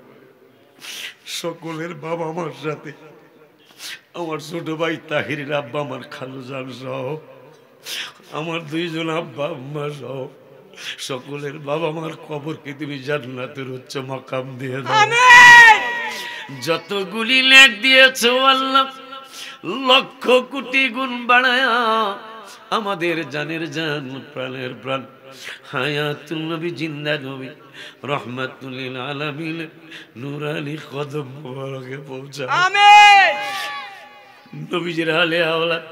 সকলের বাবা মার সাথে আমার ছোট ভাই তাহিরের আব্বা আমার খালুজান সহ আমার 2 জন আব্বা আম্মা সহ সকলের বাবা মার কবরকে তুমি জান্নাতের উচ্চ মাকাম দিয়ে দাও আমিন যতগুলি লেখ দিয়েছো আল্লাহ লক্ষ কোটি গুণ বাড়ায়া আমাদের জানের জান প্রাণের প্রাণ হায়াতুল নবী জিন্দা নবী রহমাতুল লিল আলামিন নূরানি কদম মোবারকে পৌঁছা আমিন নবীজির আলে আওলাদ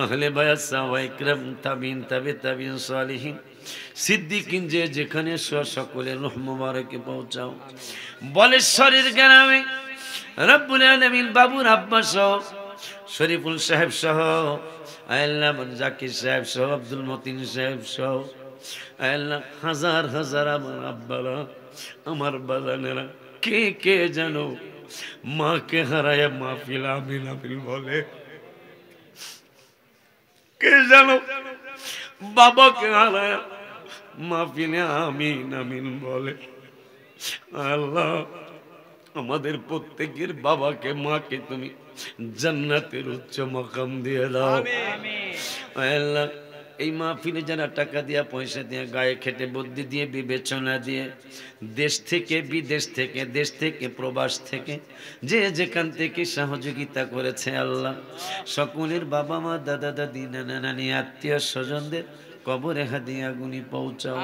আহলে বায়াত সাহাবা ইকরাম তাবিন তাবিন সালিহিন সিদ্দিকিন যে যেখানে সকলের রূহ মোবারকে পৌঁছাও বলেশ্বরের গ্রামে রব্বুল আলামিন বাবুর আব্বা সহ শরীফুল সাহেব সহ আল্লাহ জাকির সাহেব সহ আব্দুল মতিন সাহেব সহ আল্লাহ হাজার হাজার আমার আব্বারা আমার বাজানেরা কে কে জানো মাকে হারায় মাহফিল আমিন আমিন বলে কে জানো বাবাকে হারায় মাহফিলে আমিন আমিন বলে আল্লাহ আমাদের প্রত্যেকের বাবাকে মাকে তুমি জান্নাতের উচ্চ মাকাম দিয়ে দাও আল্লাহ এই মাহফিলে যারা টাকা দিয়া পয়সা দিয়ে গায়ে খেটে বুদ্ধি দিয়ে বিবেচনা দিয়ে দেশ থেকে বিদেশ থেকে দেশ থেকে প্রবাস থেকে যে যেখান থেকে সহযোগিতা করেছে আল্লাহ সকলের বাবা মা দাদা দাদি নানা নানি আত্মীয় স্বজনদের কবরে হাদিয়া গুনি পৌঁছাও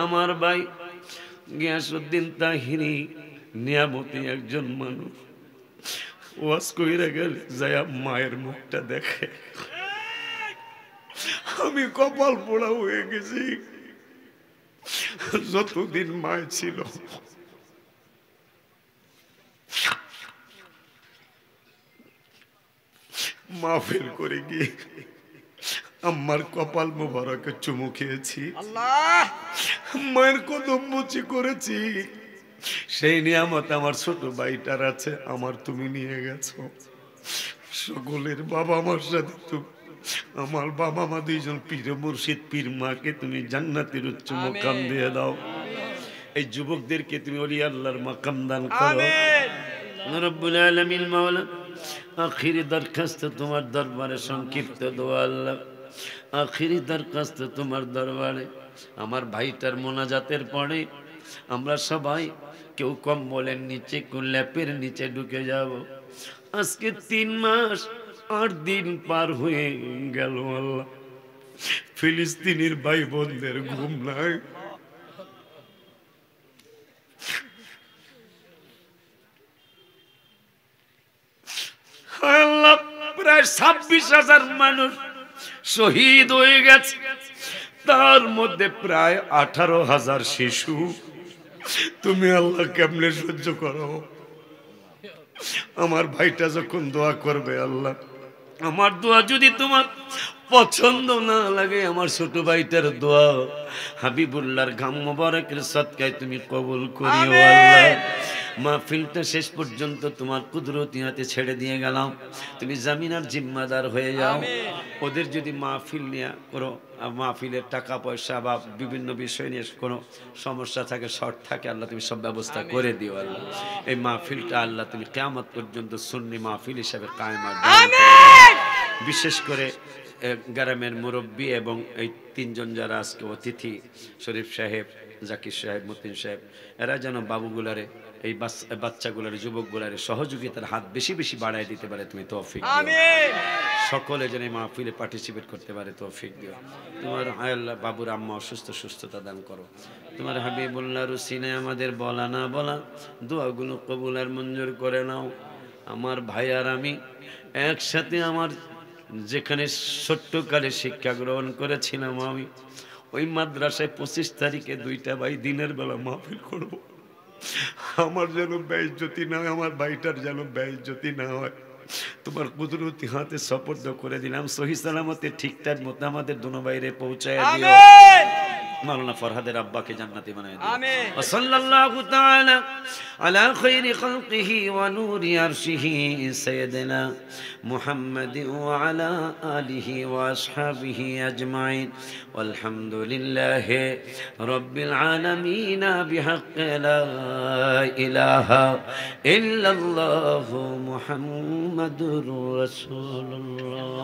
আমার ভাই গিয়াসউদ্দিন তাহিরি নিয়ামতি একজন মানুষ ওয়াজ কইরা গেলে যায় মায়ের মুখটা দেখে আমি কপাল পোড়া হয়ে গেছি যতদিন মায় ছিল মাহফিল করে গিয়ে আমার কপাল মোবারকে চুমু খেয়েছি আল্লাহ মায়ের কদম মুচি করেছি সেই নিয়ামত আমার ছোট ভাইটার আছে আমার তুমি নিয়ে গেছো সকলের বাবা মার সাথে তো আমার বাবা মা দুইজন পীর মুর্শিদ পীর মাকে তুমি জান্নাতের উচ্চ মাকাম দিয়ে দাও। এই যুবকদেরকে তুমি ওলি আল্লাহর মাকাম দান করো রব্বুল আলামিন। মাওলা আখিরি দরখাস্ত তোমার দরবারে, সংক্ষিপ্ত দোয়া আল্লাহ, আখিরি দরখাস্ত তোমার দরবারে। আমার ভাইটার মোনাজাতের পরে আমরা সবাই কেউ কম্বলের নিচে কেউ ল্যাপের নিচে ঢুকে যাব। আজকে 3 মাস 8 দিন পার হয়ে গেল আল্লাহ, ফিলিস্তিনের ভাই বোনদের ঘুম নাই। আল্লাহ, প্রায় 26,000 মানুষ শহীদ হয়ে গেছে, তার মধ্যে প্রায় 18,000 শিশু। তুমি আল্লাহ কেমনে সহ্য করো? আমার ভাইটা যখন দোয়া করবে আল্লাহ, আমার দোয়া যদি তোমার পছন্দ না লাগে, আমার ছোট ভাইটার দোয়া হাবিবুল্লাহর ঘাম মোবারকের সদকায় তুমি কবুল করিও আল্লাহ। মাহফিলটা শেষ পর্যন্ত তোমার কুদরতি হাতে ছেড়ে দিয়ে গেলাম, তুমি জামিনার জিম্মাদার হয়ে যাও। ওদের যদি মাহফিল নিয়ে করো, মাহফিলের টাকা পয়সা বা বিভিন্ন বিষয় নিয়ে কোনো সমস্যা থাকে, শর্ট থাকে, আল্লাহ তুমি সব ব্যবস্থা করে দিও আল্লাহ। এই মাহফিলটা আল্লাহ তুমি কিয়ামত পর্যন্ত সুন্নি মাহফিল হিসাবে কায়েম আর দান করো। বিশেষ করে গ্রামের মুরব্বী এবং এই 3 জন যারা আজকে অতিথি, শরীফ সাহেব, জাকির সাহেব, মতিন সাহেব, এরা যেন বাবুগুলারে, এই বাচ্চাগুলারে, যুবকগুলারে সহযোগিতার হাত বেশি বেশি বাড়ায় দিতে পারে তুমি তৌফিক দিও। সকলে যেন এই মাহফিলে পার্টিসিপেট করতে পারে তৌফিক দিও। তোমার আল্লাহ বাবুর আম্মা অসুস্থ, সুস্থতা দান করো। তোমার হাবিবুল্লাহ রুসিনে আমাদের বলা না বলা দোয়াগুলো কবুল আর মঞ্জুর করে নাও। আমার ভাই আর আমি একসাথে আমার যেখানে ছোট্টকালে শিক্ষা গ্রহণ করেছিলাম, আমি ওই মাদ্রাসায় 25 তারিখে 2টা ভাই দিনের বেলা মাহফিল করব। আমার যেন বেইজ্জতি না হয়, আমার ভাইটার যেন বেইজ্জতি না হয়। তোমার কুদরতি হাতে সুপর্দ করে দিলাম, সহি সালামতে ঠিকঠাক মতো আমাদের দুনো বাইরে পৌঁছায় দিও। মাওলানা ফরহাদের আব্বাকে জান্নাতি বানায় দিও। আমিন। ওয়া সাল্লাল্লাহু তাআলা আলা খায়রি খালকিহি ওয়া নূরি আরশিহি সাইয়্যিদিনা মুহাম্মাদিন ওয়া আলা আলিহি ওয়া আসহাবিহি আজমাইন ওয়ালহামদুলিল্লাহি রাব্বিল আলামিন বিহাক্কি লা ইলাহা ইল্লাল্লাহু মুহাম্মাদুর রাসূলুল্লাহ।